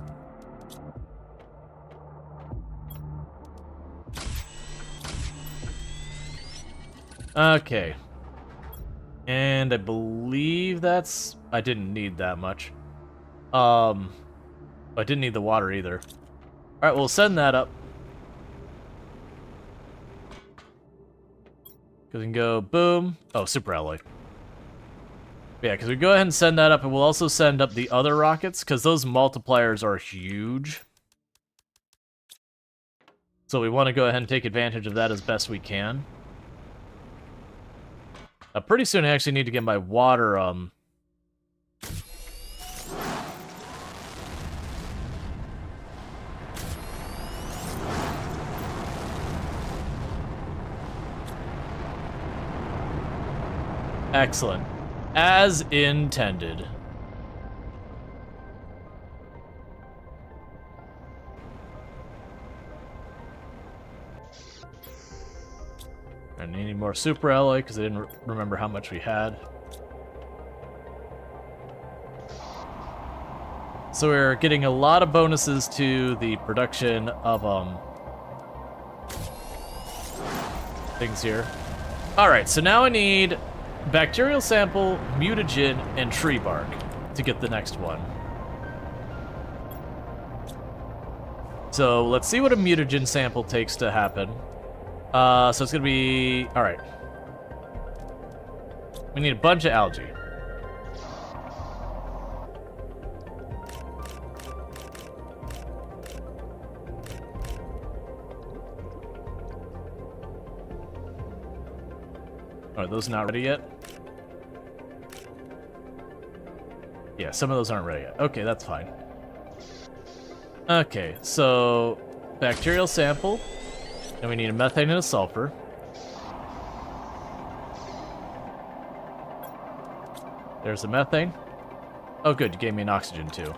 S1: Okay. And I believe that's... I didn't need that much. I didn't need the water either. Alright, we'll send that up. Because we can go boom. Oh, super alloy. Yeah, because we go ahead and send that up, and we'll also send up the other rockets, because those multipliers are huge. So we want to go ahead and take advantage of that as best we can. Pretty soon I actually need to get my water, Excellent. As intended. I need any more super alloy because I didn't remember how much we had. So we're getting a lot of bonuses to the production of things here. All right, so now I need bacterial sample, mutagen, and tree bark to get the next one. So let's see what a mutagen sample takes to happen. So it's gonna be, all right. We need a bunch of algae. Are those not ready yet? Yeah, some of those aren't ready yet. Okay, that's fine. Okay, so bacterial sample, and we need a methane and a sulfur. There's the methane. Oh good, you gave me an oxygen too.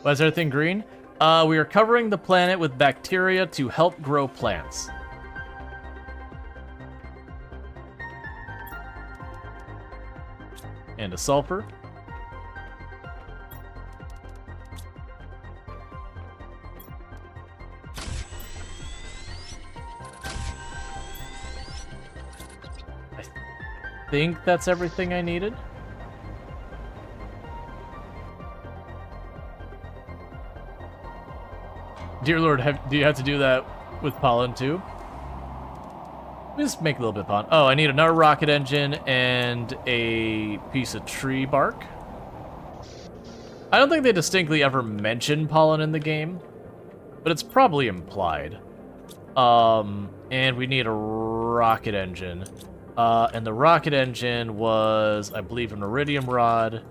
S1: Why is everything green? We are covering the planet with bacteria to help grow plants. And a sulfur. I think that's everything I needed. Dear Lord, do you have to do that with pollen too? Let me just make a little bit of pollen. Oh, I need another rocket engine and a piece of tree bark. I don't think they distinctly ever mention pollen in the game, but it's probably implied. And we need a rocket engine. And the rocket engine was, I believe, an iridium rod,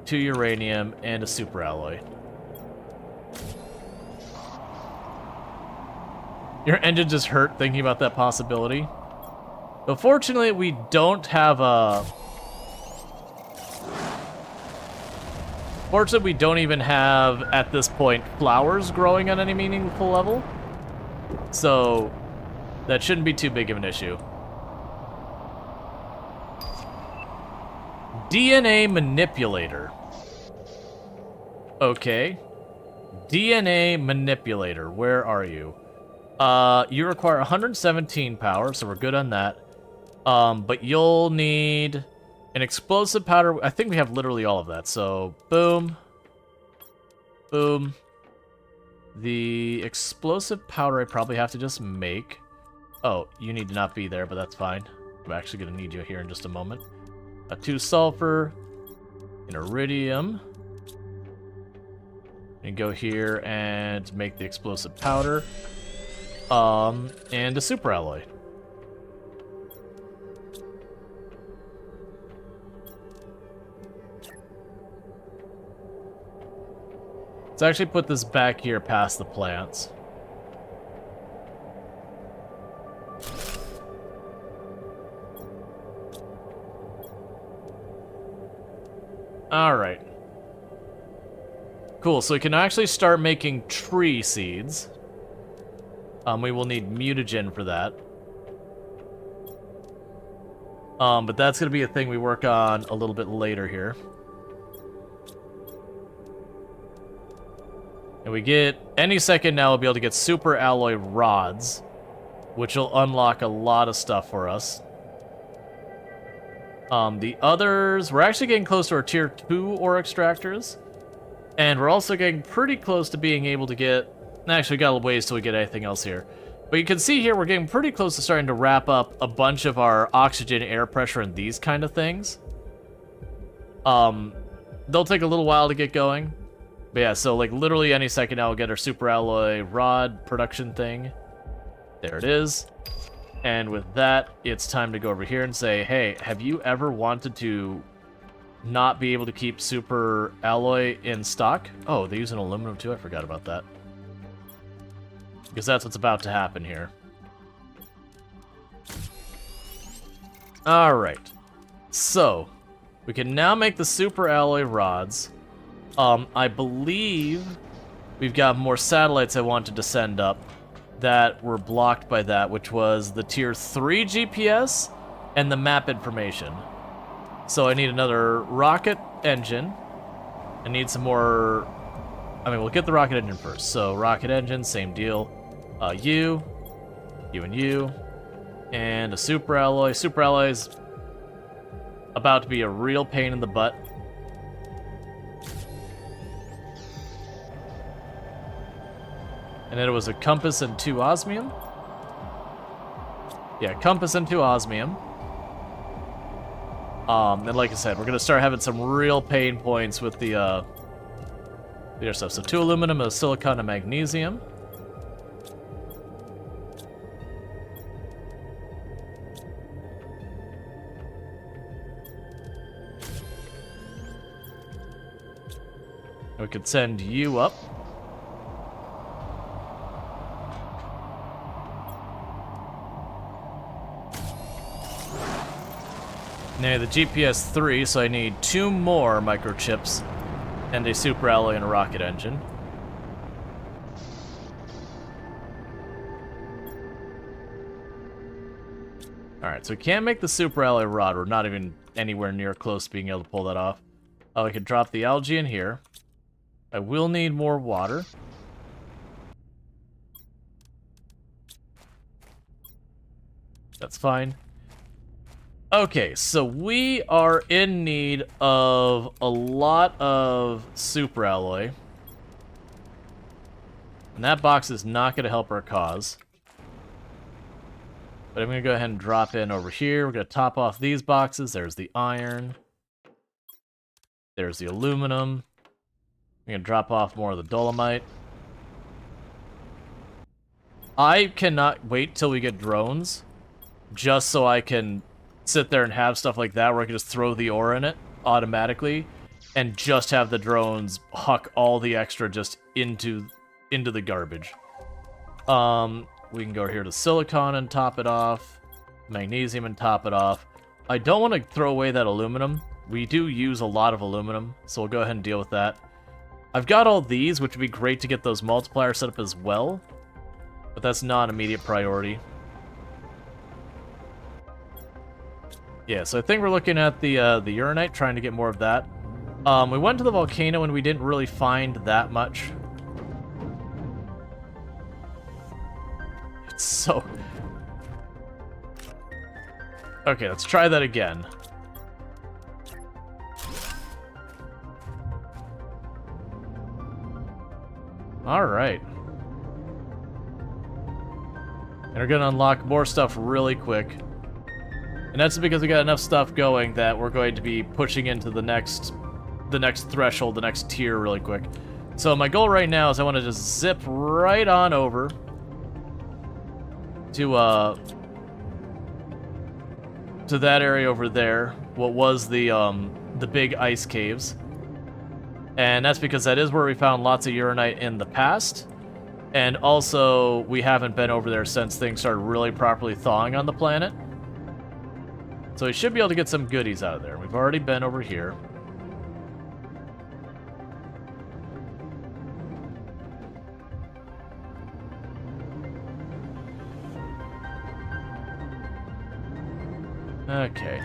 S1: 2 uranium, and a superalloy. Your engine just hurt thinking about that possibility. But fortunately, we don't have a... Fortunately, we don't even have, at this point, flowers growing on any meaningful level. So, that shouldn't be too big of an issue. DNA manipulator. Okay. DNA manipulator, where are you? You require 117 power, so we're good on that. But you'll need an explosive powder. I think we have literally all of that, so boom. Boom. The explosive powder I probably have to just make. Oh, you need to not be there, but that's fine. I'm actually going to need you here in just a moment. 2 sulfur, an iridium. And go here and make the explosive powder. And a superalloy. Let's actually put this back here past the plants. Alright. Cool, so we can actually start making tree seeds. We will need mutagen for that. But that's going to be a thing we work on a little bit later here. And we get, any second now, we'll be able to get super alloy rods, which will unlock a lot of stuff for us. The others, we're actually getting close to our tier 2 ore extractors. And we're also getting pretty close to being able to get, actually we got a ways till we get anything else here. But you can see here, we're getting pretty close to starting to wrap up a bunch of our oxygen, air pressure, and these kind of things. They'll take a little while to get going. But yeah, so like literally any second now we'll get our super alloy rod production thing. There it is. And with that, it's time to go over here and say, hey, have you ever wanted to not be able to keep super alloy in stock? Oh, they use an aluminum too? I forgot about that. Because that's what's about to happen here. Alright. So, we can now make the super alloy rods. I believe we've got more satellites I wanted to send up that were blocked by that, which was the tier 3 GPS and the map information. So I need another rocket engine. I need some more... I mean, we'll get the rocket engine first. So rocket engine, same deal. You and you. And a super alloy. Super alloy's about to be a real pain in the butt. And then it was a compass and 2 osmium. Yeah, compass and 2 osmium. And like I said, we're gonna start having some real pain points with the other stuff. So 2 aluminum, a silicon, and magnesium. We could send you up. Now the GPS 3, so I need 2 more microchips and a super alloy and a rocket engine. Alright, so we can't make the super alloy rod. We're not even anywhere near close to being able to pull that off. Oh, we could drop the algae in here. I will need more water. That's fine. Okay, so we are in need of a lot of super alloy. And that box is not going to help our cause. But I'm going to go ahead and drop in over here. We're going to top off these boxes. There's the iron. There's the aluminum. I'm going to drop off more of the dolomite. I cannot wait till we get drones, just so I can sit there and have stuff like that where I can just throw the ore in it automatically and just have the drones huck all the extra just into the garbage. We can go over here to silicon and top it off, magnesium and top it off. I don't want to throw away that aluminum. We do use a lot of aluminum, so we'll go ahead and deal with that. I've got all these, which would be great to get those multipliers set up as well, but that's not an immediate priority. Yeah, so I think we're looking at the uranite, trying to get more of that. We went to the volcano and we didn't really find that much. It's so... Okay, let's try that again. Alright. And we're gonna unlock more stuff really quick. And that's because we got enough stuff going that we're going to be pushing into the next threshold, the next tier really quick. So my goal right now is I want to just zip right on over to that area over there, what was the big ice caves. And that's because that is where we found lots of uranite in the past. And also, we haven't been over there since things started really properly thawing on the planet. So we should be able to get some goodies out of there. We've already been over here. Okay.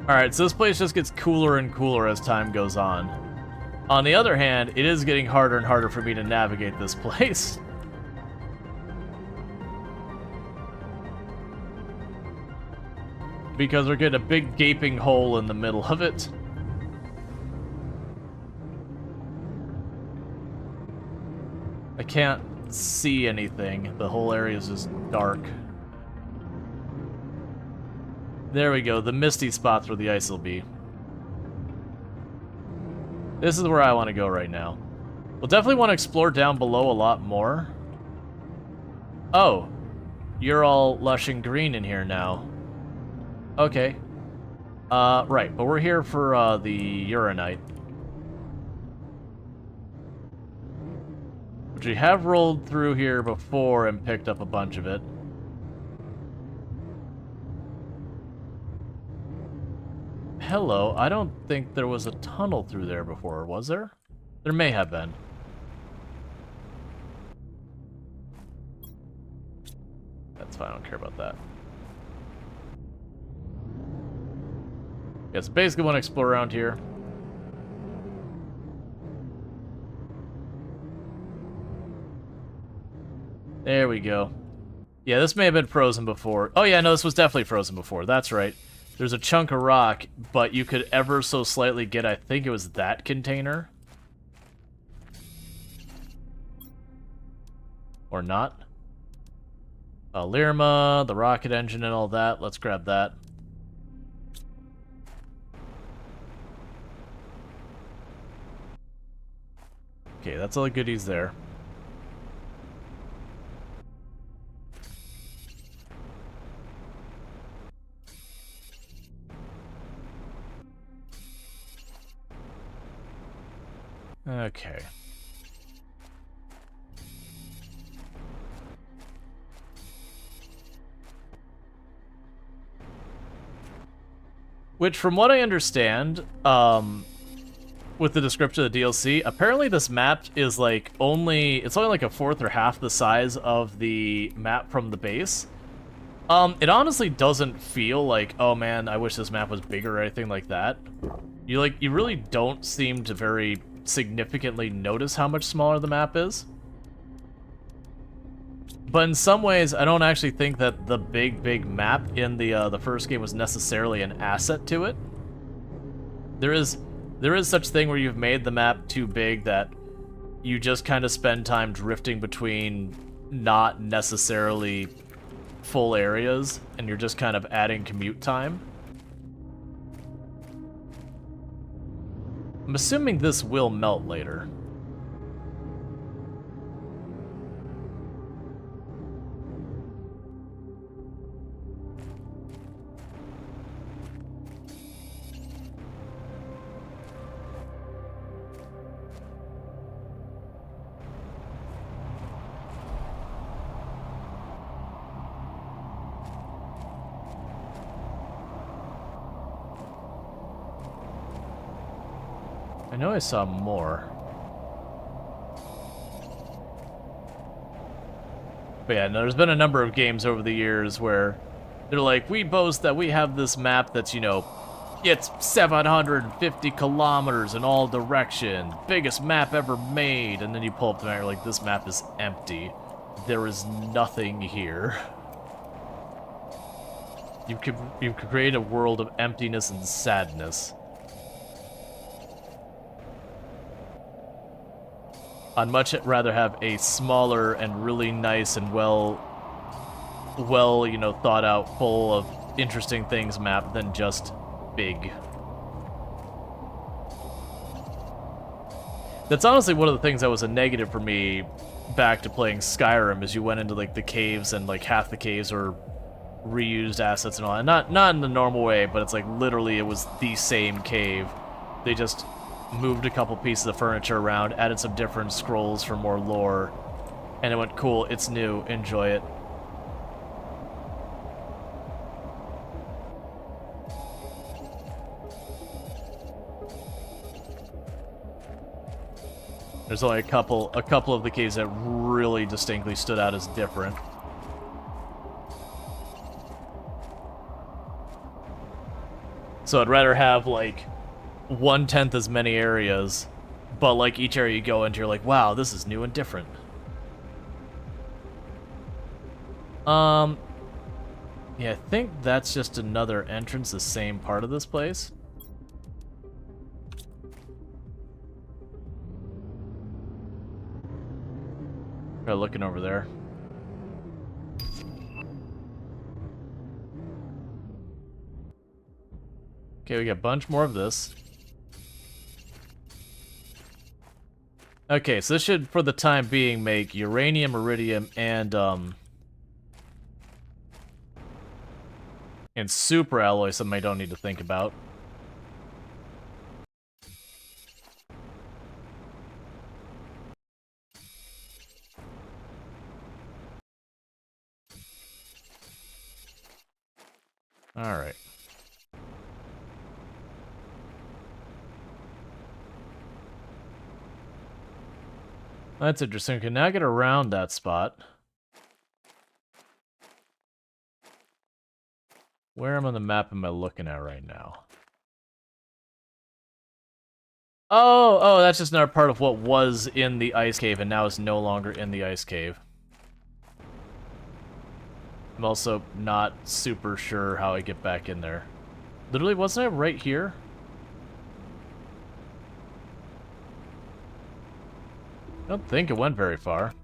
S1: Alright, so this place just gets cooler and cooler as time goes on. On the other hand, it is getting harder and harder for me to navigate this place. Because we're getting a big gaping hole in the middle of it. I can't see anything. The whole area is just dark. There we go, the misty spots where the ice will be. This is where I want to go right now. We'll definitely want to explore down below a lot more. Oh, you're all lush and green in here now. Okay. Right, but we're here for the uranite. Which we have rolled through here before and picked up a bunch of it. Hello, I don't think there was a tunnel through there before, was there? There may have been. That's fine, I don't care about that. Yeah, so basically want to explore around here. There we go. Yeah, this may have been frozen before. Oh yeah, no, this was definitely frozen before. That's right. There's a chunk of rock, but you could ever so slightly get, I think it was that container. Or not. Lirma, the rocket engine and all that. Let's grab that. Okay, that's all the goodies there. Okay. Which, from what I understand, with the description of the DLC, apparently this map is like it's only like a fourth or half the size of the map from the base. It honestly doesn't feel like, oh man, I wish this map was bigger or anything like that. You really don't seem to very significantly notice how much smaller the map is. But in some ways, I don't actually think that the big map in the first game was necessarily an asset to it. There is such thing where you've made the map too big that you just kind of spend time drifting between not necessarily full areas, and you're just kind of adding commute time. I'm assuming this will melt later. I know I saw more. But yeah, no, there's been a number of games over the years where they're like, we boast that we have this map that's, you know, it's 750 kilometers in all directions, biggest map ever made, and then you pull up the map and you're like, this map is empty. There is nothing here. You could create a world of emptiness and sadness. I'd much rather have a smaller and really nice and well, you know, thought out, full of interesting things map than just big. That's honestly one of the things that was a negative for me back to playing Skyrim, is you went into like the caves and like half the caves are reused assets and all that. Not in the normal way, but it's like literally it was the same cave. They just moved a couple pieces of furniture around, added some different scrolls for more lore, and it went, cool, it's new, enjoy it. There's only a couple of the caves that really distinctly stood out as different. So I'd rather have like 1/10 as many areas, but like each area you go into, you're like, wow, this is new and different. Yeah, I think that's just another entrance, the same part of this place. Try looking over there. Okay, we got a bunch more of this. Okay, so this should, for the time being, make uranium, iridium, and super alloy, something I don't need to think about. Alright. That's interesting. We can now get around that spot. Where on the map am I looking at right now? Oh, that's just another part of what was in the ice cave and now is no longer in the ice cave. I'm also not super sure how I get back in there. Literally, wasn't it right here? I don't think it went very far.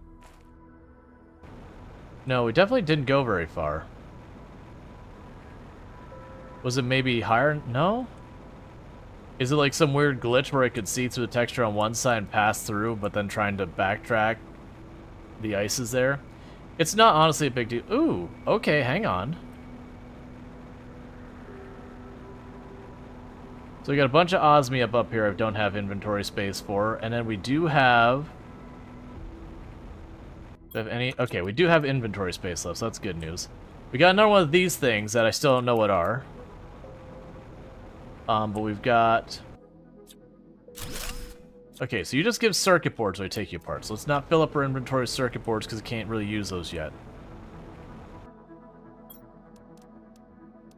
S1: No, we definitely didn't go very far. Was it maybe higher? No? Is it like some weird glitch where I could see through the texture on one side and pass through, but then trying to backtrack the ice is there? It's not honestly a big deal. Ooh, okay, hang on. So we got a bunch of osmium up here I don't have inventory space for, and then we do have... Do we have any? Okay, we do have inventory space left, so that's good news. We got another one of these things that I still don't know what are. But we've got... Okay, so you just give circuit boards when I take you apart. So let's not fill up our inventory with circuit boards because we can't really use those yet.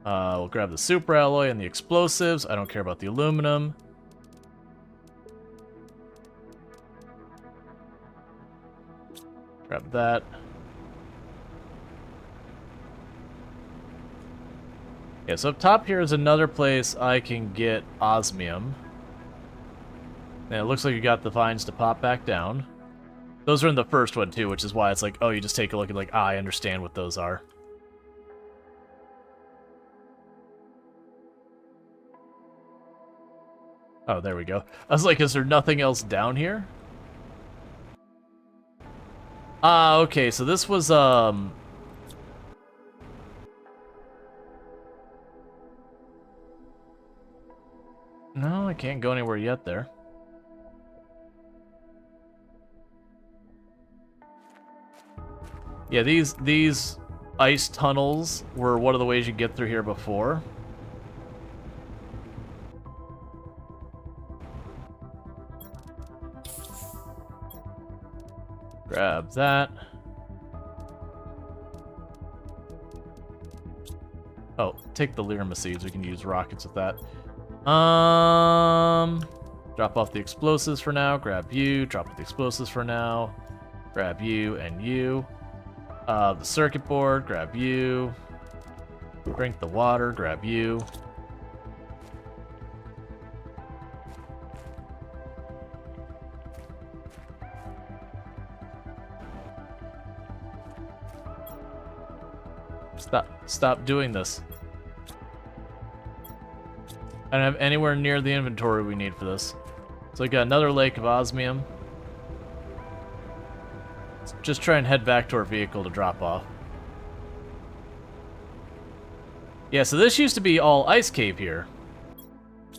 S1: We'll grab the super alloy and the explosives. I don't care about the aluminum. Grab that. Yeah, so up top here is another place I can get osmium. And it looks like you got the vines to pop back down. Those are in the first one too, which is why it's like, oh, you just take a look and like, I understand what those are. Oh, there we go. I was like, is there nothing else down here? Ah, okay, so this was, No, I can't go anywhere yet there. Yeah, these ice tunnels were one of the ways you get through here before. Grab that. Oh, take the Lyrma seeds. We can use rockets with that. Drop off the explosives for now. Grab you. Drop off the explosives for now. Grab you and you. The circuit board. Grab you. Drink the water. Grab you. Stop doing this. I don't have anywhere near the inventory we need for this. So we got another lake of osmium. Let's just try and head back to our vehicle to drop off. Yeah, so this used to be all ice cave here.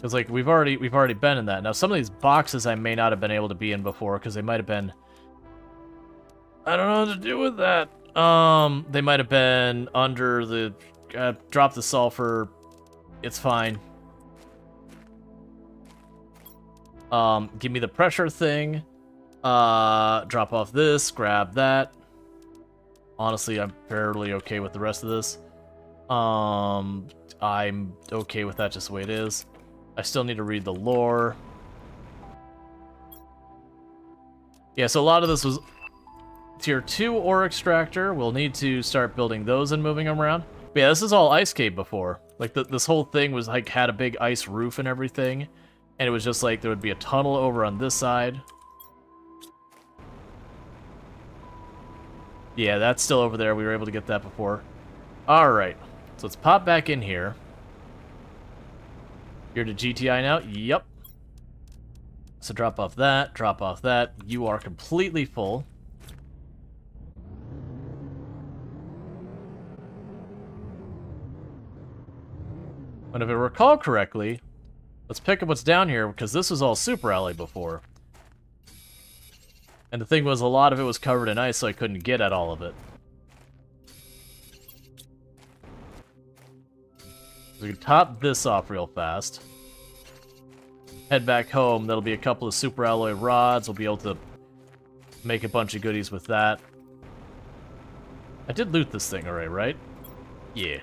S1: Cause like we've already been in that. Now some of these boxes I may not have been able to be in before because they might have been. I don't know what to do with that. They might have been under the... drop the sulfur. It's fine. Give me the pressure thing. Drop off this. Grab that. Honestly, I'm fairly okay with the rest of this. I'm okay with that just the way it is. I still need to read the lore. Yeah, so a lot of this was... Tier 2 ore extractor. We'll need to start building those and moving them around. But yeah, this is all ice cave before. Like, this whole thing was, like, had a big ice roof and everything. And it was just, like, there would be a tunnel over on this side. Yeah, that's still over there. We were able to get that before. Alright. So let's pop back in here. You're to GTI now? Yep. So drop off that. Drop off that. You are completely full. And if I recall correctly, let's pick up what's down here, because this was all super alley before. And the thing was, a lot of it was covered in ice, so I couldn't get at all of it. So we can top this off real fast. Head back home, that'll be a couple of super alloy rods, we'll be able to make a bunch of goodies with that. I did loot this thing already, right? Yeah.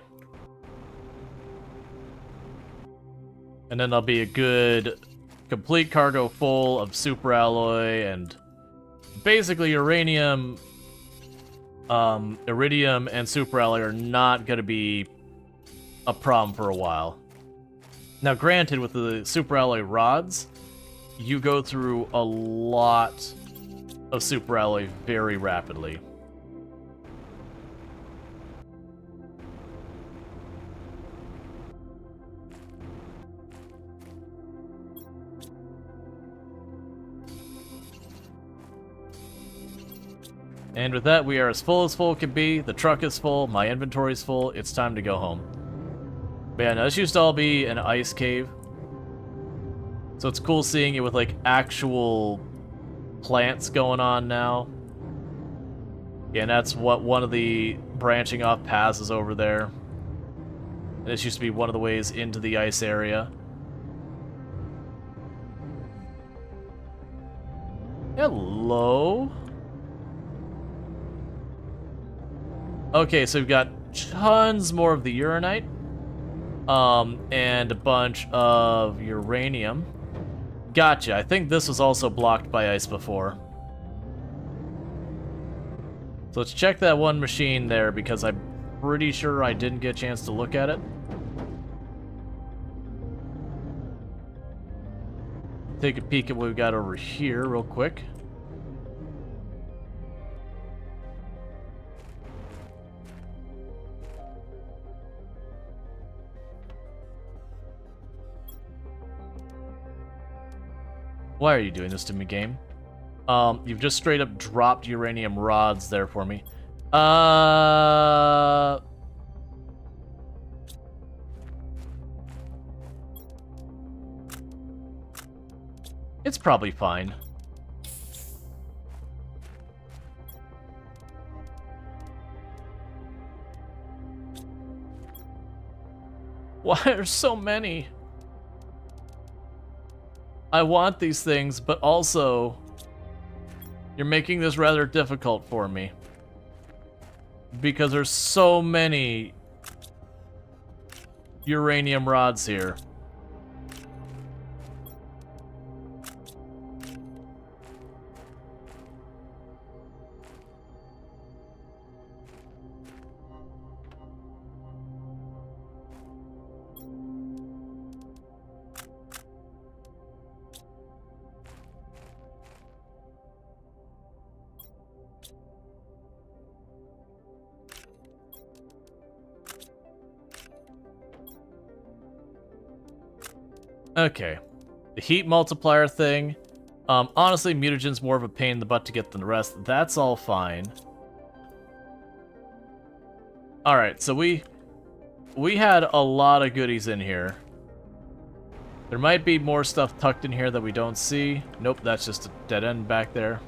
S1: And then there'll be a good complete cargo full of super alloy and basically uranium, iridium, and super alloy are not going to be a problem for a while. Now, granted, with the super alloy rods, you go through a lot of super alloy very rapidly. And with that, we are as full can be. The truck is full. My inventory's full. It's time to go home. But yeah, no, this used to all be an ice cave. So it's cool seeing it with, like, actual plants going on now. Yeah, and that's what one of the branching off paths is over there. And this used to be one of the ways into the ice area. Hello? Okay, so we've got tons more of the uranite, and a bunch of uranium. Gotcha. I think this was also blocked by ice before. So let's check that one machine there, because I'm pretty sure I didn't get a chance to look at it. Take a peek at what we've got over here real quick. Why are you doing this to me, game? You've just straight up dropped uranium rods there for me. It's probably fine. Why are so many? I want these things, but also, you're making this rather difficult for me. Because there's so many uranium rods here. Okay. The heat multiplier thing. Honestly, mutagen's more of a pain in the butt to get than the rest. That's all fine. Alright, so we had a lot of goodies in here. There might be more stuff tucked in here that we don't see. Nope, that's just a dead end back there.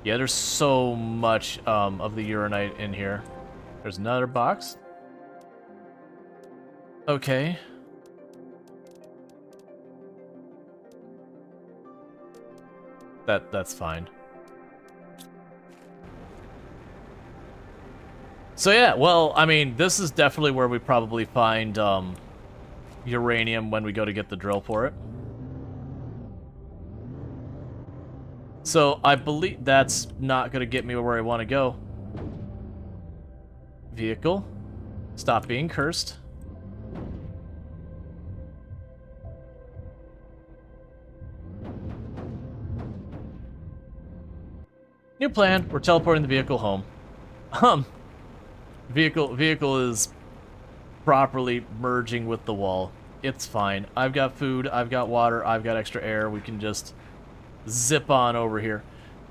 S1: Yeah, there's so much of the uranite in here. There's another box. Okay. That's fine. So yeah, well, I mean, this is definitely where we probably find uranium when we go to get the drill for it. So I believe that's not going to get me where I want to go. Vehicle. Stop being cursed. New plan. We're teleporting the vehicle home. Vehicle is properly merging with the wall. It's fine. I've got food, I've got water, I've got extra air. We can just zip on over here.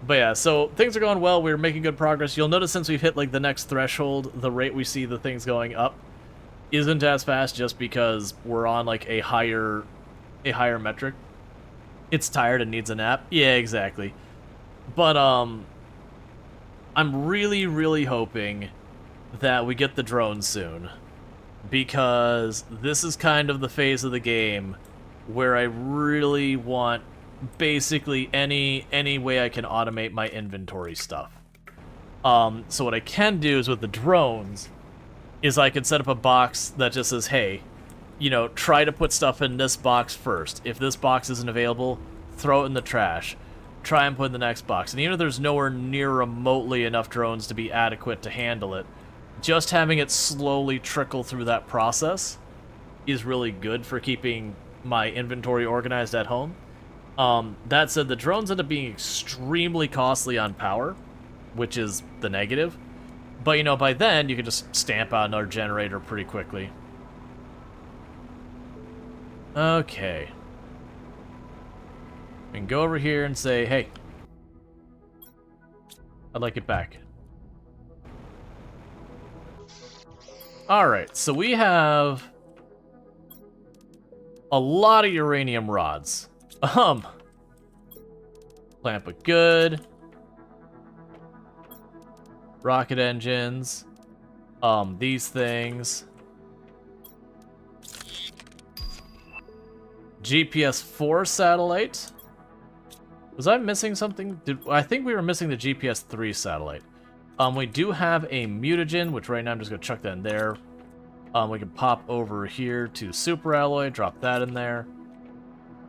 S1: But yeah, so things are going well. We're making good progress. You'll notice since we've hit like the next threshold, the rate we see the things going up isn't as fast just because we're on like a higher metric. It's tired and needs a nap. Yeah, exactly. But I'm really hoping that we get the drone soon, because this is kind of the phase of the game where I really want basically any way I can automate my inventory stuff. So what I can do is with the drones, is I can set up a box that just says, hey, you know, try to put stuff in this box first. If this box isn't available, throw it in the trash. Try and put in the next box. And even if there's nowhere near remotely enough drones to be adequate to handle it, just having it slowly trickle through that process is really good for keeping my inventory organized at home. That said, the drones end up being extremely costly on power, which is the negative. But, you know, by then, you can just stamp out another generator pretty quickly. Okay. We can go over here and say, hey, I'd like it back. Alright, so we have a lot of uranium rods. Lamp of good. Rocket engines. These things. GPS-4 satellite. Was I missing something? I think we were missing the GPS-3 satellite. We do have a mutagen, which right now I'm just going to chuck that in there. We can pop over here to super alloy, drop that in there.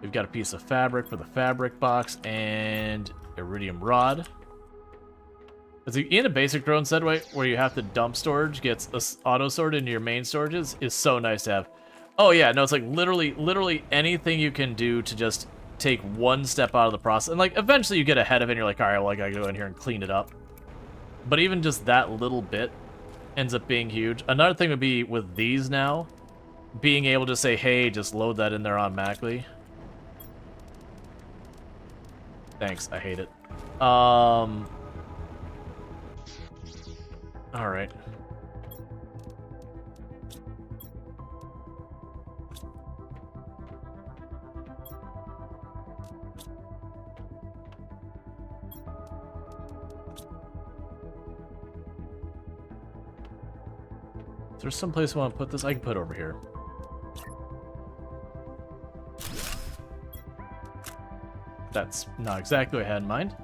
S1: We've got a piece of fabric for the fabric box and iridium rod. In a basic drone set where you have to dump storage gets auto-sorted into your main storages is so nice to have. Oh yeah, no, it's like literally anything you can do to just take one step out of the process. And like eventually you get ahead of it and you're like, all right, well I gotta go in here and clean it up. But even just that little bit ends up being huge. Another thing would be with these now, being able to say, hey, just load that in there automatically. Thanks, I hate it. Alright. Is there some place I want to put this? I can put it over here. That's not exactly what I had in mind.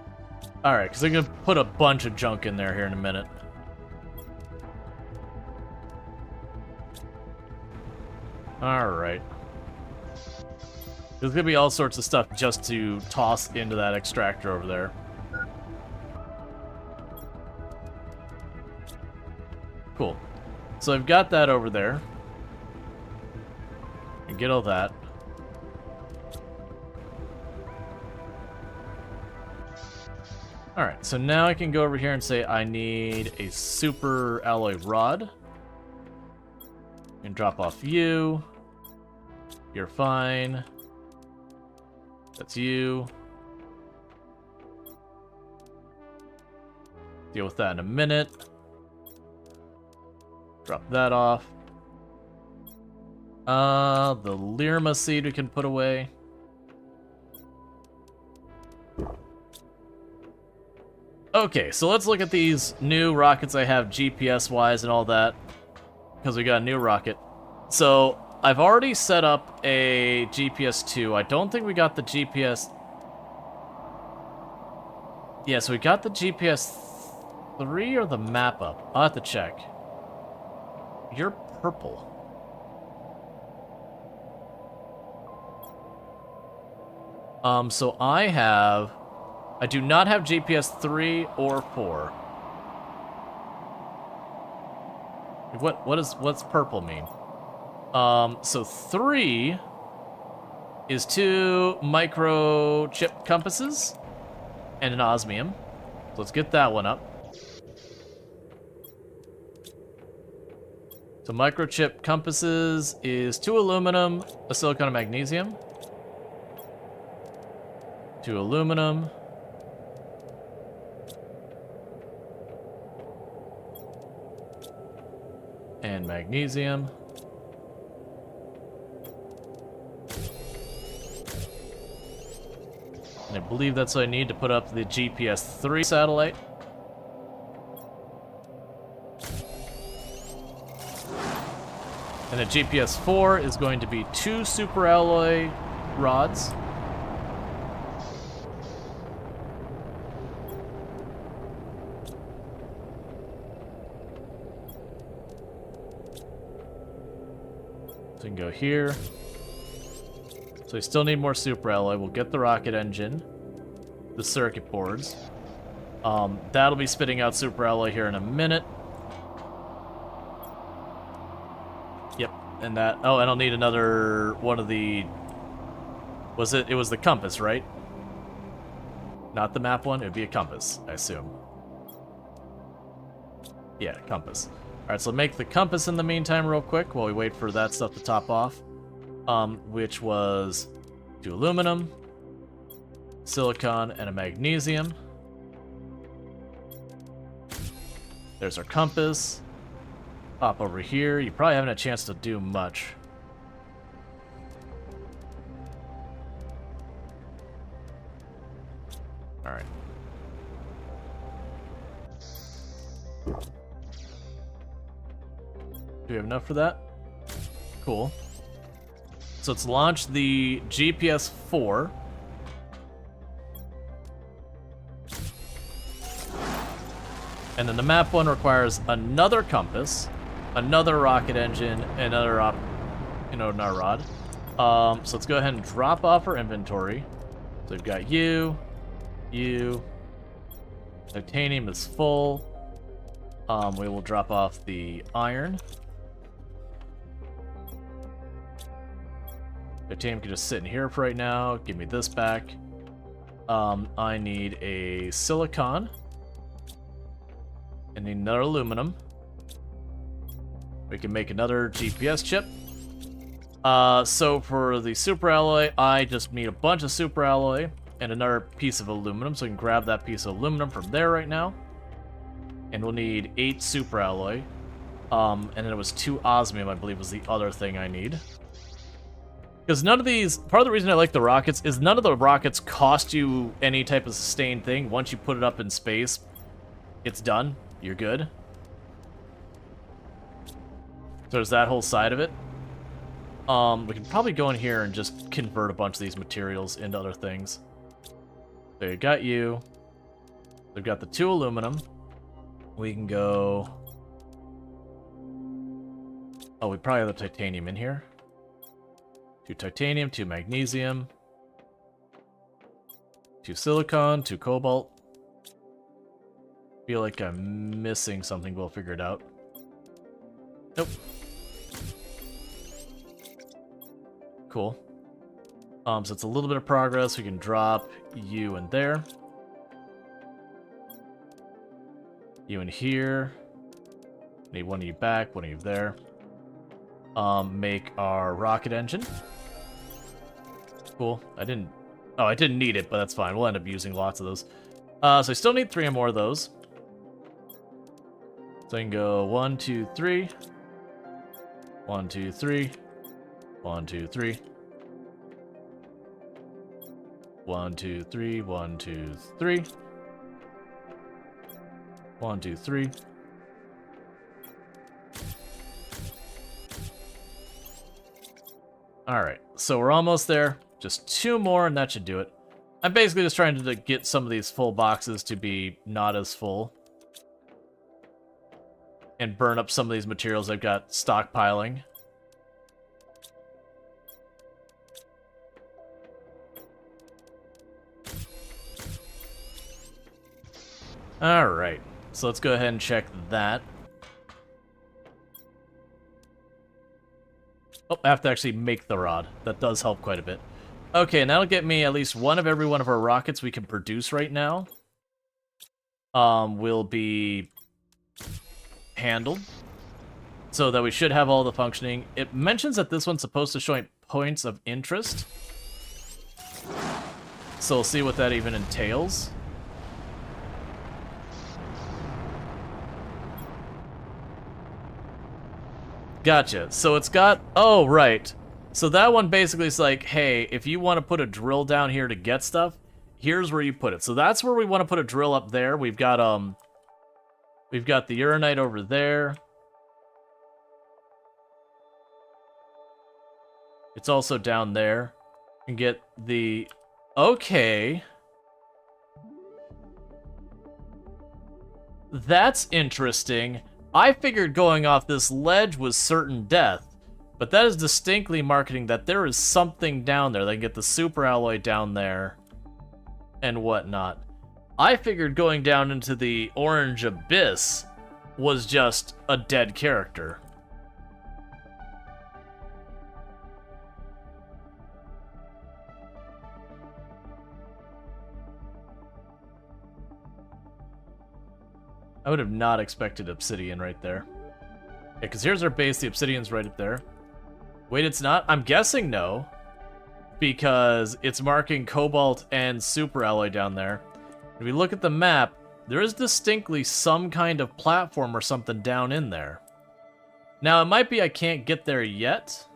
S1: Alright, because I'm going to put a bunch of junk in there here in a minute. Alright. There's going to be all sorts of stuff just to toss into that extractor over there. Cool. So I've got that over there. And get all that. Alright, so now I can go over here and say I need a super alloy rod. And drop off you. You're fine. That's you. Deal with that in a minute. Drop that off. The Lirma seed we can put away. Okay, so let's look at these new rockets I have GPS-wise and all that. Because we got a new rocket. So, I've already set up a GPS-2. I don't think we got the GPS... Yeah, so we got the GPS-3 or the map up? I'll have to check. You're purple. So I do not have GPS 3 or 4. What's purple mean? So 3 is 2 microchip compasses and an osmium. So let's get that one up. So microchip compasses is 2 aluminum, a silicon, and magnesium. 2 aluminum. And magnesium. And I believe that's what I need to put up the GPS-3 satellite. And the GPS-4 is going to be 2 super alloy rods. So we can go here. So we still need more super alloy. We'll get the rocket engine, the circuit boards. That'll be spitting out super alloy here in a minute. Yep, and that... Oh, and I'll need another one of the... Was it... It was the compass, right? Not the map one? It would be a compass, I assume. Yeah, compass. Alright, so make the compass in the meantime real quick while we wait for that stuff to top off. Which was 2 aluminum, silicon, and a magnesium. There's our compass. Pop over here. You probably haven't had a chance to do much. Alright. Do we have enough for that? Cool. So let's launch the GPS 4. And then the map one requires another compass, another rocket engine, another another rod. So let's go ahead and drop off our inventory. So we've got you. Titanium is full. We will drop off the iron. Titanium can just sit in here for right now. Give me this back. I need a silicon. I need another aluminum. We can make another GPS chip. So for the super alloy, I just need a bunch of super alloy and another piece of aluminum. So we can grab that piece of aluminum from there right now. And we'll need 8 super alloy. And then it was 2 osmium, I believe, was the other thing I need. Because none of these, part of the reason I like the rockets is none of the rockets cost you any type of sustained thing. Once you put it up in space, it's done. You're good. So there's that whole side of it. We can probably go in here and just convert a bunch of these materials into other things. So you got you. We've got the 2 aluminum. We can go... Oh, we probably have the titanium in here. 2 titanium, 2 magnesium, 2 silicon, 2 cobalt. Feel like I'm missing something, we'll figure it out. Nope. Cool. So it's a little bit of progress. We can drop you in there. You in here. Need one of you back, one of you there. Make our rocket engine. Cool. I didn't need it, but that's fine. We'll end up using lots of those. So I still need 3 more of those. So I can go 1, 2, 3. 1, 2, 3. 1, 2, 3. 1, 2, 3. 1, 2, 3. 1, 2, 3. Alright, so we're almost there. Just 2 more and that should do it. I'm basically just trying to get some of these full boxes to be not as full. And burn up some of these materials I've got stockpiling. Alright, so let's go ahead and check that. Oh, I have to actually make the rod. That does help quite a bit. Okay, and that'll get me at least one of every one of our rockets we can produce right now. Will be handled. So that we should have all the functioning. It mentions that this one's supposed to show points of interest. So we'll see what that even entails. Gotcha. So it's got... Oh, right. So that one basically is like, hey, if you want to put a drill down here to get stuff, here's where you put it. So that's where we want to put a drill up there. We've got the uranite over there. It's also down there. You can get the... Okay. That's interesting. I figured going off this ledge was certain death. But that is distinctly marketing that there is something down there. They can get the super alloy down there and whatnot. I figured going down into the orange abyss was just a dead character. I would have not expected obsidian right there. Yeah, because here's our base, the obsidian's right up there. Wait, it's not? I'm guessing no. Because it's marking cobalt and super alloy down there. If we look at the map, there is distinctly some kind of platform or something down in there. Now, it might be I can't get there yet.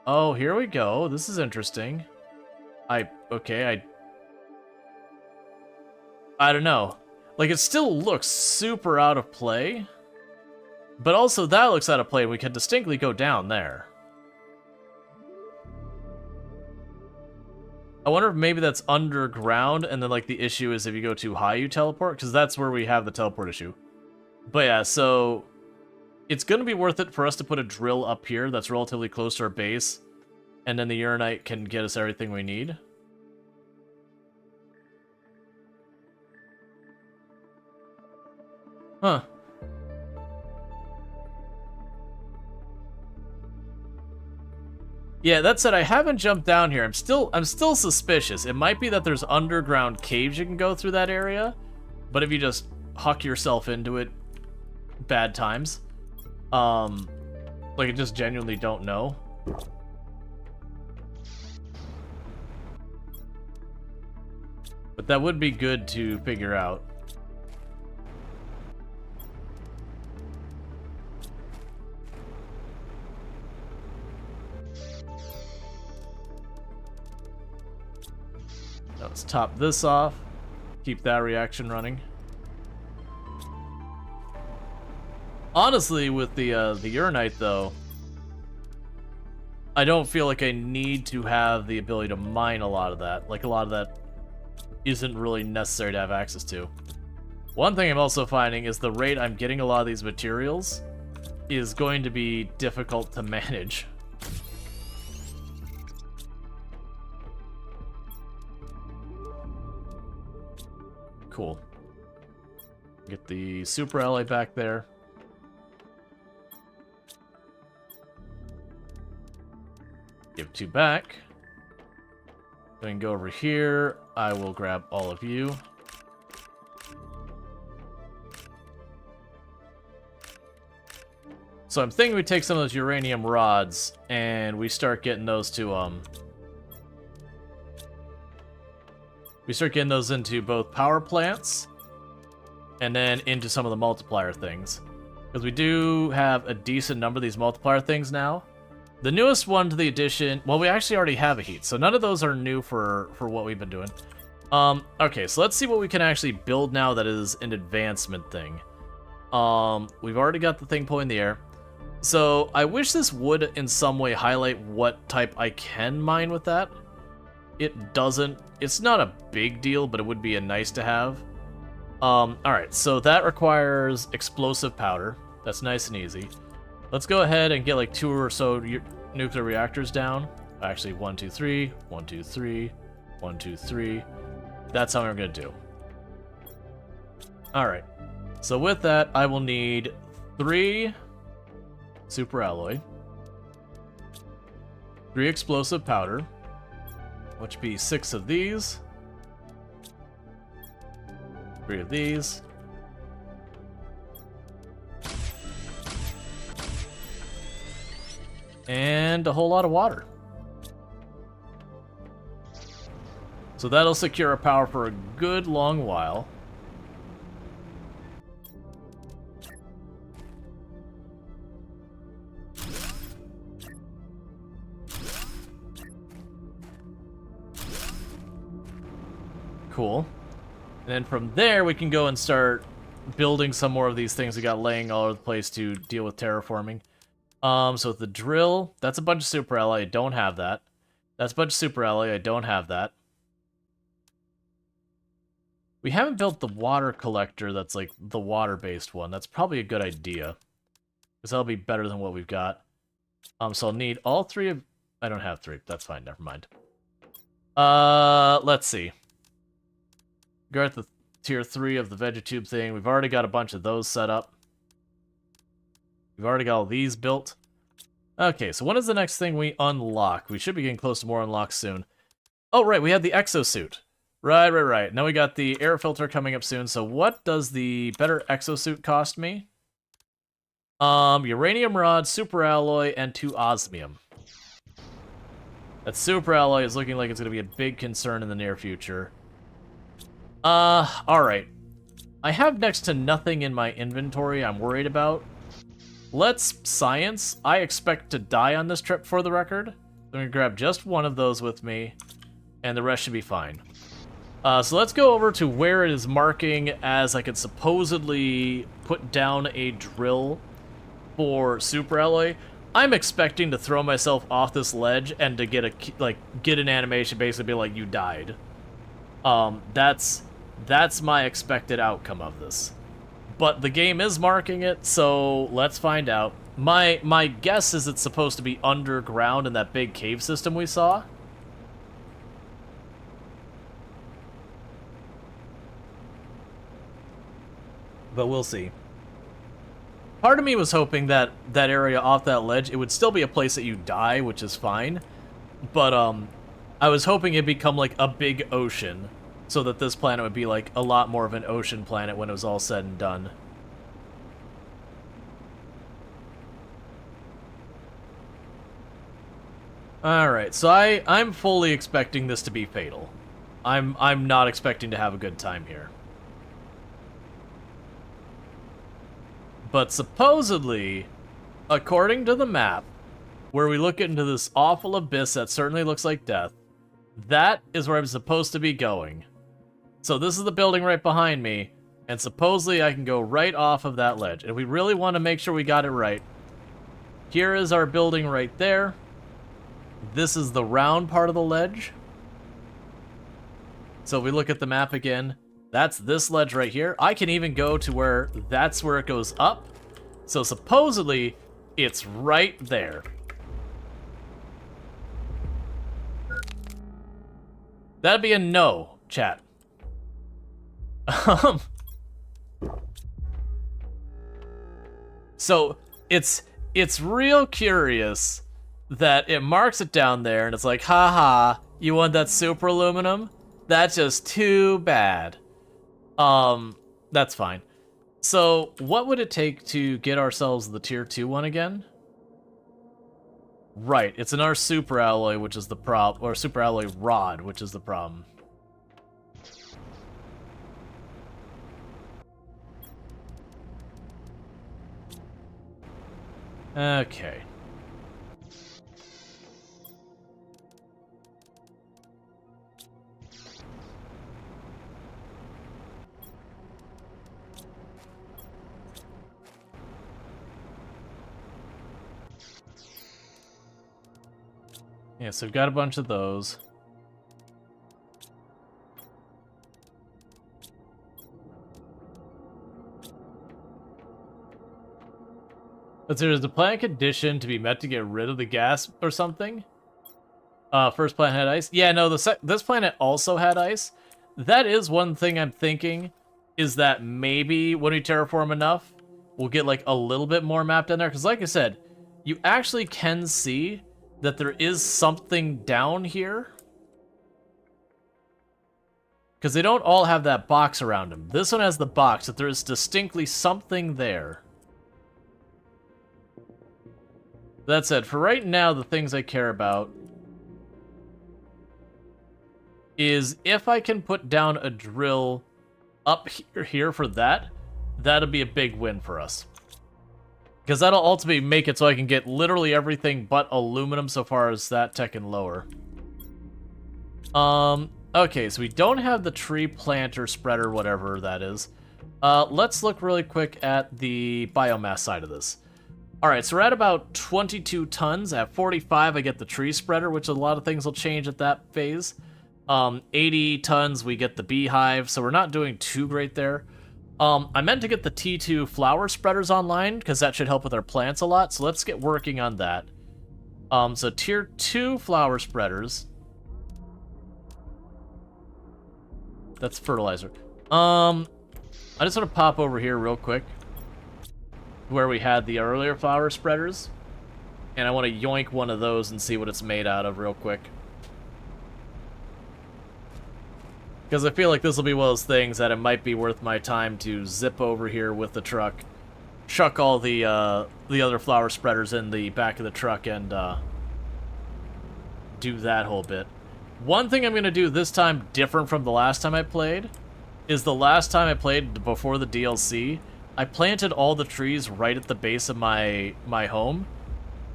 S1: Oh, here we go. This is interesting. Okay, I don't know. Like, it still looks super out of play. But also, that looks out of play. We can distinctly go down there. I wonder if maybe that's underground, and then, like, the issue is if you go too high, you teleport, because that's where we have the teleport issue. But yeah, so it's going to be worth it for us to put a drill up here that's relatively close to our base, and then the Uranite can get us everything we need. Huh. Yeah, that said, I haven't jumped down here. I'm still suspicious. It might be that there's underground caves you can go through that area, but if you just huck yourself into it, bad times. Like, I just genuinely don't know. But that would be good to figure out. Let's top this off. Keep that reaction running. Honestly, with the Uranite, though, I don't feel like I need to have the ability to mine a lot of that. Like, a lot of that isn't really necessary to have access to. One thing I'm also finding is the rate I'm getting a lot of these materials is going to be difficult to manage. Cool. Get the super alloy back there. Give 2 back. Then go over here. I will grab all of you. So I'm thinking we take some of those uranium rods and we start getting those to we start getting those into both power plants and then into some of the multiplier things. Because we do have a decent number of these multiplier things now. The newest one to the addition, well, we actually already have a heat, so none of those are new for what we've been doing. Okay, so let's see what we can actually build now that is an advancement thing. We've already got the thing pulling in the air. So I wish this would in some way highlight what type I can mine with that. It doesn't. It's not a big deal, but it would be a nice to have. Alright, so that requires explosive powder. That's nice and easy. Let's go ahead and get like 2 or so nuclear reactors down. Actually, 1, 2, 3, 1, 2, 3, 1, 2, 3. That's how we're gonna do. Alright, so with that, I will need 3 super alloy, 3 explosive powder, which be 6 of these, 3 of these, and a whole lot of water. So that'll secure our power for a good long while. Cool. And then from there, we can go and start building some more of these things we got laying all over the place to deal with terraforming. So with the drill, that's a bunch of super alloy. I don't have that. That's a bunch of super alloy. I don't have that. We haven't built the water collector that's like the water-based one. That's probably a good idea, because that'll be better than what we've got. So I'll need all three of... I don't have three. That's fine. Never mind. Let's see. Go at the tier 3 of the Vegetube thing. We've already got a bunch of those set up. We've already got all these built. Okay, so when is the next thing we unlock? We should be getting close to more unlocks soon. Oh, right, we have the exosuit. Right. Now we got the air filter coming up soon. So what does the better exosuit cost me? Uranium rod, super alloy, and 2 osmium. That super alloy is looking like it's going to be a big concern in the near future. Alright. I have next to nothing in my inventory I'm worried about. Let's science. I expect to die on this trip, for the record. I'm going to grab just one of those with me, and the rest should be fine. So let's go over to where it is marking as I could supposedly put down a drill for super alloy. I'm expecting to throw myself off this ledge and to get an animation basically be like, you died. That's my expected outcome of this. But the game is marking it, so let's find out. My guess is it's supposed to be underground in that big cave system we saw. But we'll see. Part of me was hoping that that area off that ledge, it would still be a place that you die, which is fine. But, I was hoping it'd become, like, a big ocean, so that this planet would be, like, a lot more of an ocean planet when it was all said and done. Alright, so I'm fully expecting this to be fatal. I'm not expecting to have a good time here. But supposedly, according to the map, where we look into this awful abyss that certainly looks like death, that is where I'm supposed to be going. So this is the building right behind me, and supposedly I can go right off of that ledge. And we really want to make sure we got it right. Here is our building right there. This is the round part of the ledge. So if we look at the map again, that's this ledge right here. I can even go to where that's where it goes up. So supposedly, it's right there. That'd be a no, chat. So it's real curious that it marks it down there and it's like, haha, you want that super aluminum? That's just too bad. That's fine. So, what would it take to get ourselves the tier 2 one again? Right, it's in our super alloy, which is the problem, or super alloy rod, which is the problem. Okay. Yeah, so we've got a bunch of those. But there's the plant condition to be met to get rid of the gas or something. First planet had ice. Yeah, no, this planet also had ice. That is one thing I'm thinking, is that maybe when we terraform enough, we'll get like a little bit more mapped in there. Because like I said, you actually can see that there is something down here. Because they don't all have that box around them. This one has the box, that there is distinctly something there. That said, for right now, the things I care about is if I can put down a drill up here for that, that'll be a big win for us. Because that'll ultimately make it so I can get literally everything but aluminum so far as that tech and lower. Okay, so we don't have the tree planter spreader, whatever that is. Let's look really quick at the biomass side of this. Alright, so we're at about 22 tons. At 45, I get the tree spreader, which a lot of things will change at that phase. 80 tons, we get the beehive, so we're not doing too great there. I meant to get the T2 flower spreaders online, because that should help with our plants a lot, so let's get working on that. So tier 2 flower spreaders. That's fertilizer. I just want to pop over here real quick, where we had the earlier flower spreaders, and I want to yoink one of those and see what it's made out of real quick. Because I feel like this will be one of those things that it might be worth my time to zip over here with the truck, chuck all the other flower spreaders in the back of the truck, and do that whole bit. One thing I'm going to do this time different from the last time I played is the last time I played before the DLC, I planted all the trees right at the base of my home.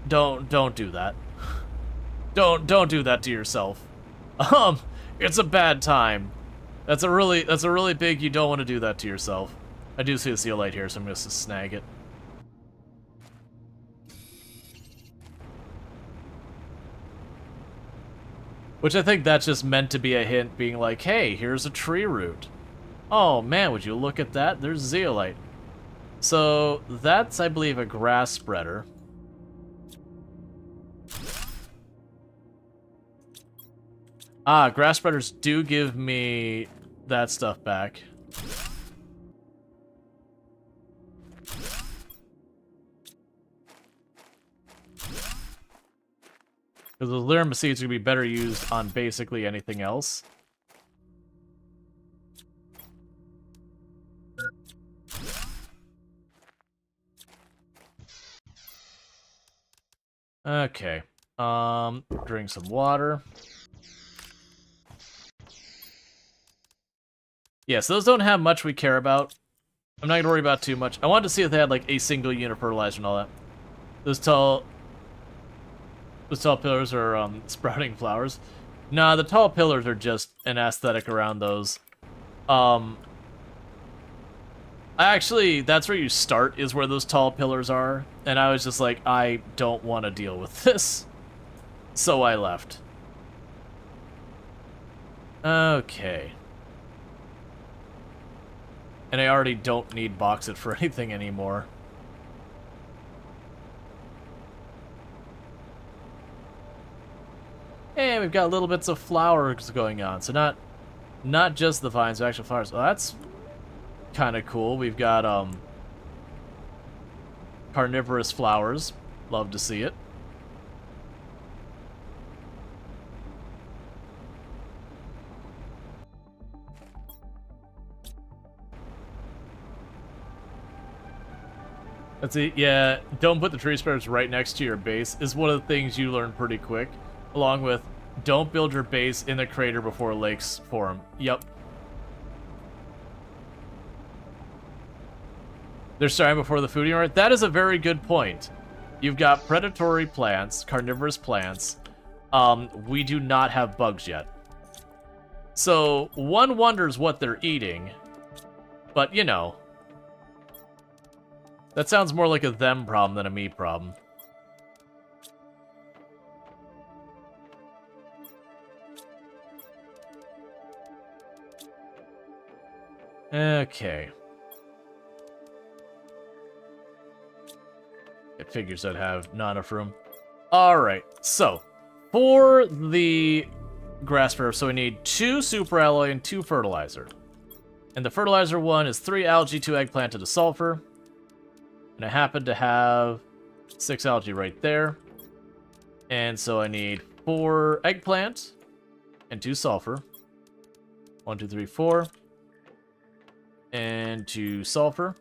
S1: Don't do that. Don't do that to yourself. It's a bad time. That's a really big, you don't want to do that to yourself. I do see a zeolite here, so I'm just gonna snag it. Which I think that's just meant to be a hint, being like, hey, here's a tree root. Oh man, would you look at that? There's zeolite. So that's, I believe, a grass spreader. Ah, grass spreaders do give me that stuff back. Because the Lyrium seeds are going to be better used on basically anything else. Okay. Drink some water. Yeah, so those don't have much we care about. I'm not going to worry about too much. I wanted to see if they had, like, a single unit fertilizer and all that. Those tall pillars are, sprouting flowers. Nah, the tall pillars are just an aesthetic around those. Actually, that's where you start, is where those tall pillars are. And I was just like, I don't want to deal with this. So I left. Okay. And I already don't need box it for anything anymore. And we've got little bits of flowers going on. So not just the vines, but actual flowers. Well, that's kind of cool. We've got carnivorous flowers. Love to see it. Let's see, yeah, don't put the tree spreaders right next to your base is one of the things you learn pretty quick. Along with, don't build your base in the crater before lakes form. Yep. They're starting before the food yard. That is a very good point. You've got predatory plants, carnivorous plants. We do not have bugs yet. So, one wonders what they're eating. But, you know. That sounds more like a them problem than a me problem. Okay. It figures I'd have not enough room. Alright, so for the grass spreader, so we need 2 super alloy and 2 fertilizer. And the fertilizer one is 3 algae, 2 eggplant, and a sulfur. And I happen to have 6 algae right there. And so I need 4 eggplant and 2 sulfur. 1, 2, 3, 4. And 2 sulfur.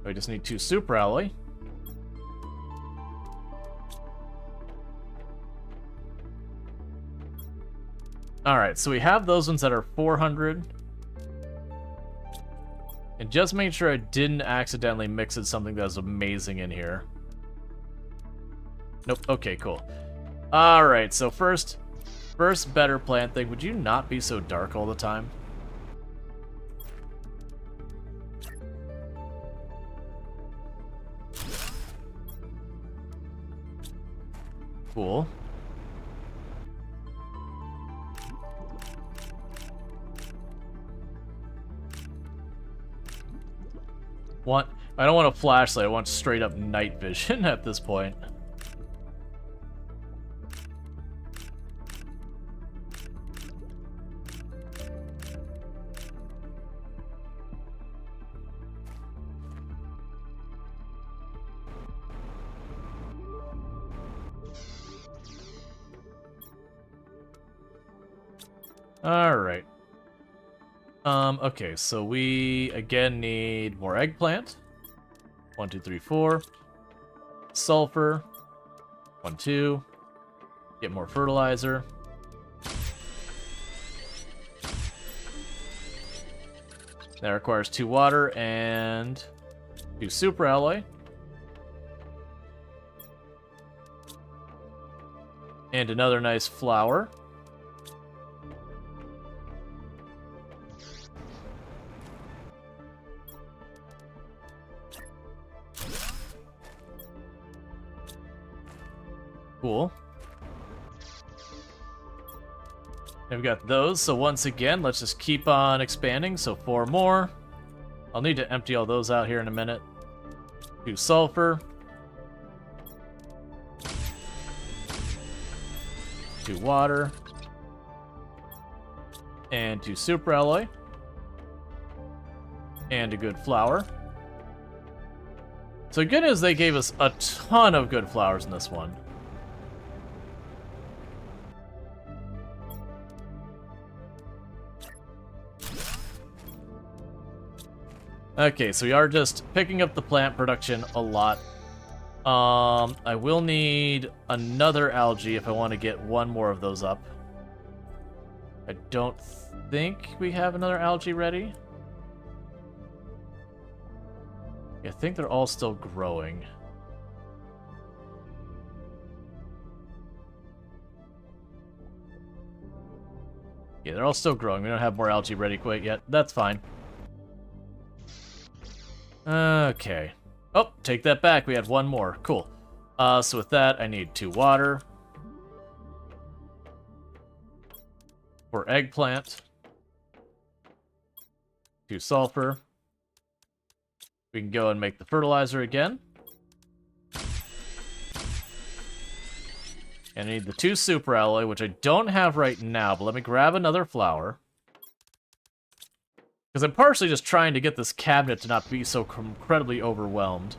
S1: I just need 2 super alloy. Alright, so we have those ones that are 400. And just make sure I didn't accidentally mix in something that was amazing in here. Nope, okay, cool. Alright, so first better plant thing. Would you not be so dark all the time? Cool. I don't want a flashlight, I want straight up night vision at this point. Alright. Okay, so we again need more eggplant. 1, 2, 3, 4. Sulfur. 1, 2. Get more fertilizer. That requires 2 water and 2 super alloy. And another nice flower. Cool. And we've got those, so once again, let's just keep on expanding. So 4 more. I'll need to empty all those out here in a minute. 2 sulfur. 2 water. And 2 super alloy. And a good flower. So good news, they gave us a ton of good flowers in this one. Okay, so we are just picking up the plant production a lot. I will need another algae if I want to get one more of those up. I don't think we have another algae ready. I think they're all still growing. Yeah, they're all still growing. We don't have more algae ready quite yet. That's fine. Okay. Oh, take that back. We had one more. Cool. So with that, I need 2 water. For eggplant. 2 sulfur. We can go and make the fertilizer again. And I need the 2 super alloy, which I don't have right now, but let me grab another flower. Because I'm partially just trying to get this cabinet to not be so incredibly overwhelmed.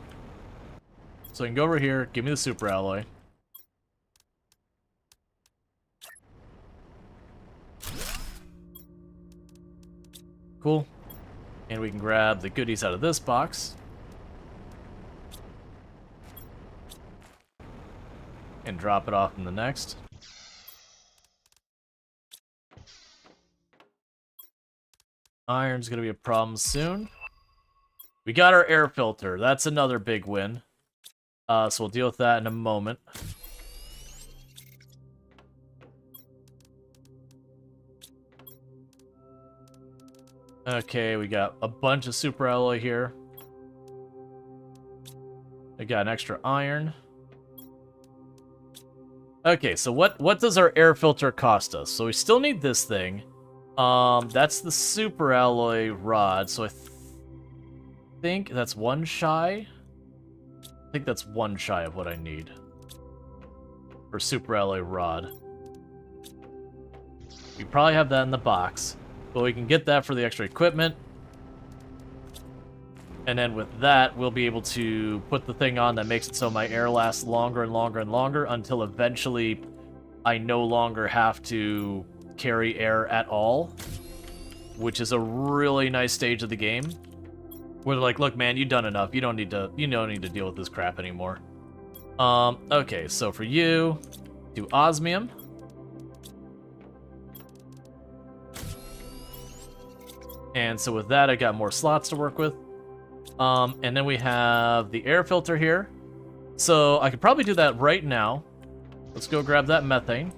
S1: So I can go over here, give me the super alloy. Cool. And we can grab the goodies out of this box. And drop it off in the next. Iron's gonna be a problem soon. We got our air filter. That's another big win. So we'll deal with that in a moment. Okay, we got a bunch of super alloy here. I got an extra iron. Okay, so what does our air filter cost us? So we still need this thing. That's the super alloy rod, so I think that's 1 shy. I think that's 1 shy of what I need for super alloy rod. We probably have that in the box, but we can get that for the extra equipment. And then with that, we'll be able to put the thing on that makes it so my air lasts longer and longer and longer until eventually I no longer have to carry air at all, which is a really nice stage of the game where they're like, look man, you've done enough, you don't need to deal with this crap anymore. Okay, so for you, do osmium. And so with that, I got more slots to work with. And then we have the air filter here. So I could probably do that right now. Let's go grab that methane.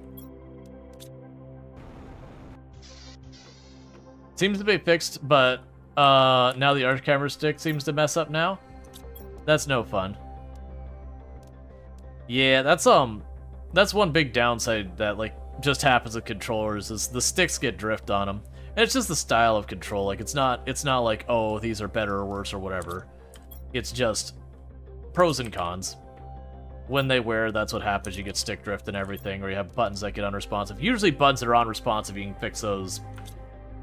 S1: Seems to be fixed, but now the arch camera stick seems to mess up now. That's no fun. Yeah, that's one big downside that like just happens with controllers is the sticks get drift on them. And it's just the style of control. Like it's not like, oh, these are better or worse or whatever. It's just pros and cons. When they wear, that's what happens. You get stick drift and everything, or you have buttons that get unresponsive. Usually buttons that are unresponsive, you can fix those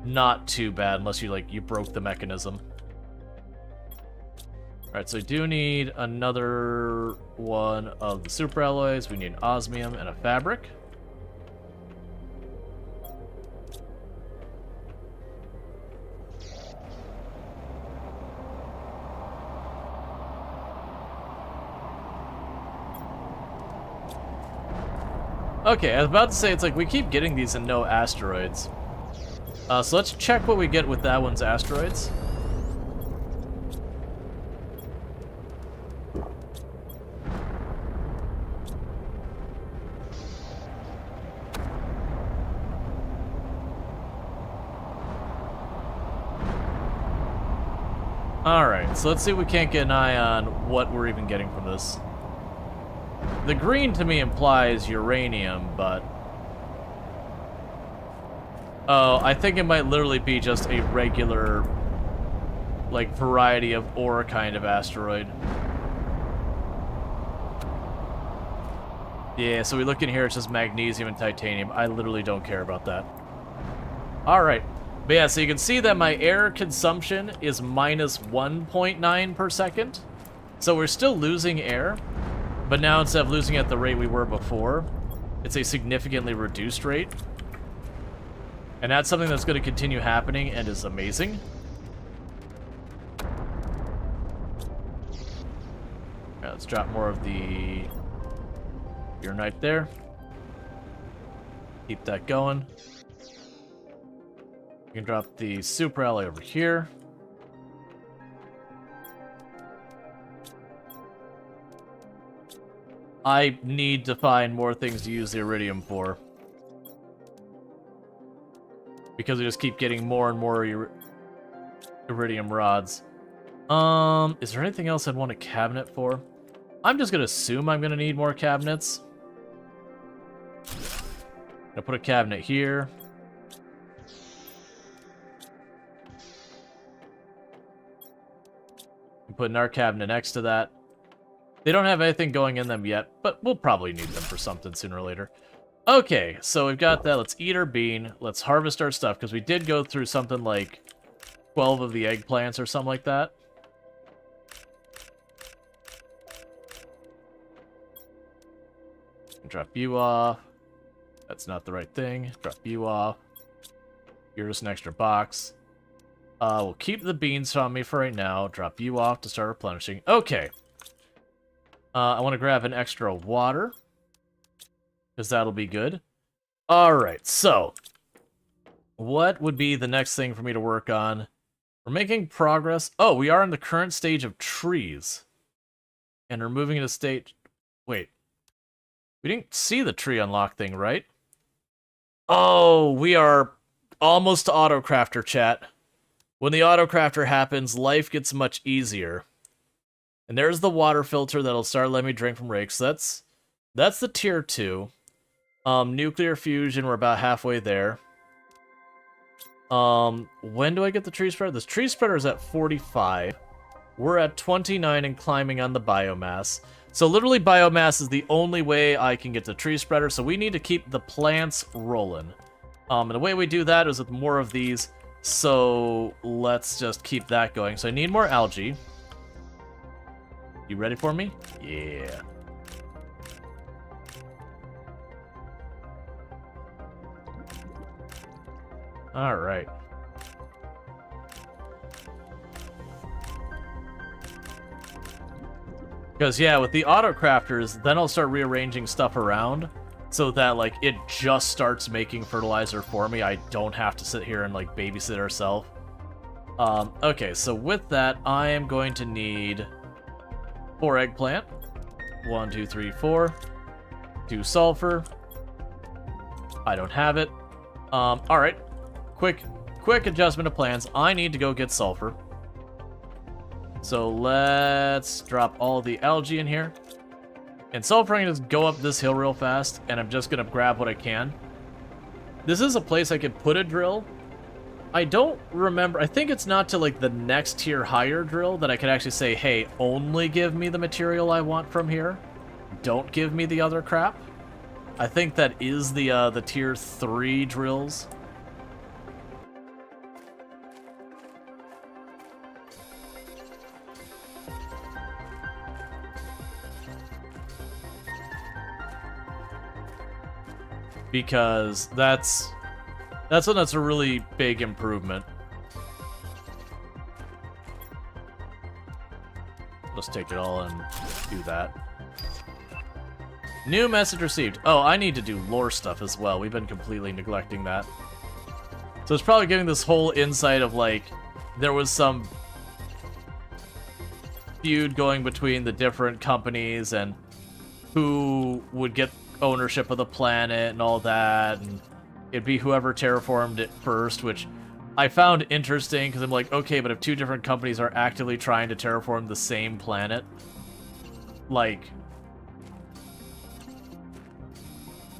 S1: not too bad, unless you broke the mechanism. Alright, so we do need another one of the super alloys. We need osmium and a fabric. Okay, I was about to say, it's like we keep getting these and no asteroids. So let's check what we get with that one's asteroids. Alright, so let's see if we can't get an eye on what we're even getting from this. The green to me implies uranium, but... oh, I think it might literally be just a regular, like, variety of ore kind of asteroid. Yeah, so we look in here, it's just magnesium and titanium. I literally don't care about that. Alright. But yeah, so you can see that my air consumption is minus 1.9 per second. So we're still losing air. But now, instead of losing at the rate we were before, it's a significantly reduced rate. And that's something that's going to continue happening and is amazing. Right, let's drop more of the uranite there. Keep that going. We can drop the super alloy over here. I need to find more things to use the iridium for. Because we just keep getting more and more iridium rods. Is there anything else I'd want a cabinet for? I'm just gonna assume I'm gonna need more cabinets. Gonna put a cabinet here. Putting our cabinet next to that. They don't have anything going in them yet, but we'll probably need them for something sooner or later. Okay, so we've got that. Let's eat our bean. Let's harvest our stuff, because we did go through something like 12 of the eggplants or something like that. Drop you off. That's not the right thing. Drop you off. Here's an extra box. We'll keep the beans on me for right now. Drop you off to start replenishing. Okay. I want to grab an extra water, because that'll be good. Alright, so what would be the next thing for me to work on? We're making progress. Oh, we are in the current stage of trees. And we're moving into stage... wait. We didn't see the tree unlock thing, right? Oh, we are almost to autocrafter, chat. When the autocrafter happens, life gets much easier. And there's the water filter that'll start letting me drink from rakes. That's the tier 2. Nuclear fusion, we're about halfway there. When do I get the tree spreader? This tree spreader is at 45. We're at 29 and climbing on the biomass. So literally biomass is the only way I can get the tree spreader, so we need to keep the plants rolling. And the way we do that is with more of these, so let's just keep that going. So I need more algae. You ready for me? Yeah. Alright. Because, yeah, with the autocrafters, then I'll start rearranging stuff around so that, like, it just starts making fertilizer for me. I don't have to sit here and, like, babysit ourselves. Okay, so with that, I am going to need 4 eggplant. 1, 2, 3, 4. 2 sulfur. I don't have it. Alright. Quick adjustment of plans. I need to go get sulfur. So let's drop all the algae in here. And sulfur, I'm going to just go up this hill real fast, and I'm just going to grab what I can. This is a place I could put a drill, I don't remember. I think it's not till like the next tier higher drill that I can actually say, hey, only give me the material I want from here. Don't give me the other crap. I think that is the tier 3 drills. Because that's when that's a really big improvement. Let's take it all and do that. New message received. Oh, I need to do lore stuff as well. We've been completely neglecting that. So it's probably giving this whole insight of, like, there was some feud going between the different companies and who would get ownership of the planet and all that, and it'd be whoever terraformed it first, which I found interesting, because I'm like, okay, but if two different companies are actively trying to terraform the same planet, like...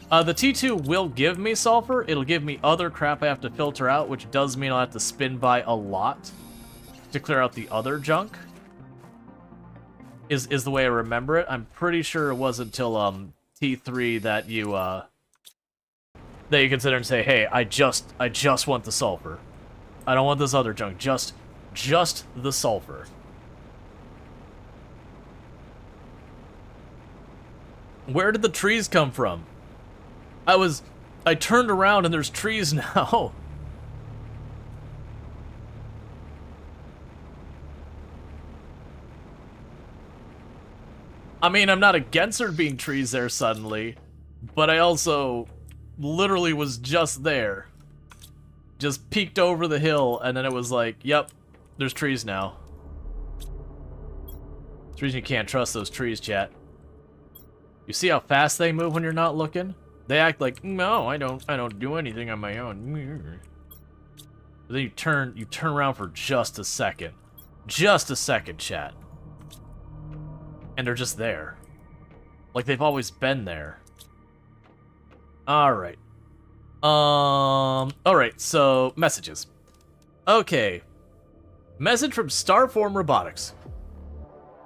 S1: the T2 will give me sulfur, it'll give me other crap I have to filter out, which does mean I'll have to spin by a lot to clear out the other junk, is the way I remember it. I'm pretty sure it wasn't until, T3 that you consider and say, hey, I just want the sulfur. I don't want this other junk, just the sulfur. Where did the trees come from? I turned around and there's trees now. I mean, I'm not against there being trees there suddenly, but I also literally was just there. Just peeked over the hill, and then it was like, yep, there's trees now. There's the reason you can't trust those trees, chat. You see how fast they move when you're not looking? They act like, no, I don't do anything on my own. But then you turn around for just a second. Just a second, chat. And they're just there. Like they've always been there. Alright. Alright, so messages. Okay. Message from Starform Robotics.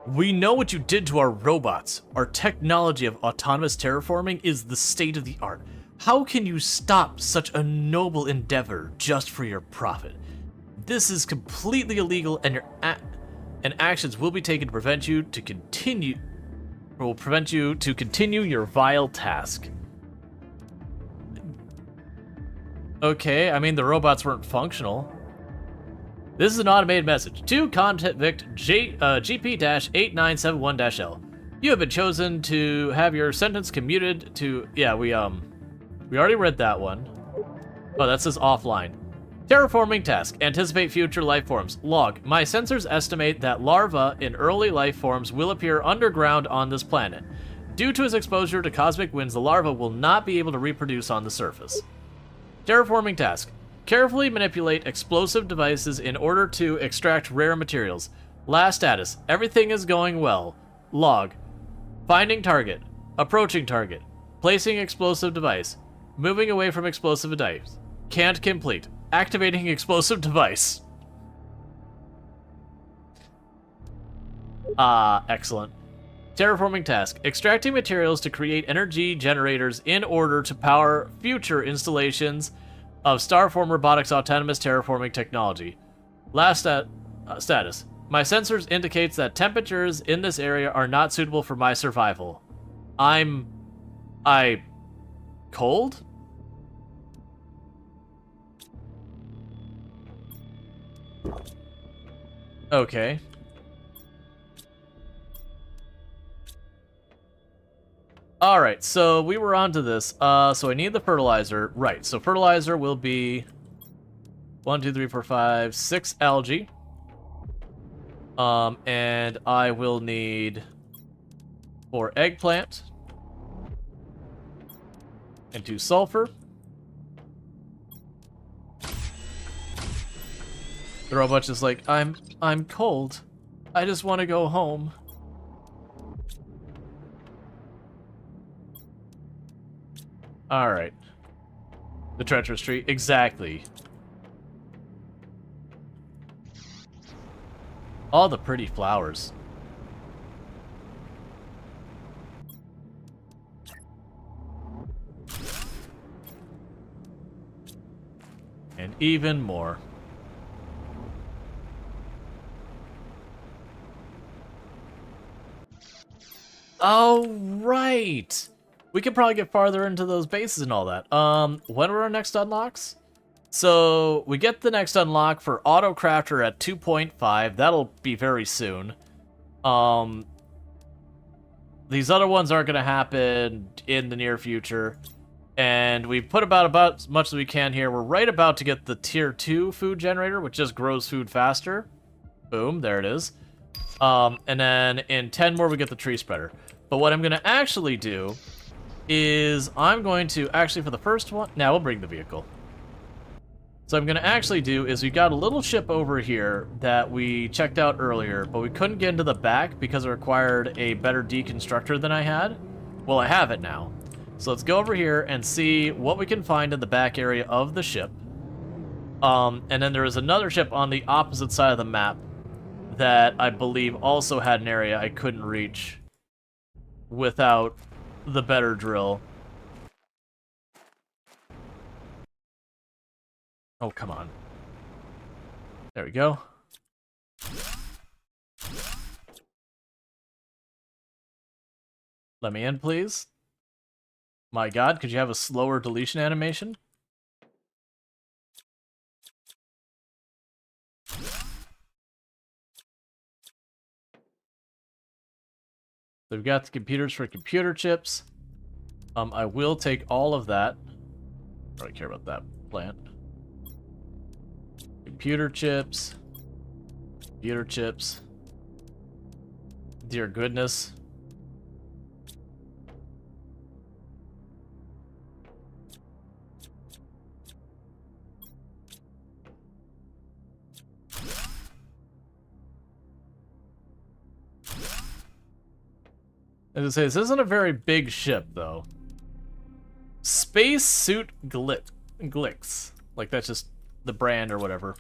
S1: We know what you did to our robots. Our technology of autonomous terraforming is the state of the art. How can you stop such a noble endeavor just for your profit? This is completely illegal, and your actions will be taken to prevent you to continue your vile task. Okay, I mean the robots weren't functional. This is an automated message to Content Vict GP-8971-L. You have been chosen to have your sentence commuted to... Yeah, we already read that one. Oh, that says offline. Terraforming task. Anticipate future life forms. Log. My sensors estimate that larvae in early life forms will appear underground on this planet. Due to its exposure to cosmic winds, the larva will not be able to reproduce on the surface. Terraforming task. Carefully manipulate explosive devices in order to extract rare materials. Last status. Everything is going well. Log. Finding target. Approaching target. Placing explosive device. Moving away from explosive device. Can't complete. Activating explosive device. Excellent. Terraforming task. Extracting materials to create energy generators in order to power future installations of Starform Robotics autonomous terraforming technology. Last status. My sensors indicates that temperatures in this area are not suitable for my survival. Cold? Okay. Alright, so we were onto this. So I need the fertilizer. Right, so fertilizer will be 1, 2, 3, 4, 5, 6 algae. And I will need 4 eggplant. And 2 sulfur. The robot's just like, I'm cold. I just want to go home. Alright. The treacherous tree. Exactly. All the pretty flowers. And even more. Oh, right! We could probably get farther into those bases and all that. When are our next unlocks? So, we get the next unlock for Auto Crafter at 2.5. That'll be very soon. These other ones aren't going to happen in the near future. And we've put about as much as we can here. We're right about to get the Tier 2 food generator, which just grows food faster. Boom, there it is. And then in 10 more, we get the tree spreader. But what I'm going to actually do is I'm going to, actually for the first one, now we'll bring the vehicle. So I'm going to actually do is we got a little ship over here that we checked out earlier, but we couldn't get into the back because it required a better deconstructor than I had. Well, I have it now. So let's go over here and see what we can find in the back area of the ship. And then there is another ship on the opposite side of the map that I believe also had an area I couldn't reach without the better drill. Oh, come on. There we go. Let me in, please. My god, could you have a slower deletion animation? So we've got the computers for computer chips. I will take all of that. I don't really care about that plant. Computer chips. Computer chips. Dear goodness. As I say, this isn't a very big ship, though. Space Suit Glix. Like, that's just the brand or whatever.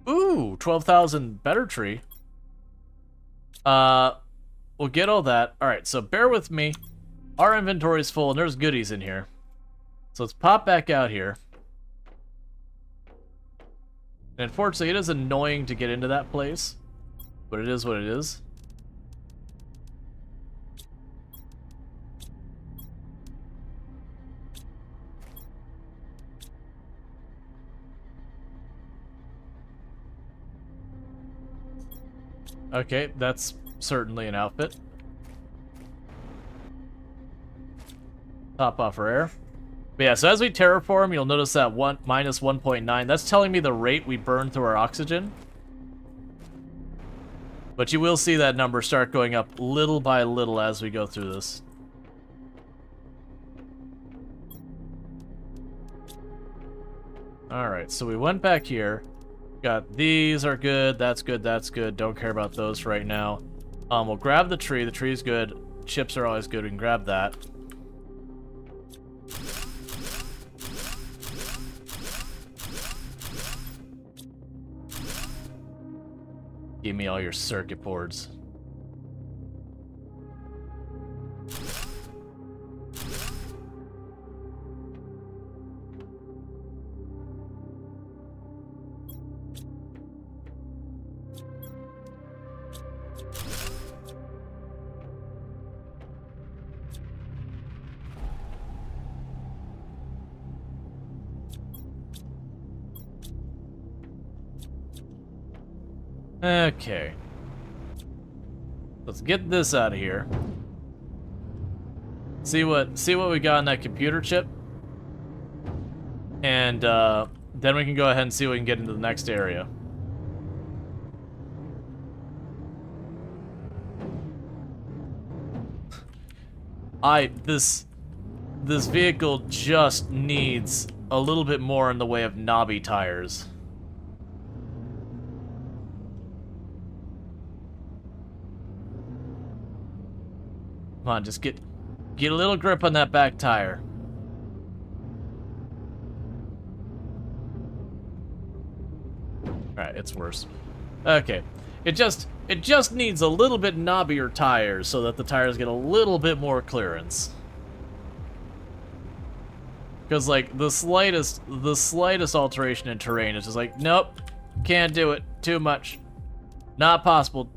S1: Ooh, 12,000 better tree. We'll get all that. Alright, so bear with me. Our inventory is full, and there's goodies in here. So let's pop back out here. And unfortunately, it is annoying to get into that place. But it is what it is. Okay, that's certainly an outfit. Top off our air. But yeah, so as we terraform, you'll notice that minus 1.9. That's telling me the rate we burn through our oxygen. But you will see that number start going up little by little as we go through this. Alright, so we went back here. Got these are good, that's good, that's good. Don't care about those right now. We'll grab the tree. The tree's good. Chips are always good. We can grab that. Give me all your circuit boards. Okay. Let's get this out of here. See what we got on that computer chip. And then we can go ahead and see what we can get into the next area. This vehicle just needs a little bit more in the way of knobby tires. Come on, just get a little grip on that back tire. Alright, it's worse. Okay. It just needs a little bit knobbier tires so that the tires get a little bit more clearance. Because, like, the slightest alteration in terrain is just like, nope, can't do it. Too much. Not possible.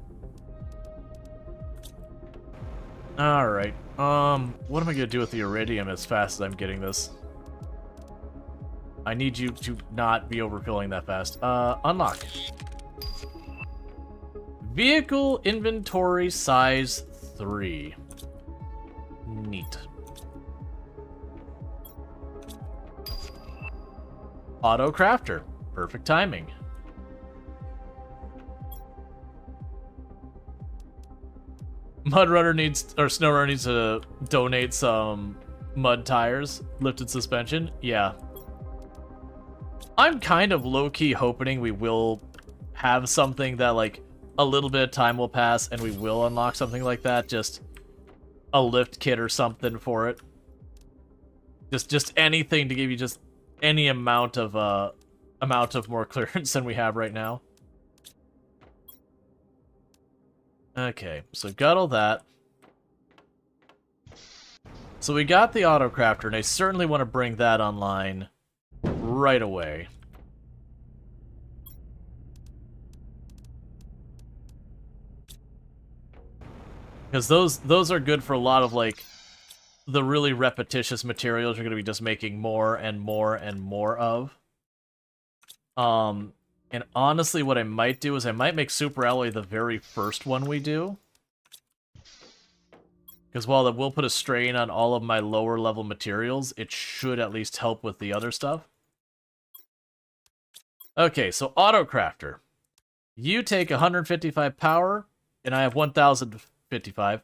S1: Alright. What am I gonna do with the iridium as fast as I'm getting this? I need you to not be overfilling that fast. Unlock. Vehicle inventory size 3. Neat. Auto crafter. Perfect timing. Mudrunner needs, or Snowrunner needs to donate some mud tires, lifted suspension. Yeah. I'm kind of low-key hoping we will have something that, like, a little bit of time will pass and we will unlock something like that. Just a lift kit or something for it. Just anything to give you just any amount of more clearance than we have right now. Okay, so got all that. So we got the auto crafter, and I certainly want to bring that online right away. Because those are good for a lot of, like, the really repetitious materials you're going to be just making more and more and more of. And honestly, what I might do is I might make Super Alloy the very first one we do. Because while that will put a strain on all of my lower level materials, it should at least help with the other stuff. Okay, so Auto Crafter. You take 155 power, and I have 1055.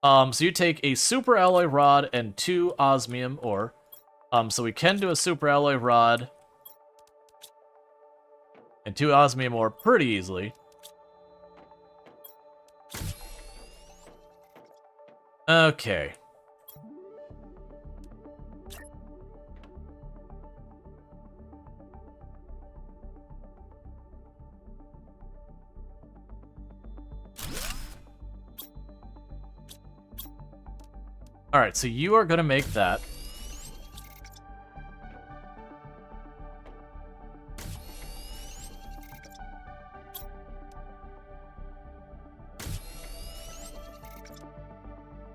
S1: So you take a Super Alloy Rod and 2 Osmium ore. So we can do a Super Alloy Rod and 2 Osmium ore pretty easily. Okay. Alright, so you are going to make that.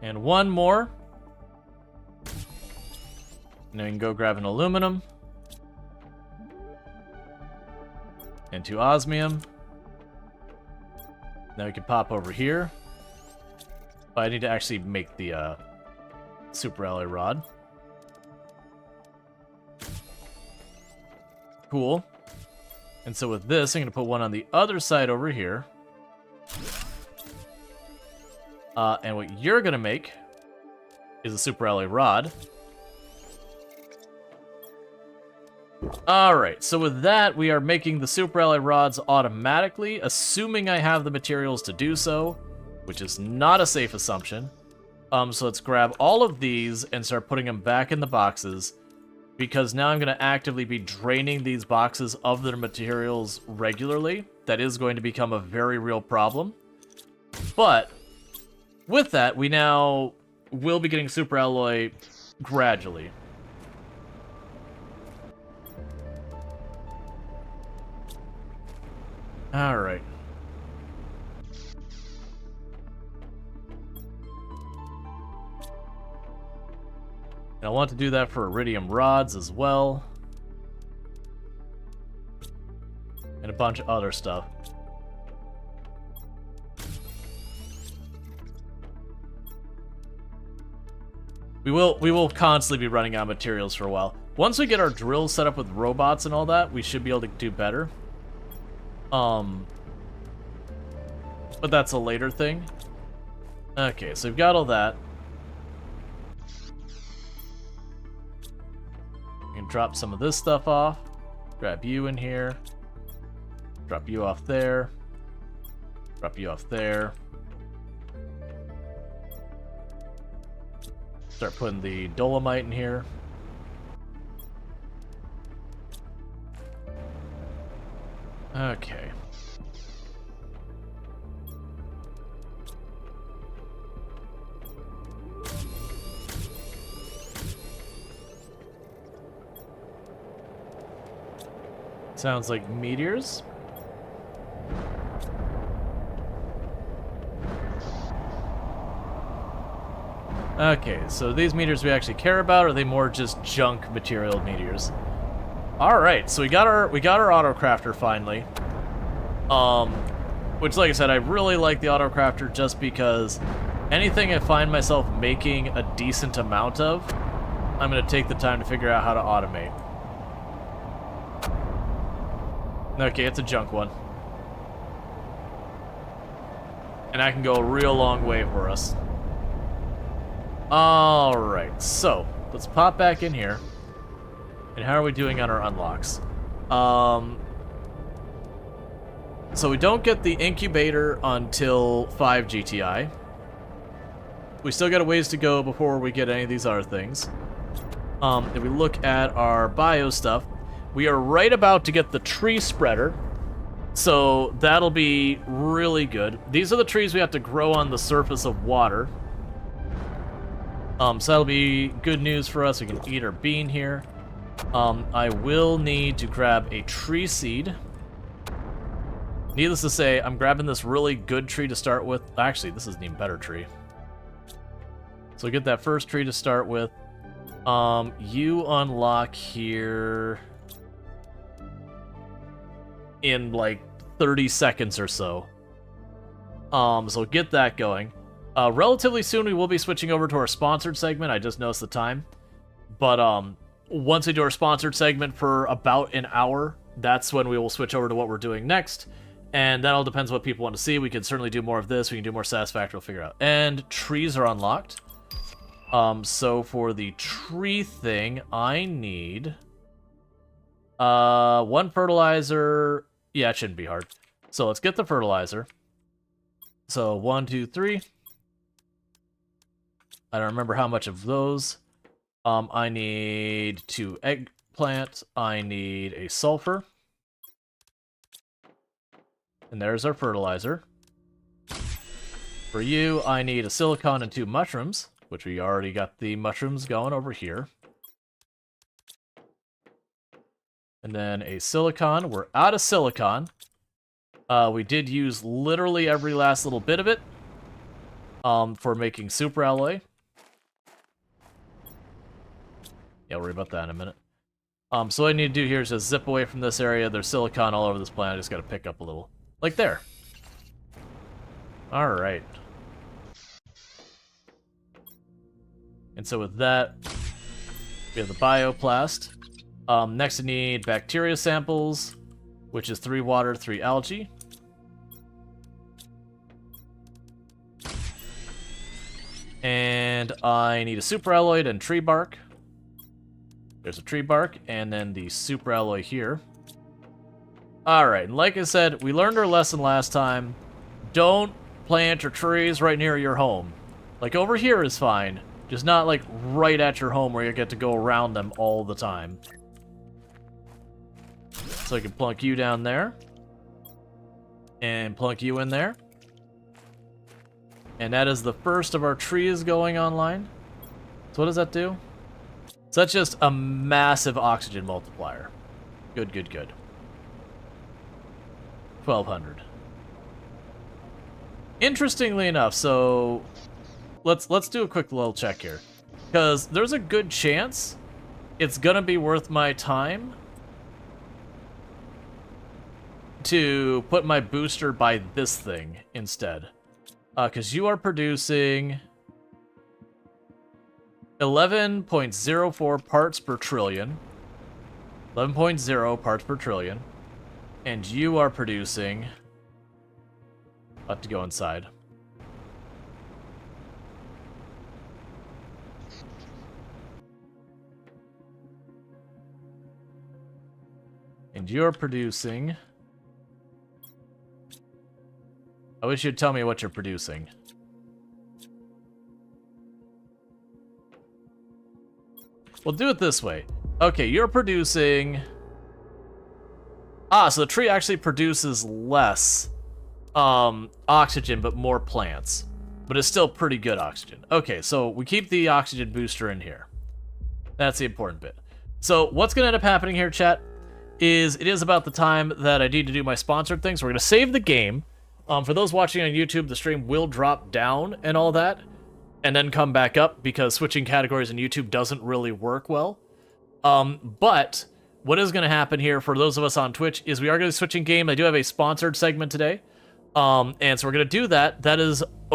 S1: And one more. And then we can go grab an aluminum. And 2 osmium. Now we can pop over here. But I need to actually make the Super Alloy Rod. Cool. And so with this, I'm going to put one on the other side over here. And what you're going to make is a Super Alloy Rod. Alright, so with that, we are making the Super Alloy Rods automatically, assuming I have the materials to do so, which is not a safe assumption. So let's grab all of these and start putting them back in the boxes, because now I'm going to actively be draining these boxes of their materials regularly. That is going to become a very real problem. But with that, we now will be getting Super Alloy gradually. Alright. And I want to do that for iridium rods as well. And a bunch of other stuff. We will constantly be running out of materials for a while. Once we get our drills set up with robots and all that, we should be able to do better. But that's a later thing. Okay, so we've got all that. We can drop some of this stuff off. Grab you in here. Drop you off there. Drop you off there. Start putting the dolomite in here. Okay. Sounds like meteors. Okay, so these meteors we actually care about, or are they more just junk material meteors? Alright, so we got our autocrafter finally. Which, like I said, I really like the autocrafter just because anything I find myself making a decent amount of, I'm gonna take the time to figure out how to automate. Okay, it's a junk one. And that can go a real long way for us. Alright, so let's pop back in here. And how are we doing on our unlocks? So we don't get the incubator until 5 GTI. We still got a ways to go before we get any of these other things. If we look at our bio stuff, we are right about to get the tree spreader. So that'll be really good. These are the trees we have to grow on the surface of water. So that'll be good news for us. We can eat our bean here. I will need to grab a tree seed. Needless to say, I'm grabbing this really good tree to start with. Actually, this is an even better tree. So get that first tree to start with. You unlock here in like 30 seconds or so. So get that going. Relatively soon we will be switching over to our sponsored segment. I just noticed the time. But once we do our sponsored segment for about an hour, that's when we will switch over to what we're doing next. And that all depends what people want to see. We can certainly do more of this. We can do more Satisfactory. We'll figure out. And trees are unlocked. So for the tree thing, I need 1 fertilizer. Yeah, it shouldn't be hard. So let's get the fertilizer. So 1, 2, 3. I don't remember how much of those. I need 2 eggplant. I need a sulfur. And there's our fertilizer. For you, I need a silicon and 2 mushrooms, which we already got the mushrooms going over here. And then a silicon. We're out of silicon. We did use literally every last little bit of it for making super alloy. Yeah, we'll worry about that in a minute. So what I need to do here is just zip away from this area. There's silicon all over this planet. I just got to pick up a little. Like there. Alright. And so with that, we have the bioplast. Next I need bacteria samples, which is 3 water, 3 algae. And I need a superalloy and tree bark. There's a tree bark, and then the superalloy here. Alright, and like I said, we learned our lesson last time. Don't plant your trees right near your home. Like over here is fine, just not like right at your home where you get to go around them all the time. So I can plunk you down there. And plunk you in there. And that is the first of our trees going online. So what does that do? So that's just a massive oxygen multiplier. Good, good, good. 1200. Interestingly enough, so let's do a quick little check here, because there's a good chance it's gonna be worth my time to put my booster by this thing instead, because you are producing 11.04 parts per trillion. 11.0 parts per trillion. And you are producing... I'll have to go inside. And you're producing... I wish you'd tell me what you're producing. We'll do it this way. Okay, you're producing Ah, so the tree actually produces less oxygen, but more plants. But it's still pretty good oxygen. Okay, so we keep the oxygen booster in here. That's the important bit. So what's going to end up happening here, chat, is it is about the time that I need to do my sponsored thing. So we're going to save the game. For those watching on YouTube, the stream will drop down and all that, and then come back up because switching categories in YouTube doesn't really work well. But what is going to happen here for those of us on Twitch is we are going to be switching game. I do have a sponsored segment today. And so we're going to do that. That is over.